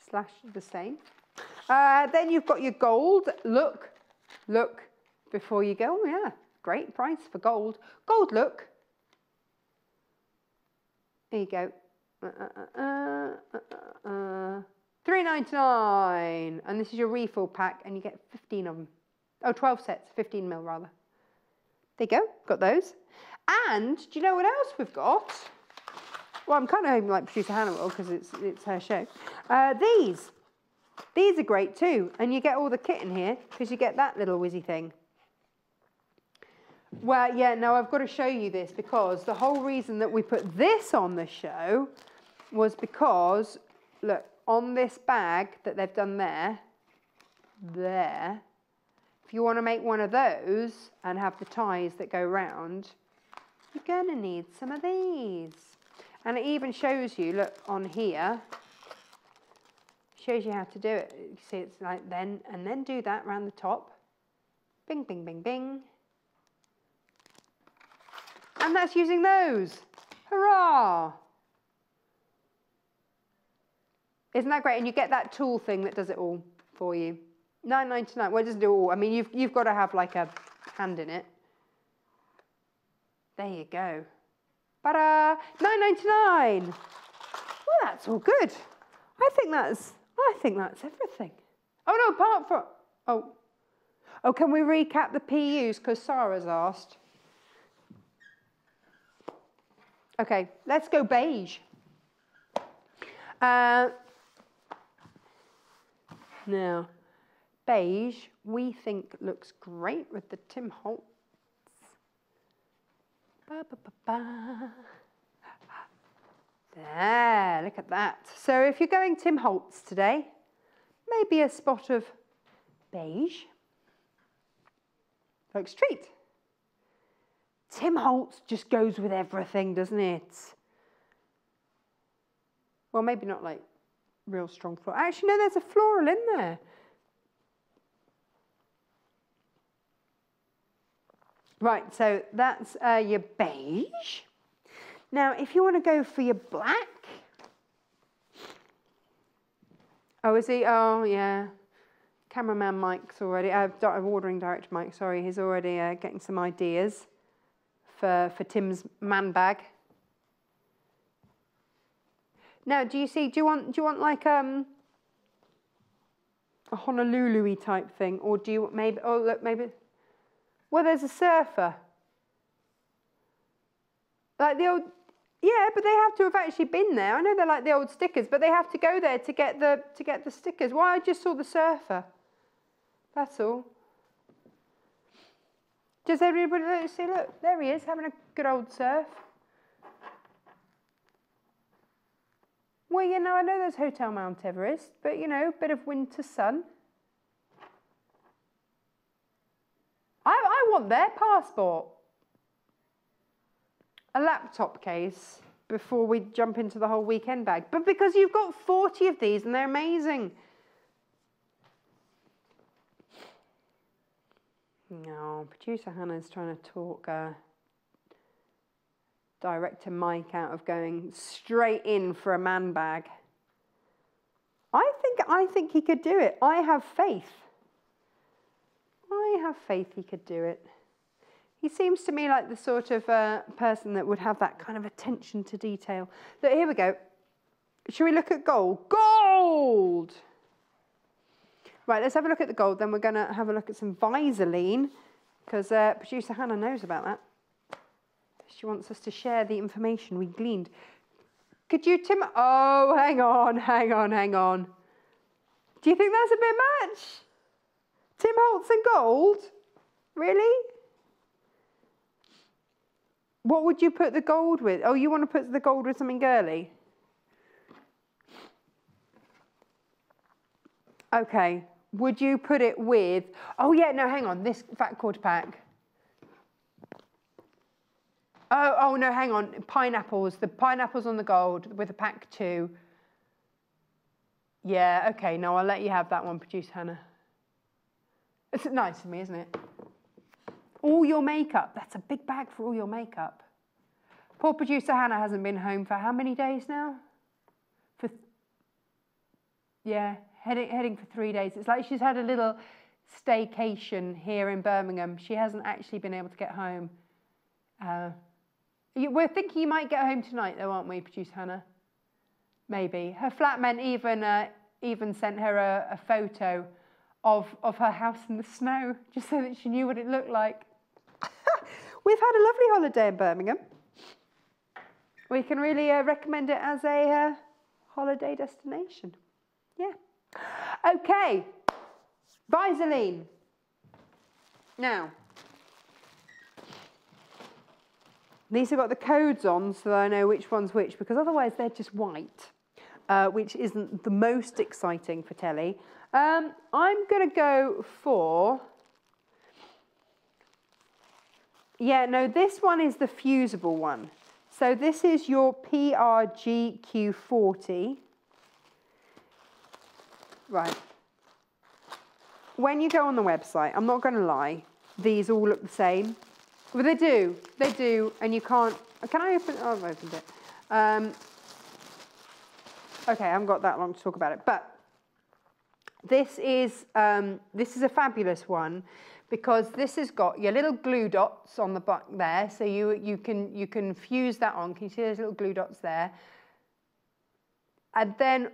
Slash the same. Then you've got your gold. Look before you go. Oh yeah, great price for gold. Gold look. There you go. $3.99, and this is your refill pack, and you get 15 of them. Oh, 12 sets, 15 mil rather. There you go, got those. And do you know what else we've got? Well, I'm kind of hoping like producer Hannah will, because it's her show. These are great too, and you get all the kit in here because you get that little whizzy thing. Well, yeah, no, I've got to show you this because the whole reason that we put this on the show was because, look, on this bag that they've done there, if you want to make one of those and have the ties that go round, you're going to need some of these. And it even shows you, look, on here, shows you how to do it. You see, it's like then, and then do that around the top. Bing, bing, bing, bing. And that's using those. Hurrah! Isn't that great? And you get that tool thing that does it all for you. $9.99. Well, it doesn't do it all. I mean, you've got to have like a hand in it. There you go. Ta-da! $9.99. Well, that's all good. I think that's everything. Oh no, apart from oh, can we recap the PUs because Sarah's asked. Okay, let's go beige. Now, beige we think looks great with the Tim Holtz. There, look at that. So if you're going Tim Holtz today, maybe a spot of beige looks treat. Tim Holtz just goes with everything, doesn't it? Well, maybe not like real strong floral. Actually, no, there's a floral in there. Right, so that's your beige. Now, if you want to go for your black. Oh, is he? Oh, yeah. Cameraman Mike's already, ordering director Mike, sorry, he's already getting some ideas for Tim's man bag. Now, do you want like a Honolulu-y type thing, or do you maybe? Oh, look, maybe. Well, there's a surfer. Like the old, yeah, but they have to have actually been there. I know they're like the old stickers, but they have to go there to get the stickers. Well, I just saw the surfer. That's all. Does everybody look? See, look, there he is having a good old surf. Well, you know, I know there's Hotel Mount Everest, but you know, a bit of winter sun. I want their passport. A laptop case before we jump into the whole weekend bag. But because you've got 40 of these and they're amazing. No, producer Hannah's trying to talk director Mike out of going straight in for a man bag. I think he could do it. I have faith. I have faith he could do it. He seems to me like the sort of person that would have that kind of attention to detail. Look, here we go. Shall we look at gold? Gold! Right, let's have a look at the gold. Then we're going to have a look at some Vaseline because producer Hannah knows about that. She wants us to share the information we gleaned. Could you, Tim? Oh, hang on. Do you think that's a bit much? Tim Holtz and gold? Really? What would you put the gold with? Oh, you want to put the gold with something girly? Okay. Would you put it with... Oh, yeah, no, hang on. This fat quarter pack. Oh, no, hang on. Pineapples. The pineapples on the gold with a pack 2. Yeah, okay. No, I'll let you have that one, producer Hannah. It's nice of me, isn't it? All your makeup. That's a big bag for all your makeup. Poor producer Hannah hasn't been home for how many days now? Yeah, heading for 3 days. It's like she's had a little staycation here in Birmingham. She hasn't actually been able to get home. We're thinking you might get home tonight though, aren't we, producer Hannah? Maybe. Her flatmate even sent her a photo of her house in the snow, just so that she knew what it looked like. We've had a lovely holiday in Birmingham. We can really recommend it as a holiday destination. Yeah. Okay. Visaline. Now, these have got the codes on so that I know which one's which, because otherwise they're just white, which isn't the most exciting for telly. I'm going to go for... Yeah, no, this one is the fusible one. So this is your PRGQ40. Right. When you go on the website, I'm not going to lie, these all look the same. Well, they do, and you can't... Can I open... Oh, I've opened it. Okay, I haven't got that long to talk about it, but this is a fabulous one, because this has got your little glue dots on the back there, so you can fuse that on. Can you see those little glue dots there? And then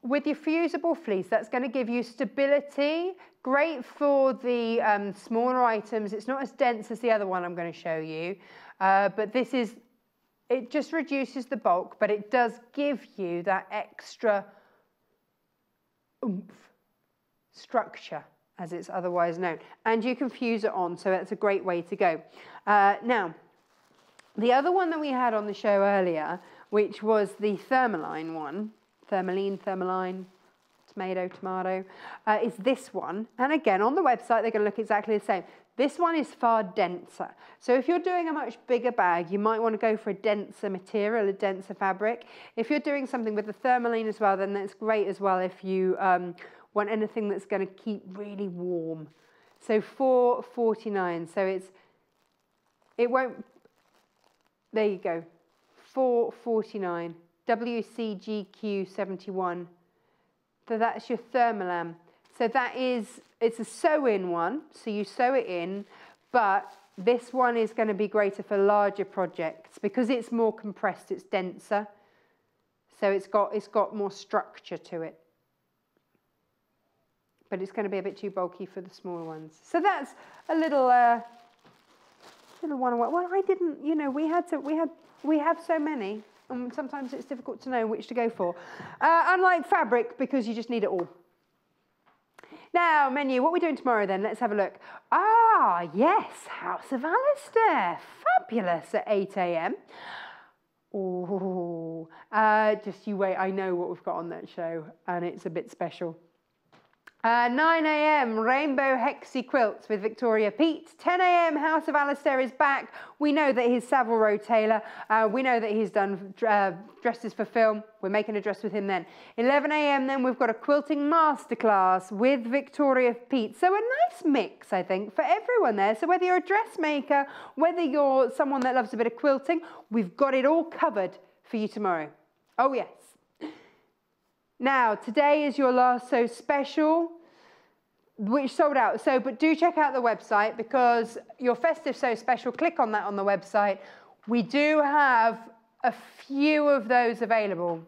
with your fusible fleece, that's going to give you stability, great for the smaller items. It's not as dense as the other one I'm going to show you, but it just reduces the bulk, but it does give you that extra oomph, structure, as it's otherwise known. And you can fuse it on, so that's a great way to go. Now, the other one that we had on the show earlier, which was the Thermaline one, Thermaline, tomato, is this one. And again, on the website, they're going to look exactly the same. This one is far denser. So if you're doing a much bigger bag, you might want to go for a denser material, a denser fabric. If you're doing something with the Thermaline as well, then that's great as well if you want anything that's going to keep really warm. So $4.49. So it won't, there you go, $4.49. WCGQ71. So that's your Thermalam. So it's a sew-in one, so you sew it in, but this one is going to be greater for larger projects because it's more compressed, it's denser. So it's got more structure to it. But it's going to be a bit too bulky for the smaller ones. So that's a little one. Well, I didn't, we have so many, and sometimes it's difficult to know which to go for. Unlike fabric, because you just need it all. Now, menu, what are we doing tomorrow then? Let's have a look. Ah, yes, House of Alistair. Fabulous at 8 AM. Oh, just you wait, I know what we've got on that show, and it's a bit special. 9 AM, Rainbow Hexie Quilts with Victoria Peat. 10 AM, House of Alistair is back. We know that he's Savile Row Taylor. We know that he's done dresses for film. We're making a dress with him then. 11 AM, then we've got a quilting masterclass with Victoria Peat. So a nice mix, I think, for everyone there. So whether you're a dressmaker, whether you're someone that loves a bit of quilting, we've got it all covered for you tomorrow. Oh, yes. Now, today is your last Sew Special, which sold out. So, but do check out the website because your festive Sew Special, click on that on the website. We do have a few of those available.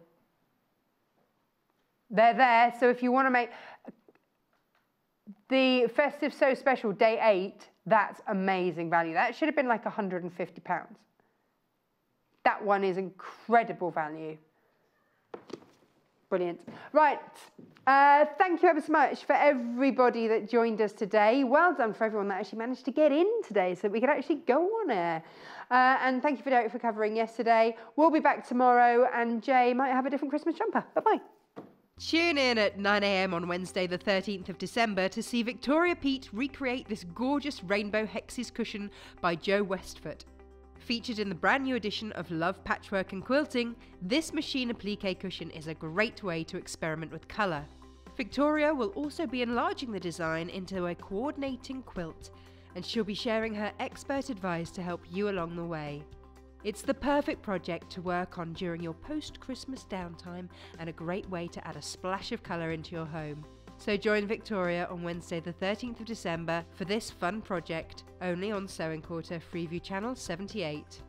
They're there. So if you want to make the festive Sew Special day 8, that's amazing value. That should have been like £150. That one is incredible value. Brilliant. Right, thank you ever so much for everybody that joined us today. Well done for everyone that actually managed to get in today so that we could actually go on air. And thank you for Derek for covering yesterday. We'll be back tomorrow and Jay might have a different Christmas jumper. Bye-bye. Tune in at 9 AM on Wednesday the 13th of December to see Victoria Peat recreate this gorgeous rainbow hexes cushion by Joe Westfoot. Featured in the brand new edition of Love Patchwork and Quilting, this machine applique cushion is a great way to experiment with colour. Victoria will also be enlarging the design into a coordinating quilt, and she'll be sharing her expert advice to help you along the way. It's the perfect project to work on during your post-Christmas downtime and a great way to add a splash of colour into your home. So join Victoria on Wednesday the 13th of December for this fun project, only on Sewing Quarter Freeview Channel 78.